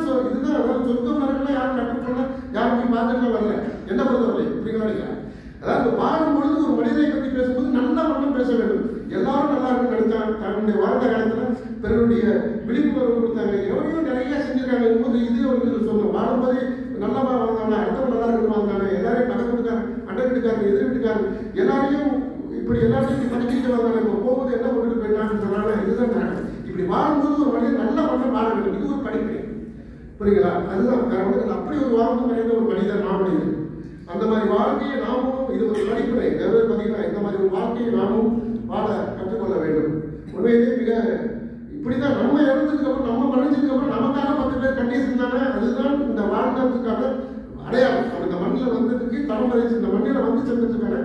அதாவது சொர்க்கம் வரலாம் யாரும் நட்டு சொன்னா யாரும் போய் பார்த்துட்டு வரல என்ன பொறுத்தவரை. புரியுங்களா? அதாவது வாழும் பொழுது ஒரு மனிதனை பற்றி பேசும்போது நல்ல வண்ணம் பேச வேண்டும். எல்லாரும் நல்லா இருக்குன்னு நினைச்சாங்க. தன்னுடைய வாழ்ந்த காலத்துல பிறருடைய விழிப்புணர்வு கொடுத்தாங்க, எவ்வளோ நிறைய செஞ்சிருக்காங்க போது இது அவங்களுக்கு சொன்னோம். வாழும்போதே நல்லா வாழ்ந்தாங்க, அடுத்தவங்க நல்லா இருக்கு வாழ்ந்தாங்க, எல்லாரையும் பக்கத்து வீட்டுக்காரங்க, அண்டை வீட்டுக்காரங்க, எதிர் வீட்டுக்காரங்க எல்லாரையும் இப்படி எல்லாத்தையும் படிச்சுட்டு வந்தாங்க. இப்போ போகும்போது என்ன கொண்டுட்டு போயிட்டாங்கன்னு சொன்னாங்க. இதுதான் இப்படி வாழும்போது ஒரு மனிதன் நல்ல வண்ணம் வாழ வேண்டும். இது ஒரு படிப்பு. புரியுங்களா? அதுதான் அப்படி ஒரு வாழ்ந்து கிடைந்த ஒரு மனிதர் மாமனிதர். அந்த மாதிரி வாழ்க்கையை நாமும் இது ஒரு படிப்பினை. பார்த்தீங்கன்னா இந்த மாதிரி ஒரு வாழ்க்கையை நாமும் வாழ கற்றுக்கொள்ள வேண்டும். உண்மையிலேயே மிக இப்படிதான் நம்ம இறந்ததுக்கு அப்புறம் நம்ம மறைஞ்சதுக்கு அப்புறம் நமக்காக 10 பேர் கண்டிஷன் தானே. அதுதான் இந்த வாழ்ந்ததுக்கான அடையாளம். இந்த மண்ணில் வந்ததுக்கு தடம் பதிச்சு இந்த மண்ணில் வந்து சென்றதுக்கான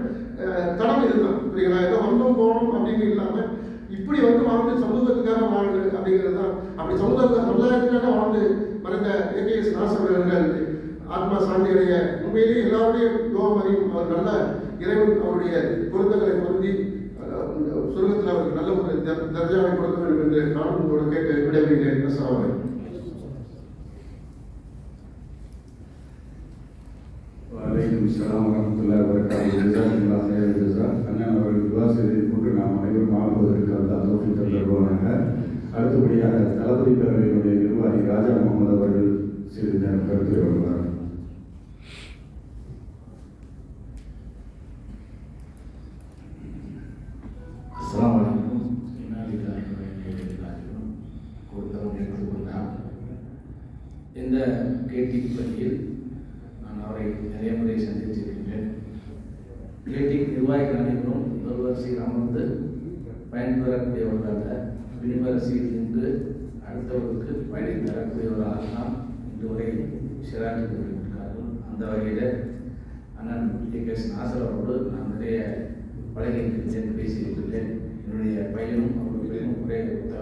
தடம் இதுதான். புரியுங்களா? ஏதோ வந்தோம் போகணும் அப்படின்னு இல்லாம இப்படி வாழ்ந்து சமூகத்துக்காக வாழ்ந்து அப்படிங்கிறது தான். அப்படி சமுதாயத்துக்காக வாழ்ந்து மறைந்த ஏகேஎஸ் நாசர் அவர்கள் ஆத்மா சாந்தி அடைய உண்மையிலேயே எல்லாருடைய யோகமையும் அவர் நல்ல இறைவன் அவருடைய பொருத்தங்களை பொருந்தி சுருக்கத்தில் அவருக்கு நல்ல ஒரு தர்ஜாவை கொடுக்க வேண்டும் என்று நானும் உங்களோட கேட்டு விடைபெறுகிறேன். வலைக்கும் சலாம் வரமத்துல்லாஹி வபரகாத்துஹு. ஜஸாக்கல்லாஹு கைரல் ஜஸா. அண்ணன் அவர்கள் துஆ செய்து கொண்டு நாம் அனைவரும் ஆகுவதற்கு அல்லாஹ் தௌஃபீக் தருவானாக. அடுத்தபடியாக தளபதி பேரவையினுடைய நிர்வாகி ராஜா முகமது அவர்கள் சிறிது நேரம் கருத்துரை வருவார். அஸ்ஸலாமு அலைக்கும். கொடுத்தவங்க எடுத்துக்கொண்டார். இந்த கேட்டிங் பள்ளியில் நான் அவரை நிறைய முறை சந்தித்திருக்கின்றேன். கேட்டிங் நிர்வாகிகள் அனைவரும் ஒரு வரிசையில் அமர்ந்து பயன்பெறக்கூடியவர்களாக பின்வரிசையில் நின்று அடுத்தவருக்கு பயனை தரக்கூடியவர்களாக தான் இன்று வரை சிறாக்கி கொண்டிருக்கிறார்கள். அந்த வகையில் அண்ணன் ஏகேஎஸ் நாசர் அவரோடு நான் நிறைய பழகியிருக்கிறேன், பேசியிருக்கிறேன். என்னுடைய பையனும் அவருடைய பையனும் ஒரே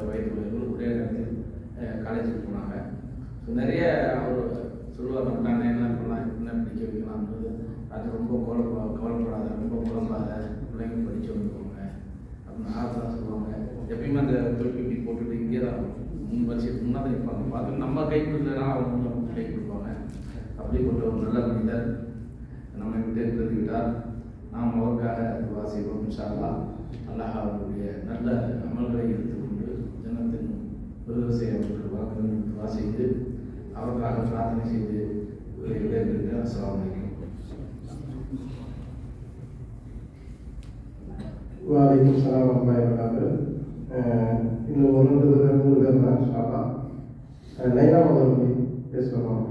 வயது ஒரே நேரத்தில் காலேஜுக்கு போனாங்க. ஸோ நிறைய அவர் சொல்லுவாங்க, நான் என்ன பண்ணலாம், என்ன படிக்க வைக்கலாம்ன்றது. அது ரொம்ப கவலைப்படாத, ரொம்ப குழம்பாத, பிள்ளைங்க படிக்க வந்துருவாங்க அப்படின்னு ஆசை சொல்லுவாங்க. எப்பயுமே அந்த தொழில்நுட்பி போட்டுட்டு இங்கே தான் 3 வருஷத்துக்கு முன்னாடி இருப்பாங்க. பார்த்து நம்ம கை கொடுக்கலனா அவங்க கை கொடுப்பாங்க. அப்படிப்பட்ட ஒரு நல்ல மனிதர் நம்மை விட்டு இருந்து விட்டார். நாம் அவருக்காக துஆ செய்வோம். இன்ஷா அல்லாஹ் அல்லாஹ் அவருடைய நல்ல அமல்களை எடுத்துக்கொண்டு ஜன்னத்தின் விருதுசை அவருக்கு வாக்கு துஆ செய்து அவருக்காக பிரார்த்தனை செய்து விடைபெறுகிறேன். அஸ்ஸலாமு அலைக்கும். வலைக்கும் சலாம் வரமத்துல்லாஹி. இன்னும் 1-3 பேர் தான் இன்ஷா அல்லாஹ். லைனா அவர்கள் பேசுவாங்க.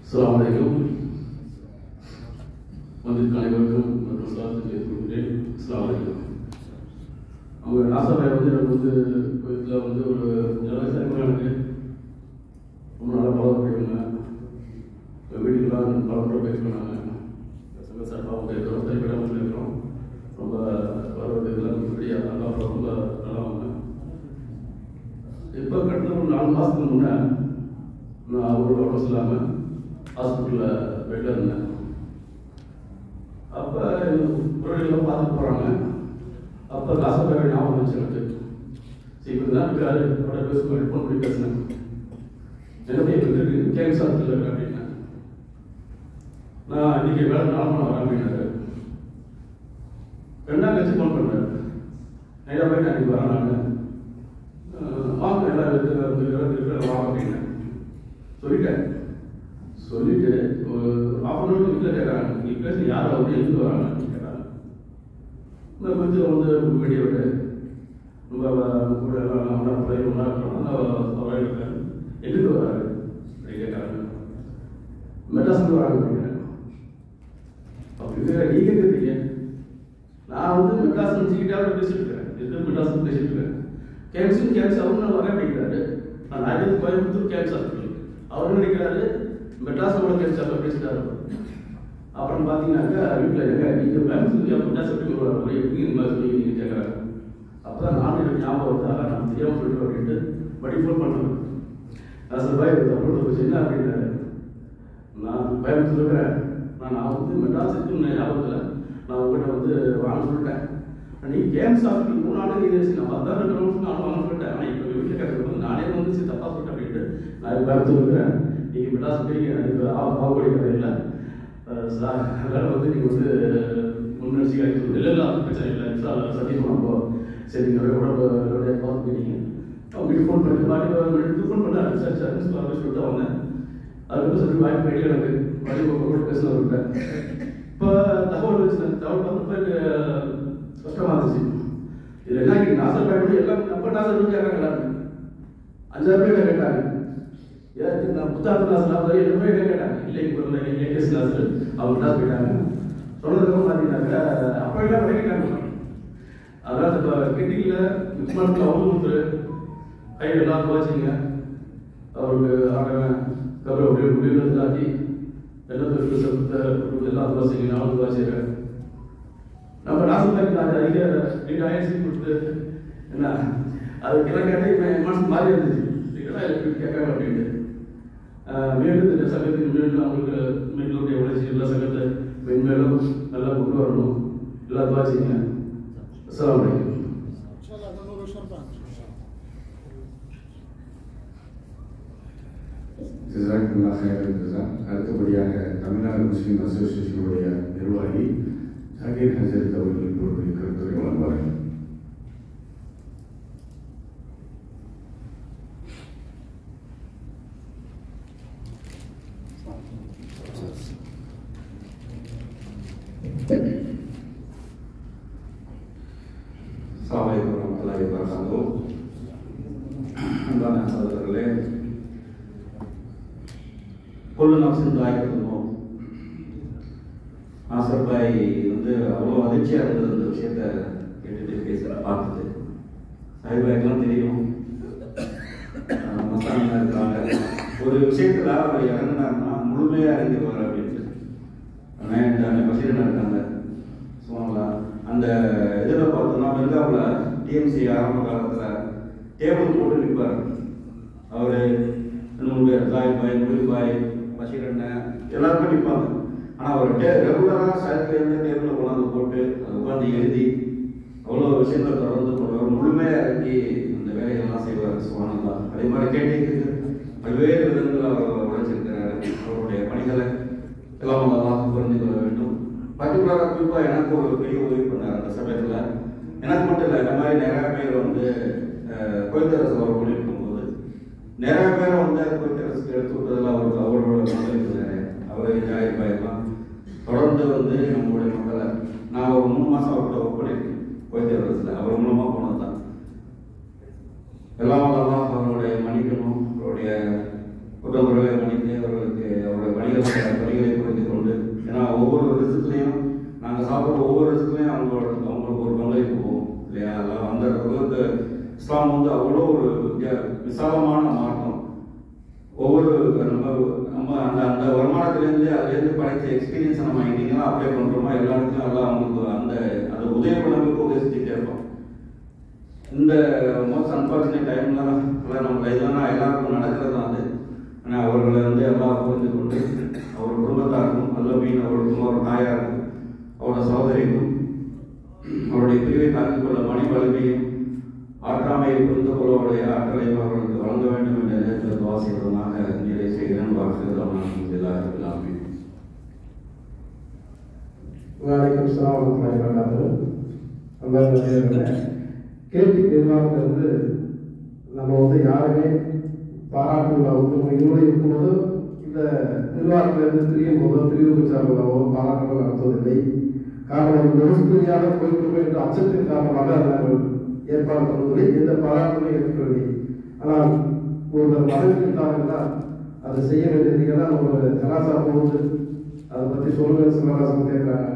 அஸ்ஸலாமு அலைக்கும். வந்திருக்க அனைவருக்கும் நன்றி தெரிவித்துக் கொள்கிறேன். அஸ்ஸலாமு அலைக்கும். அவங்க நாசாபாய் வந்து எனக்கு வந்து இதில் வந்து ஒரு ஜனவரி எனக்கு ரொம்ப நல்லா பழகக்கூடியவங்க. வீட்டுக்கெல்லாம் பல முறை பேசுனாங்க. சங்க சார்பாக பேசுகிறோம், தனிப்படாமல் பேசுகிறோம். ரொம்ப வரவேற்பு இதெல்லாம் இப்படியா நல்லா ரொம்ப நல்லாவாங்க. இப்போ கிட்டத்தட்ட ஒரு 4 மாதத்துக்கு முன்னே நான் அவரோட உடம்பு இல்லாமல் ஹாஸ்பிட்டலில் பெட்டில் இருந்தேன். அப்போ உறவுகளெல்லாம் பார்த்துட்டு போகிறாங்க. அப்போ நாசாபாய் ஞாபகம் வந்துச்சு எனக்கு. சரி இப்போ தான் இருக்காரு அவரோட பேசும்போது ஃபோன் பண்ணி பேசினேன். என்னுடைய கேம்ஸ் ஹாஸ்பிட்டலில் அப்படின்னா நான் இன்றைக்கி வேலை 4 மணி வரேன் அப்படின்னாரு. 2 நாள் கழிச்சு ஃபோன் பண்ணார். நைட்டாக போய் நான் இன்றைக்கி வரேன், நான் வாங்க எல்லாம் இருக்கிற வாங்க அப்படின்னேன். சொல்லிட்டு ஒரு ½ மணி வீட்டில் கேட்குறாங்க, நீ பேசி யார் வந்து எங்கே வராங்க அப்படின்னு கேட்டாங்க. இந்த கொஞ்சம் வந்து வெளியே விட்டு ரொம்ப கூட எல்லாம் ஒன்றா பிள்ளை ஒன்றா இருக்கிறோம் இருக்காரு. எங்கிட்டு வராரு அப்படின்னு கேட்குறாங்க. மெட்ராஸ்க்கு வராங்க அப்படிங்கிறேன். அப்படி நீங்கள் கேட்குறீங்க, நான் வந்து மெட்ராஸ் நினச்சிக்கிட்டே பேசிட்டு இருக்கேன். இருக்கிற மெட்ராஸ் பேசிட்டு இருக்கேன். கேம்ஸ் அவரு நான் வரேன் அப்படிங்கிறாரு. நான் நிறைய கோயம்புத்தூர் கேம்ஸ் ஹாஸ்பிட்டல் அவரு நினைக்கிறாரு மெட்ராஸோட கேம்ஸ் ஹாஸ்பிட்டல் பேசிட்டாரு. அப்புறம் பார்த்தீங்கன்னாக்கா வீட்டில் நீங்கள் கோயம்புத்தூர் மெட்ராஸ் எப்படி வருவாங்க எப்படி இந்த மாதிரி சொல்லி நீங்கள் கேட்குறாங்க. அப்போ தான் நானும் எனக்கு ஞாபகம் வருது, நான் தெரியாமல் சொல்லிட்டு அப்படின்ட்டு படி ஃபோன் பண்ணுவேன். நான் சார் பாய் தமிழ் போச்சு என்ன அப்படின்னாரு. நான் கோயம்புத்தூர் இருக்கிறேன், நான் வந்து மெட்ராஸ் இருக்குன்னு ஞாபகத்தில் நான் உங்கள்கிட்ட வந்து வாங்க சொல்லிட்டேன். நீங்கள் கேம்ஸ் ஹாஸ்பிட்டல் 3 நாள் இது நம்ம அதான் இருக்கிறோம் நானும் வாங்க சொல்லிட்டேன். ஆனால் இப்போ வீட்டில் கேட்கறது நானே வந்து சரி தப்பாக சொல்லிட்டேன் அப்படின்ட்டு நான் கோயம்புத்தூர் இருக்கிறேன். நீங்கள் மெட்ராஸ் போய் எனக்கு ஆகக்கூடிய கதை இல்லை சார், அதனால் வந்து நீங்கள் வந்து முன்னெடுத்து கிடைக்கும் இல்லை அது பிரச்சனை இல்லை சார் சத்தியமாக நம்ம சரி நீங்கள் உடம்பு பார்த்து போயிட்டீங்க அவங்க ஃபோன் பண்ணி மாட்டி ஃபோன் பண்ணார். சார் சார் சொல்லிட்டு வந்தேன். அதுக்கு சொல்லி வாய்ப்பு கிடையாது எனக்கு மறுபடியும் பேசினவர்கிட்ட. இப்போ தகவல் வச்சு தகவல் பார்த்தப்ப எனக்கு கஷ்டமாக இருந்துச்சு. இதில் என்ன நாசர் பயப்படி எல்லாம் நம்ம நாசர் கேட்குறாங்க. எல்லாருமே 5,000 பேர் கேட்டாங்க. ஏன் நான் புத்தாண்டு நாசர் எல்லாமே என்ன கேட்டாங்க. இல்லை இப்போ ஏகேஎஸ் நாசர் அவங்க கிளாஸ் போயிட்டாங்க. சொன்னதுக்கு பார்த்தீங்கன்னாக்கா அப்போ எல்லாம் கேட்டாங்க. அதாவது இப்போ கிட்டிங்கில் முக்கியமான அவங்களுக்கு கையில் எல்லாம் துவாச்சிங்க அவருக்கு ஆடுறேன் கபரை அப்படியே முடிவு தாக்கி எல்லாம் துவாசிங்க நானும் துவாசிக்கிறேன். நம்ம நாசப்பாக்கி அந்த ஐடியா 2 ஆயிரம் கொடுத்து என்ன அதுக்கெல்லாம் கேட்டால் என் மனசு மாறி இருந்துச்சு. இதெல்லாம் எப்படி கேட்காங்க அப்படின்ட்டு மேலும் இந்த சங்கத்தின் மீண்டும் அவங்களுக்கு மீண்டும் உழைச்சி எல்லா சங்கத்தை மென்மேலும் நல்லா கொண்டு வரணும். எல்லா துவாச்சிங்க. அஸ்ஸலாமு அலைக்கும். அடுத்தபடியாக தமிழ்நாடு முஸ்லீம் அசோசியேஷனுடைய நிர்வாகி ஜாகீர் ஹசரத் அவர்கள் இப்பொழுது கருத்துரை வழங்குவார்கள். அஸ்ஸலாமு அலைக்கும் வரஹ்மத்துல்லாஹி வபரகாத்துஹு. அன்பான சகோதரர்களே, குல்லு நஃப்ஸின் தாயிகத்துல் மௌத். நாசர் பாய் வந்து அவ்வளோ அதிர்ச்சியாக இருந்தது அந்த விஷயத்தை கேட்டுட்டு பேச பார்த்தது. சாஹிபாய்க்கெல்லாம் தெரியும், மசானா இருக்காங்க. ஒரு விஷயத்தில் அவர் இறங்கினாருன்னா முழுமையாக இறங்கிடுவார் அப்படின்ட்டு. பசீரனா இருக்காங்க சொல்லலாம். அந்த இதில் பார்த்தோம்னா பெங்காவில் டிஎம்சி ஆரம்ப காலத்தில் டேபிள் போட்டு நிற்பார். அவர் 3 பேர் சாஹிபாய், முருகாய், பஷீர் அண்ணன் எல்லாருமே நிற்பாங்க. ஆனால் அவர் ரெகுலராக சாயத்துலேருந்து டேபிளில் கொண்டாந்து போட்டு அதை உட்காந்து எழுதி அவ்வளோ விஷயங்கள் தொடர்ந்து கொள்வார். முழுமையாக இறங்கி அந்த வேலைகள்லாம் செய்வார். சுவானந்தா அதே மாதிரி கேட்டீங்க பல்வேறு விதங்கள் அவர் உழைச்சிருக்கிறார். அவருடைய பணிகளை எல்லாம் நல்லா புரிந்து கொள்ள வேண்டும். பர்டிகுலராக குறிப்பாக எனக்கு ஒரு பெரிய உதவி பண்ணார் அந்த சமயத்தில். எனக்கு மட்டும் இல்லை, இந்த மாதிரி நிறையா பேர் வந்து கோயத்தரசு அவர் பண்ணியிருக்கும்போது நிறைய பேரை வந்து கோயத்தரசுக்கு எடுத்து விட்டதில் அவருக்கு அவரோட பங்களிப்பு நிறைய. அவரை ஜாயிர் பாயெல்லாம் தொடர்ந்து வந்து நம்மளுடைய மக்களை நான் ஒரு 3 மாதம் அவர்கிட்ட ஒர்க் பண்ணியிருக்கேன் கோயத்தரசில். அவர் மூலமாக போனது தான். எல்லாம் அவருடைய மன்னிக்கணும், அவருடைய குற்றமுறைகளை மன்னித்து அவர்களுக்கு அவருடைய பணிகளை புரிந்து கொண்டு, ஏன்னா ஒவ்வொரு ரிசத்துலையும் நாங்கள் சாப்பிட்ற ஒவ்வொரு ரிசத்துலையும் அவங்களுக்கு ஒரு பங்களிப்பு போகும் இல்லையா. அதெல்லாம் இஸ்லாம் வந்து அவ்வளோ ஒரு விசாலமான மார்க்கம். ஒவ்வொரு நம்ம அந்த வருமானத்திலேருந்து அதுலேருந்து படித்த எக்ஸ்பீரியன்ஸை நம்ம எங்கெங்கெல்லாம் அப்ளை பண்ணுறோமோ எல்லா இடத்துலையும் எல்லாம் அவங்களுக்கு அந்த உதயப்படங்களுக்கு உதவிச்சுட்டே இருப்போம். இந்த மோஸ்ட் அன்ஃபார்ச்சுனேட் டைம்லாம் நம்ம இதெல்லாம் எல்லாருக்கும் நடக்கிறது தான் அது. ஆனால் அவர்களை எல்லாம் புரிந்து கொண்டு அவர் குடும்பத்தாருக்கும் அல்ல அவருக்கும் அவர் தாயாருக்கும் அவரோட சகோதரிக்கும் அவருடைய பிரிவை தாக்கிக் கொள்ள மணி வலிமையும் ஆற்றாமையை புரிந்து கொள்ளவுடைய ஆற்றலையும் அவர்களுக்கு வழங்க வேண்டும் என்ற நேரத்தில் வாசிக்கிறதாக நிலை செய்கிறேன். வாக்குறுதி வலைக்கம் சலாம் அந்த கேள்வி நிர்வாகத்திலிருந்து நம்ம யாருமே பாராட்டுள்ள இன்னொரு இருக்கும்போது இந்த நிர்வாகத்திலிருந்து பிரியும் போதோ பிரிவு சார்பாகவோ பாராட்டுகள் நடத்துவதில்லை. காரணம் நெருக்கடியாக போய்விடும் என்ற அச்சத்தின் காரணமாக நாங்கள் ஏற்பாடு பண்ணுவதில்லை, எந்த பாராட்டுமே இருக்கவில்லை. ஆனால் ஒருவர் மதவிட்டால் அதை செய்ய வேண்டியதுன்னா ஒரு கலாசார போது அதை பற்றி சொல்லுங்கள் சிவராசம் கேட்குறாங்க.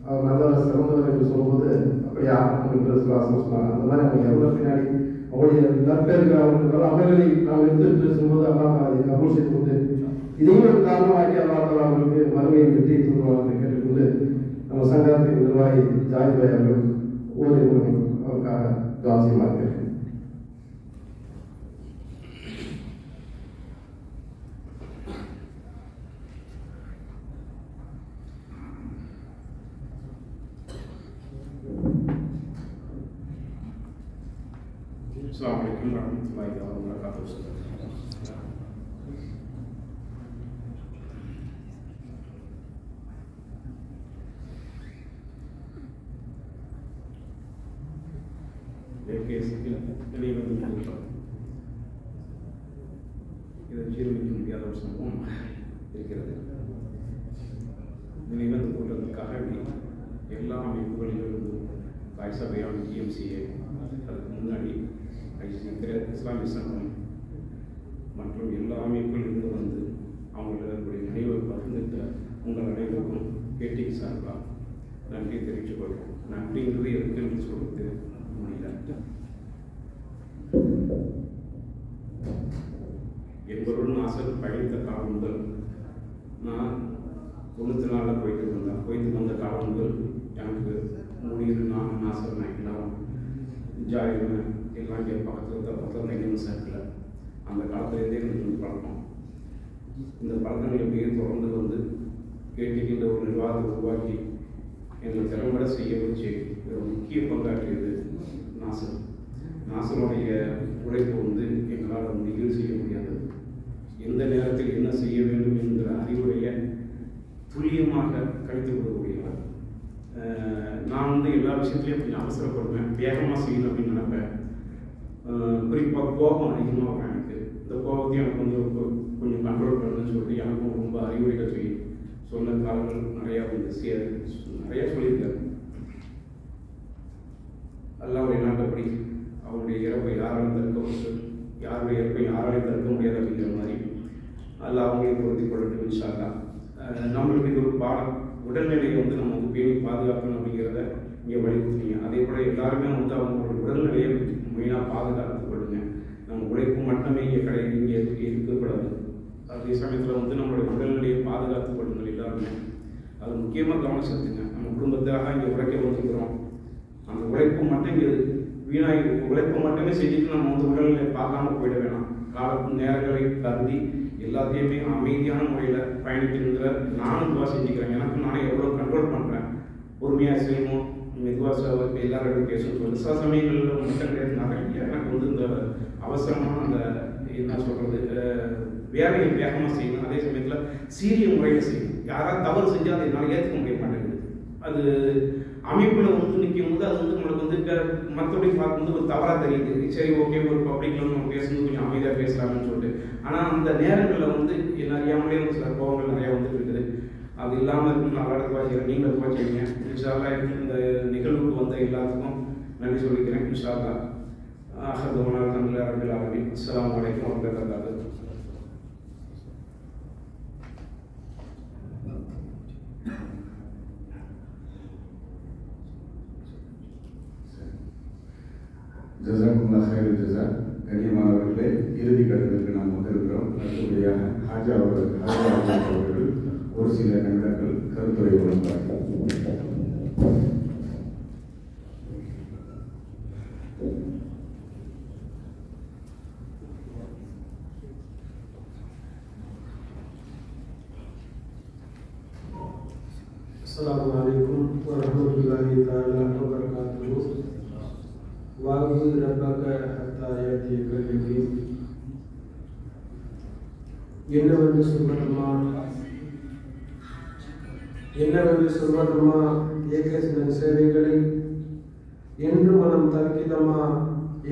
அவர் நல்ல சிறந்தவர் என்று சொல்லும்போது அப்படி ஆகணும் என்று சிவராசம் சொன்னாங்க. அந்த மாதிரி அவங்க எவ்வளோ பின்னாடி அவருடைய நற்பெயர்கள் அவர்கள் அவர்களை நாம் எடுத்து பேசும்போது எல்லாம் அதை கபூல் செய்து கொண்டு இதையும் ஒரு காரணமாக்கி அல்லாத்தால் அவர்களுக்கு மறுமையை வெற்றி தூண்டுவாங்க கேட்டுக்கொண்டு நம்ம சங்கத்தின் நிர்வாகி ஜாயிபாய் அவர்கள் ஓரிரு அவருக்காக ஜாசியமாக இருக்கிறேன். Assalamualaikum warahmatullahi wabarakatuh. இது ஜீரணிக்க முடியாத ஒரு சம்பவம் இருக்கிறது. நினைவு கூட்டத்திற்காக எல்லா அமைப்புகளிலிருந்தும் காய்சபையான டிஎம்சிஏ அதுக்கு முன்னாடி இஸ்லாமிய சங்கம் மற்றும் எல்லா அமைப்புகளிலிருந்து வந்து அவங்களுடைய நினைவை பகிர்ந்துட்ட உங்கள் அனைவருக்கும் கேட்டி சார்பாக நன்றி தெரிவித்துக் கொள்கிறோம். நன்றிங்கிறது இருக்குன்னு சொல்றது முடியல. என்பவருடன் நாசர் பயணித்த காலம் முதல் நான் 94 போயிட்டு வந்த காலம் முதல் எனக்கு முடியுது. நான் நாசர் நாய்க்கலாம் ஜாயின்னு எல்லாம் இங்கே பக்கத்தில் சேர்க்கல. அந்த காலத்திலேருந்தே எனக்கு பழக்கம். இந்த பழக்கங்கள் எப்படியே தொடர்ந்து வந்து கேட்டுக்கின்ற ஒரு நிர்வாகத்தை உருவாக்கி எங்களை திறம்பட செய்ய வச்சு ஒரு முக்கிய பங்காற்றியது நாசர். நாசருடைய உழைப்பு வந்து எங்களால் ஈடு செய்ய முடியாதது. எந்த நேரத்தில் என்ன செய்ய வேண்டும் என்கிற அறிவுரையை துல்லியமாக கணித்து கொடுக்கக்கூடியவர். நான் வந்து எல்லா விஷயத்துலையும் கொஞ்சம் அவசரப்படுவேன், வேகமாக செய்யணும் அப்படின்னு நினைப்பேன். குறிப்பாக கோபம் அதிகமாக வரும் எனக்கு. இந்த கோபத்தையும் எனக்கு வந்து கொஞ்சம் கண்ட்ரோல் பண்ணணும்னு சொல்லிட்டு எனக்கும் ரொம்ப அறிவுரைகள் சொன்ன காலங்கள் நிறையா வந்து நிறையா சொல்லியிருக்காரு. அல்லாவுடைய நாட்டப்படி அவருடைய இறப்பை யாராலும் யாருடைய இறப்பை யாராலையும் தடுக்க முடியாது அப்படிங்கிற மாதிரி அல்ல அவங்களையும் பொருத்தி கொள்ளட்டும் இன்ஷா அல்லாஹ். நம்மளுக்கு இது ஒரு பாடம். உடல்நிலையை வந்து நம்ம வந்து பேணி பாதுகாக்கணும் அப்படிங்கிறத இங்கே வலியுறுத்துறீங்க. அதே போல் எல்லாருமே வந்து அவங்களோட உடல்நிலையை மெயினாக பாதுகாத்து கொள்ளுங்க. நம்ம உழைப்பு மட்டுமே இங்கே இருக்கக்கூடாது. அதே சமயத்தில் வந்து நம்மளுடைய உடல்நிலையை பாதுகாத்து கொள்ளுங்கள் எல்லாருமே. அது முக்கியமாக கவனம் செலுத்துங்க. நம்ம குடும்பத்துக்காக இங்கே உழைக்க வந்துக்கிறோம். அந்த உழைப்பு மட்டும் இங்கே வீணாகி உழைப்பு மட்டுமே செஞ்சுட்டு நம்ம வந்து உடல்நிலையை பார்க்காம போயிட வேணாம். கால நேரங்களை கருதி எல்லாத்தையுமே அமைதியான முறையில் பயணிக்கின்ற நானும் இதுவாக செஞ்சுக்கிறேன். எனக்கு நானே எவ்வளோ கண்ட்ரோல் பண்ணுறேன். பொறுமையாக செய்யணும், மெதுவாக எல்லாரோடும் பேசணும் சொல்லி சில சமயங்களில் மட்டும் கிடையாது. நிறைய எனக்கு வந்து இந்த அவசரமான அந்த என்ன சொல்கிறது வேலையை வேகமாக செய்யணும். அதே சமயத்தில் சீரிய முறையில் செய்யணும். யாராவது தவறு செஞ்சால் அதை என்னால் ஏற்றுக்க முடிய மாட்டேங்குது. அது அமைப்பில் வந்து நிற்கும் போது அது வந்து நம்மளுக்கு வந்து மற்றபடி பார்க்கும்போது ஒரு தவறாக தெரியுது. சரி ஓகே ஒரு பப்ளிக்கில் நம்ம பேசும்போது கொஞ்சம் அமைதியாக பேசலாம்னு சொல்லிட்டு. ஆனால் அந்த நேரங்களில் வந்து என்ன அறியாமலே வந்து சில கோபங்கள் நிறையா வந்துட்டு இருக்குது. அது இல்லாமல் இருக்கு நல்லா துவாச்சிக்கிறேன். நீங்களும் துவாச்சிங்க. இன்ஷால்லா இந்த நிகழ்வுக்கு வந்த எல்லாத்துக்கும் நன்றி சொல்லிக்கிறேன். இன்ஷால்லா ஆஹதுமான தமிழ் அரபில் ஆரம்பி. அஸ்ஸலாமு அலைக்கும் வரஹ்மத்துல்லாஹி. ஜஸாக்குமுல்லா ஹைர் ஜஸா. கண்ணியமானவர்களே, இறுதி கட்டத்திற்கு நாம் வந்திருக்கிறோம். அடுத்தபடியாக ஹாஜா அவர்கள் ஒரு சில நிமிடங்கள் கருத்துரை வழங்குவார்கள். Assalamu alaikum warahmatullahi ta'ala wabarakatuh. Wa'budu rabbaka hatta ya'tiyakal yaqin. என்னவென்று சொல்வதம்மா ஏகேசனன் சேவைகளை என்று மனம் தவிக்கிதம்மா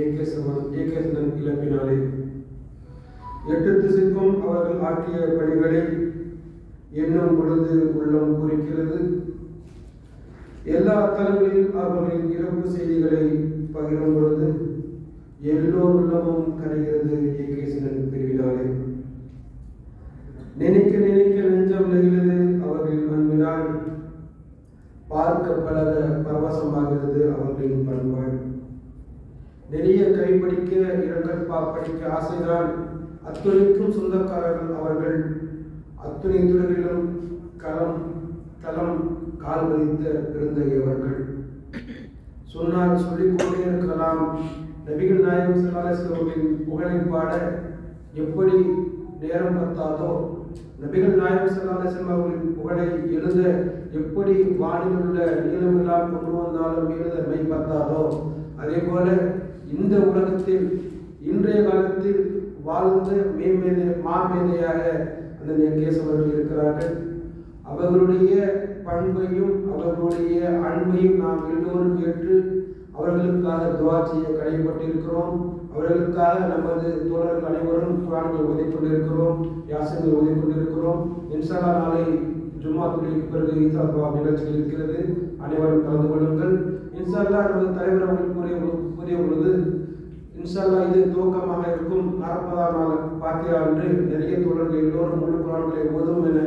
ஏகேசனன் இழப்பினாலே. 8 திசைக்கும் அவர்கள் ஆற்றிய பணிகளை என்னும் பொழுது உள்ளம் குறிக்கிறது. எல்லா தலங்களில் அவர்களின் இறப்பு செய்திகளை பகிரும் பொழுது எல்லோர் உள்ளமும் கரைகிறது ஏகேசனன் பிரிவினாலே. நினைக்க நினைக்க நெஞ்சம் நெகிழ்கிறது அவர்களின் அன்பினால். பார்க்க பலர பரவசமாகிறது அவர்களின் பண்பாள். நெறிய கைப்படிக்க இரங்கற்பா படிக்க ஆசைதான் அத்துணைக்கும் சொந்தக்காரர்கள் அவர்கள். அத்துணை துறைகளிலும் தலம் கால் பதித்த பெருந்தகையவர்கள். சொன்னால் சொல்லிக்கொண்டே இருக்கலாம். நபிகள் நாயகம் ஸல்லல்லாஹு அலைஹி வஸல்லம் புகழை பாட எப்படி நேரம் பத்தாதோ, நபிகள் நாயகம் ஸல்லல்லாஹு அலைஹி வஸல்லம் அவர்களின் புகழை எழுத எப்படி வானில் உள்ள நீளமெல்லாம் கொண்டு வந்தாலும் எழுத மை பத்தாதோ, அதே போல இந்த உலகத்தில் இன்றைய காலத்தில் வாழ்ந்த மாமேதையாக அந்த கேசவர்கள் இருக்கிறார்கள். அவர்களுடைய பண்பையும் அவர்களுடைய அன்பையும் நாம் எல்லோரும் ஏற்று அவர்களுக்காக துவா செய்ய கடைப்பட்டிருக்கிறோம். அவர்களுக்காக நமது தோழர்கள் அனைவரும் குர்ஆன்கள் ஓதிக்கொண்டிருக்கிறோம், யாசீன்கள் ஓதிக்கொண்டிருக்கிறோம். இன்ஷா அல்லாஹ் நாளை ஜும்மா தொழுகைக்கு பிறகு ஈசா துவா நிகழ்ச்சிகள் இருக்கிறது. அனைவரும் கலந்து கொள்ளுங்கள். இன்ஷா அல்லாஹ் நமது தலைவர் அவர்கள் கூறிய பொழுது இன்ஷா அல்லாஹ் இது துவக்கமாக இருக்கும். 40ஆம் நாள் பாத்தியா என்று நிறைய தோழர்கள் எல்லோரும் முழு குர்ஆன்களை ஓதும் என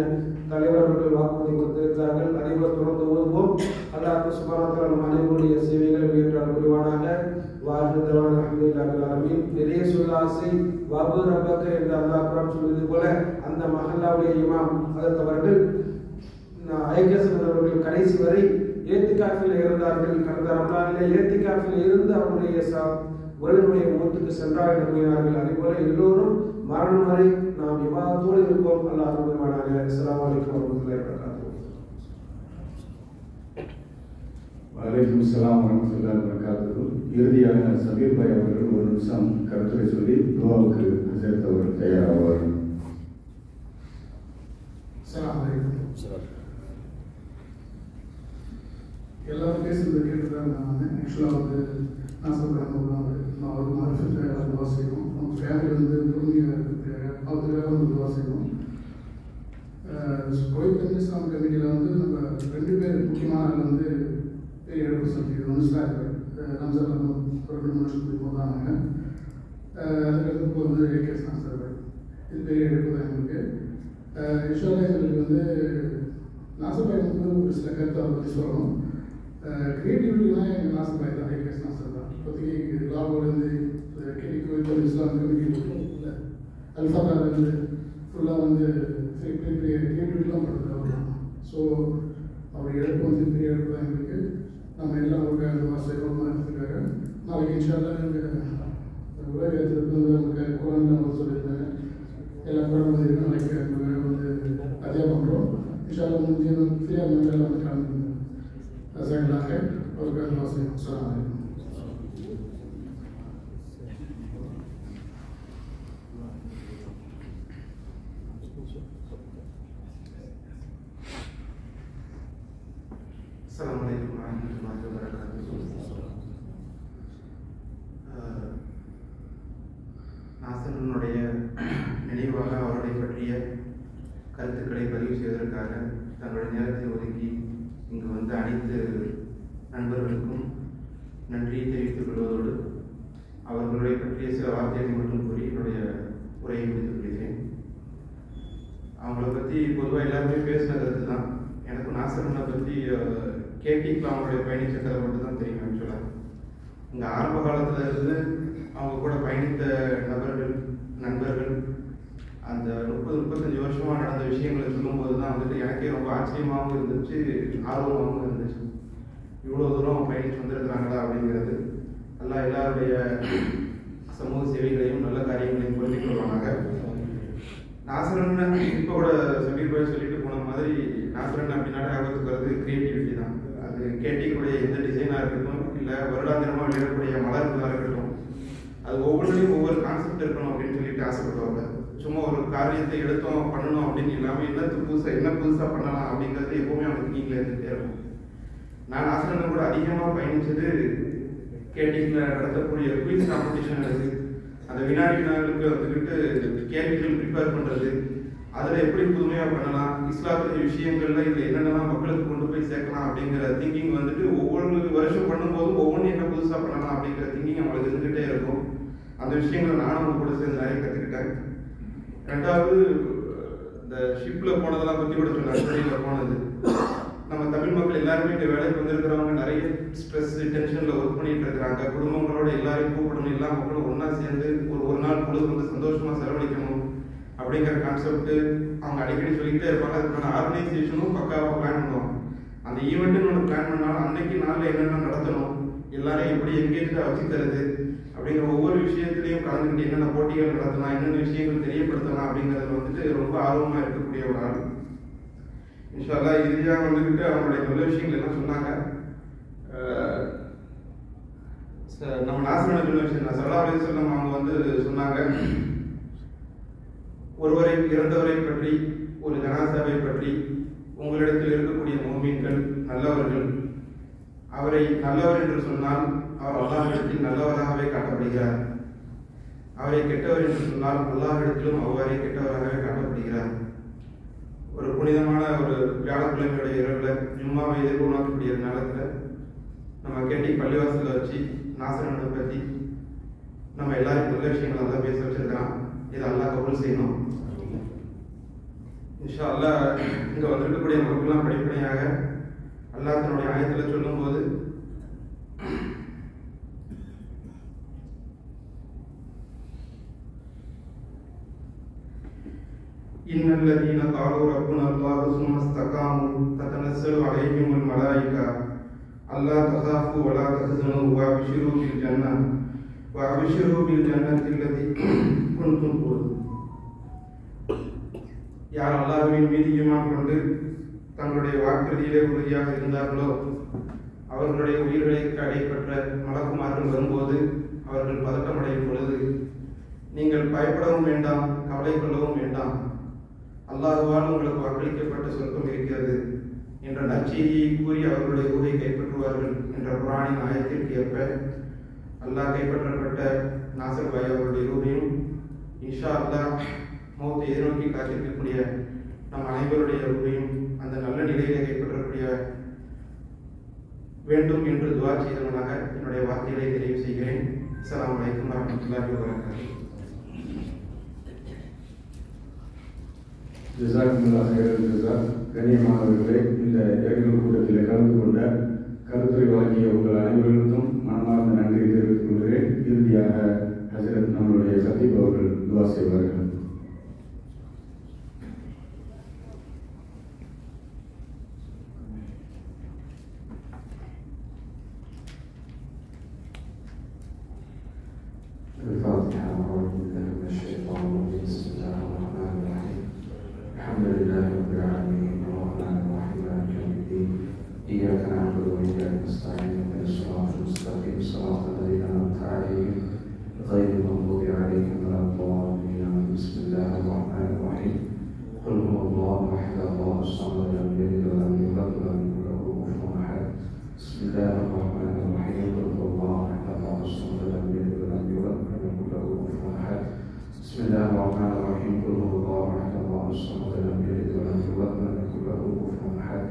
தலைவர் அவர்கள் வாக்குறுதி கொடுத்திருக்கிறார்கள். அதேபோல் தொடர்ந்து ஓதுவோம். அல்லாஹ் சுப்ஹானஹு வ தஆலா நம் அனைவருடைய சேவைகளை உயர்த்தால் புரிவானாக. வாழ்த்துதலான அல்ஹம்துலில்லாஹில் ஆலமீன். நிறைய சொல்ல ஆசை வஅபுது ரப்பக என்று அல்லாஹ் குர்ஆன் சொல்வது போல அந்த மஹல்லாவுடைய இமாம் ஹஜரத் அவர்கள் ஐகேசன் அவர்கள் கடைசி வரை ஏத்திகாஃபில் இருந்தார்கள். கடந்த ரமலானிலே ஏத்திகாஃபில் இருந்து அவருடைய உறவினுடைய மூத்துக்கு சென்றார்கள் என்று கூறினார்கள். அதேபோல எல்லோரும் மரணம் வரை நாம் இபாதத்தோடு இருப்போம். அல்லாஹ் அருள் புரிவானாக. அஸ்ஸலாமு அலைக்கும் வரஹ்மத்துல்லாஹி வபரகாத்துஹு. வலைக்கும் ஸலாம் வரஹ்மத்துல்லாஹி வபரகாத்துஹு. இறுதியாக சபீர் பாய் அவர்கள் ஒரு நிமிஷம் கருத்துரை சொல்லி துஆவுக்கு ஹஜரத் அவர்கள் தயாராவார்கள். அஸ்ஸலாமு அலைக்கும். எல்லாரும் பேசுறது கேட்டுதான் நான் ஆக்சுவலாக வந்து நான் சொல்கிறேன் நான் ஒரு மார்ஃபத்துக்காக துவா செய்யணும். அவங்க ஃபேமிலி வந்து பொறுமையாக அதுக்காக வந்து துவா செய்யணும். கோயில் இஸ்லாம் கமிட்டியில் வந்து நம்ம 2 பேர் முக்கியமான ஆள் வந்து பெரிய இழப்பு சந்திக்கிறது. ஒன்று ஸ்டாக் ரம்ஜான் ஒரு 2 வருஷத்துக்கு போதாங்க. அதுக்கடுத்து இப்போ வந்து ஏகேஸ் நாசர். இது பெரிய இழப்பு தான் எங்களுக்கு. யூஸ்வலாக எங்களுக்கு வந்து நாசர்பாய் வந்து ஒரு சில கருத்தை அதை பற்றி சொல்லணும். கிரியேட்டிவிட்டினா எங்கள் நாசர்பாய் தான், ஏகேஸ் நாசர் தான். இப்போதைக்கு லாபோலேருந்து கோயில் இஸ்லாம் கமிட்டி இல்லை அல்ஃபாதாலேருந்து ஃபுல்லாக வந்து பெரிய பெரிய கிரியேட்டிவிட்டிலாம் பண்ணுறது அவர் தான். ஸோ அவர் இழப்பு வந்து பெரிய இழப்பு தான் எங்களுக்கு. நம்ம எல்லாம் ஒரு செய்வோம் இருக்கிறதுக்காக நாளைக்கு இன்ஷா அல்லாஹ் எங்கள் உலகத்திற்கு வந்து நமக்கு குரான் நம்ம சொல்லியிருந்தாங்க. எல்லா குரான் வந்து நாளைக்கு வந்து அதிகம் பண்ணுறோம். இன்ஷா அல்லாஹ் முடிஞ்சு ஃப்ரீயாக நாங்கள் வந்து கலந்து அசங்களாக அவருக்கு வாசகம் சொல்லலாம். அஸ்ஸலாமு அலைக்கும் வரஹ்மத்துல்லாஹி வபரகாத்துஹு. நாசரனுடைய நினைவாக அவரை பற்றிய கருத்துக்களை பதிவு செய்வதற்காக தங்களுடைய நேரத்தை ஒதுக்கி இங்கு வந்த அனைத்து நண்பர்களுக்கும் நன்றியை தெரிவித்துக் கொள்வதோடு அவர்களை பற்றிய சில வார்த்தைகளை மட்டும் கூறி என்னுடைய உரையை முடித்துக் கொள்கிறேன். அவங்கள பற்றி பொதுவாக எல்லாருமே பேசின கருத்து தான். எனக்கு நாசரனை பற்றி கேட்டிக்கு அவங்களுடைய பயணிச்ச கதை மட்டும் தான் தெரியும். ஆக்சுவலாக இங்கே ஆரம்ப காலத்தில் பொழுது அவங்க கூட பயணித்த நண்பர்கள் அந்த 30-35 வருஷமாக நடந்த விஷயங்களை சொல்லும்போது தான் வந்துட்டு எனக்கே ரொம்ப ஆச்சரியமாகவும் இருந்துச்சு, ஆர்வமாகவும் இருந்துச்சு. இவ்வளோ தூரம் பயணிச்சு வந்திருக்கிறாங்களா அப்படிங்கிறது. எல்லாம் எல்லாருடைய சமூக சேவைகளையும் நல்ல காரியங்களையும் பொருத்திக் கொள்வாங்க. நாசரன் இப்போ கூட சமீர் பாய் சொல்லிட்டு போன மாதிரி நாசரன் அப்படின்னா ஞாபகத்துக்கு வருது கிரியேட்டிவிட்டி தான். அது கேட்டிக்கூடிய எந்த டிசைனாக இருக்கட்டும், இல்லை வருடாந்திரமாக விளையாடக்கூடிய மலர்களாக இருக்கட்டும், அது ஒவ்வொன்றிலையும் ஒவ்வொரு கான்செப்ட் இருக்கணும் அப்படின்னு சொல்லிட்டு ஆசைப்படுவாங்க. சும்மா ஒரு காரியத்தை எடுத்தோம் பண்ணணும் அப்படின்னு இல்லாமல் என்ன புதுசாக பண்ணலாம் அப்படிங்கிறது எப்போவுமே அவனுக்கு நீங்களே இருந்துகிட்டே இருக்கும். நான் நாசரன் கூட அதிகமாக பயணிச்சது கேட்டிங்கில் நடத்தக்கூடிய குயிஸ் காம்படிஷன் இருக்குது. அந்த வினாடி வினாக்களுக்கு வந்துக்கிட்டு கேள்விகள் ப்ரிப்பேர் பண்ணுறது, அதில் எப்படி புதுமையாக பண்ணலாம், இஸ்லாத்துடைய விஷயங்கள்ல இதில் என்னென்னலாம் மக்களுக்கு கொண்டு போய் சேர்க்கலாம் அப்படிங்கிற திங்கிங் வந்துட்டு ஒவ்வொரு வருஷம் பண்ணும்போதும் ஒவ்வொன்றும் என்ன புதுசாக பண்ணலாம் அப்படிங்கிற திங்கிங் அவங்களுக்கு இருந்துகிட்டே இருக்கும். அந்த விஷயங்களை நானும் அவங்க கூட சேர்ந்து நிறைய கற்றுக்கிட்டேன். ரெண்டாவது, இந்த ஷிப்பில் போனதெல்லாம் பற்றி கூட சொன்னாங்க. ட்ரெயினில் போனது, நம்ம தமிழ் மக்கள் எல்லாருமே இந்த வேலைக்கு வந்திருக்கிறவங்க நிறைய ஸ்ட்ரெஸ் டென்ஷனில் ஒர்க் பண்ணிட்டு இருக்கிறாங்க. குடும்பங்களோட எல்லாரையும் கூப்பிடணும், எல்லா மக்களும் ஒன்றா சேர்ந்து ஒரு நாள் பொழுது வந்து சந்தோஷமாக செலவழிக்கணும் அப்படிங்கிற கான்செப்ட் அவங்க அடிக்கடி சொல்லிக்கிட்டே இருப்பாங்க. அதுக்கான ஆர்கனைசேஷனும் பக்காவாக பிளான் பண்ணுவாங்க. அந்த ஈவெண்ட்டுன்னு ஒன்று பிளான் பண்ணாலும் அன்னைக்கு நாளில் என்னென்ன நடத்தணும், எல்லாரையும் எப்படி என்கேஜாக வச்சுக்கிறது அப்படிங்கிற ஒவ்வொரு விஷயத்துலையும் கலந்துக்கிட்டு என்னென்ன போட்டிகள் நடத்தலாம், என்னென்ன விஷயங்கள் தெரியப்படுத்தலாம் அப்படிங்கிறதுல வந்துட்டு ரொம்ப ஆர்வமாக இருக்கக்கூடிய ஒரு ஆள். இன்ஷா அல்லாஹ் இறுதியாக வந்துக்கிட்டு அவங்களுடைய நல்ல விஷயங்கள் எல்லாம் சொன்னாங்க. நம்ம நாசரன் சொன்ன விஷயம் தான். ஸல்லல்லாஹு அலைஹி வஸல்லம் அவங்க வந்து சொன்னாங்க, ஒருவரை இறந்தவரை பற்றி, ஒரு ஜனாசாவை பற்றி உங்களிடத்தில் இருக்கக்கூடிய முஃமின்கள் நல்லவர்கள், அவரை நல்லவர் என்று சொன்னால் அவர் அல்லாஹ்விடத்தில் நல்லவராகவே காட்டப்படுகிறார். அவரை கெட்டவர் என்று சொன்னால் அல்லாஹ்விடத்திலும் அவ்வாறே கெட்டவராகவே காட்டப்படுகிறார். ஒரு புனிதமான ஒரு வியாழக்கிழமையுடைய இரவில் ஜும்மாவை எதிர்கொள்ளக்கூடிய நேரத்தில் நம்ம கேட்டி பள்ளிவாசலில் வச்சு நாசரனை பற்றி நம்ம எல்லாரும் நல்ல விஷயங்கள் நல்லா பேச வச்சிருக்கிறோம். இதை அல்லாஹ் கபூல் செய்யணும். இன்ஷா அல்லாஹ் இங்கே வந்திருக்கக்கூடிய மக்கள்லாம் படிப்படியாக அல்லாஹ் தன்னுடைய ஆயத்தில் சொல்லும்போது إن الذين قالوا ربنا الله ثم استقاموا تتنزل عليهم الملائكة ألا تخافوا ولا تحزنوا وأبشروا بالجنة التي كنتم تؤمنون. யார் அல்லாஹ்வின் மீது ஈமான் கொண்டு தங்களுடைய வாக்குறுதியிலே உறுதியாக இருந்தார்களோ அவர்களுடைய உயிர்களை அடைப்பற்ற மலக்குமார்கள் வரும்போது அவர்கள் பதட்டமடையும் பொழுது நீங்கள் பயப்படவும் வேண்டாம், கவலை கொள்ளவும் வேண்டாம், அல்லாஹ்வால் உங்களுக்கு வாக்களிக்கப்பட்ட சொர்க்கம் இருக்கிறது என்ற நற்செய்தியை கூறி அவர்களுடைய ஊரை கைப்பற்றுவார்கள் என்ற குர்ஆனின் ஆயத்திற்கு ஏற்ப அல்லாஹ் கைப்பற்றப்பட்ட நாசர் பாய் அவர்களுடைய ஊரையும் இன்ஷா அல்லாஹ் மௌத்தை எதிர்நோக்கி காத்திருக்கக்கூடிய நம் அனைவருடைய ஊரையும் அந்த நல்ல நிலையிலே கைப்பற்றக்கூடிய வேண்டும் என்று துஆ செய்தவனாக என்னுடைய வார்த்தைகளை தெரிவு செய்கிறேன். அஸ்ஸலாமு அலைக்கும் வரஹ்மத்துல்லாஹி வபரகாத்துஹு. ஜஸாக்குமுல்லாஹ் ஹைரல் ஜஸா. கண்ணியமானவர்களே, இந்த இரங்கல் கூட்டத்தில் கலந்து கொண்ட கருத்துரை வழங்கிய உங்கள் அனைவருக்கும் மனமார்ந்த நன்றி தெரிவித்துக் கொள்கிறேன். இறுதியாக ஹஜரத் நம்மளுடைய கத்தீப் அவர்கள் துஆ செய்வார்கள். الفاتحة. أعوذ بالله من الشيطان الرجيم. بسم الله الرحمن الرحيم. الحمد لله رب العالمين الرحمن الرحيم مالك يوم الدين إياك نعبد وإياك نستعين اهدنا الصراط المستقيم صراط الذين أنعمت عليهم غير المغضوب عليهم ولا الضالين. بسم الله الرحمن الرحيم. قل هو الله أحد الله الصمد لم يلد ولم يولد ولم يكن له كفوا أحد. بسم الله الرحمن الرحيم. قل هو الله أحد الله الصمد لم يلد ولم يولد ولم يكن له كفوا أحد. بسم الله الرحمن الرحيم. قل هو الله أحد الله الصمد لم يلد ولم يولد ولم يكن له كفوا أحد.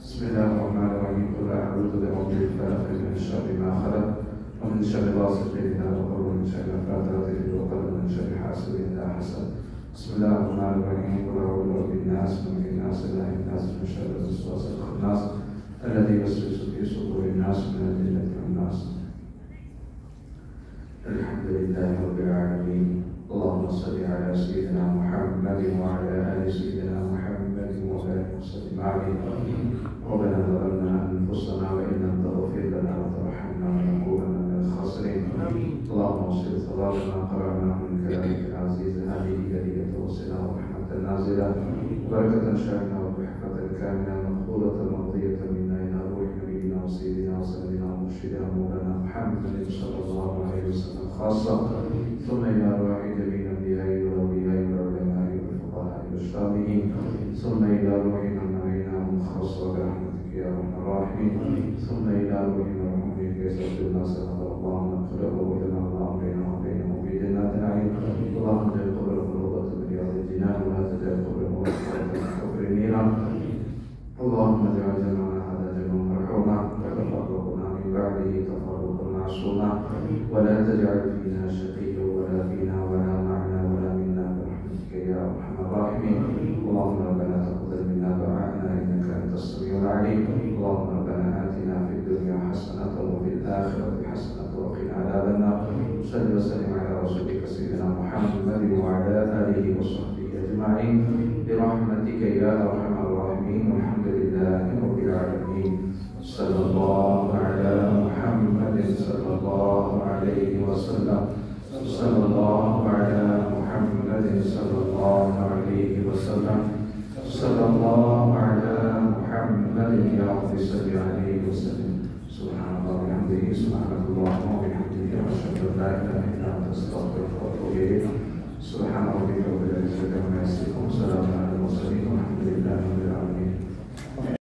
بسم الله الرحمن الرحيم. قل أعوذ برب الفلق من شر ما خلق ومن شر غاسق إذا وقب ومن شر النفاثات في العقد ومن شر حاسد إذا حسد. بسم الله الرحمن الرحيم. قل أعوذ برب الناس ملك الناس إله الناس من شر الوسواس الخناس الذي يوسوس في صدور الناس من الجنة والناس. الحمد لله رب العالمين. اللهم صل على سيدنا محمد وعلى آل سيدنا محمد وبارك وسلم عليه. ربنا ظلمنا أنفسنا وإن لم تغفر لنا وترحمنا لنكونن من الخاسرين. اللهم اغفر ثوابنا قرأناه من كلامك العزيز هذه هدية توصلنا ورحمة نازلة وبركة شاملة وبحفظة كاملة مقبولة مرضية منا إلى روح نبينا وسيدنا وسيدنا ومرشدنا مولانا محمد صلى الله عليه وسلم خاصة، ثم إلى روح جميع الأنبياء والأولياء والعلماء والفقهاء والصالحين، ثم إلى روح من نبيناهم خاصة برحمتك يا أرحم الراحمين، ثم إلى روح مرحومك يسعد الناس اللهم اغفره وجمع الله بينه وبينه في جنات النعيم. اللهم اجعل قبره روضة من رياض الجنان ولا تجعل قبره مغفرة من قبر النيران. اللهم اجعل جمعنا هذا جمعا مرحوما وتفرقنا من بعده تفرقا معصوما، ولا تجعل فينا شقيا ولا فينا ولا معنا ولا منا برحمتك يا ارحم الراحمين. اللهم ربنا تقبل منا دعاءنا انك انت السميع العليم. اللهم ربنا اتنا في الدنيا حسنه وفي الاخره حسنه وقنا عذاب النار. صل وسلم على رسولك سيدنا محمد وعلى اله وصحبه اجمعين برحمتك يا ارحم الراحمين. والحمد لله رب العالمين. صلى الله على محمد صلى الله عليه وسلم. صلى الله على محمد صلى الله عليه وسلم. صلى الله على محمد يا رب صل عليه وسلم. سبحان الله وبحمده سبحانك اللهم وبحمدك أشهد أن لا إله إلا أنت أستغفرك وأتوب إليك. سبحان ربك رب العزة عما يصفون وسلام على المرسلين والحمد لله رب العالمين.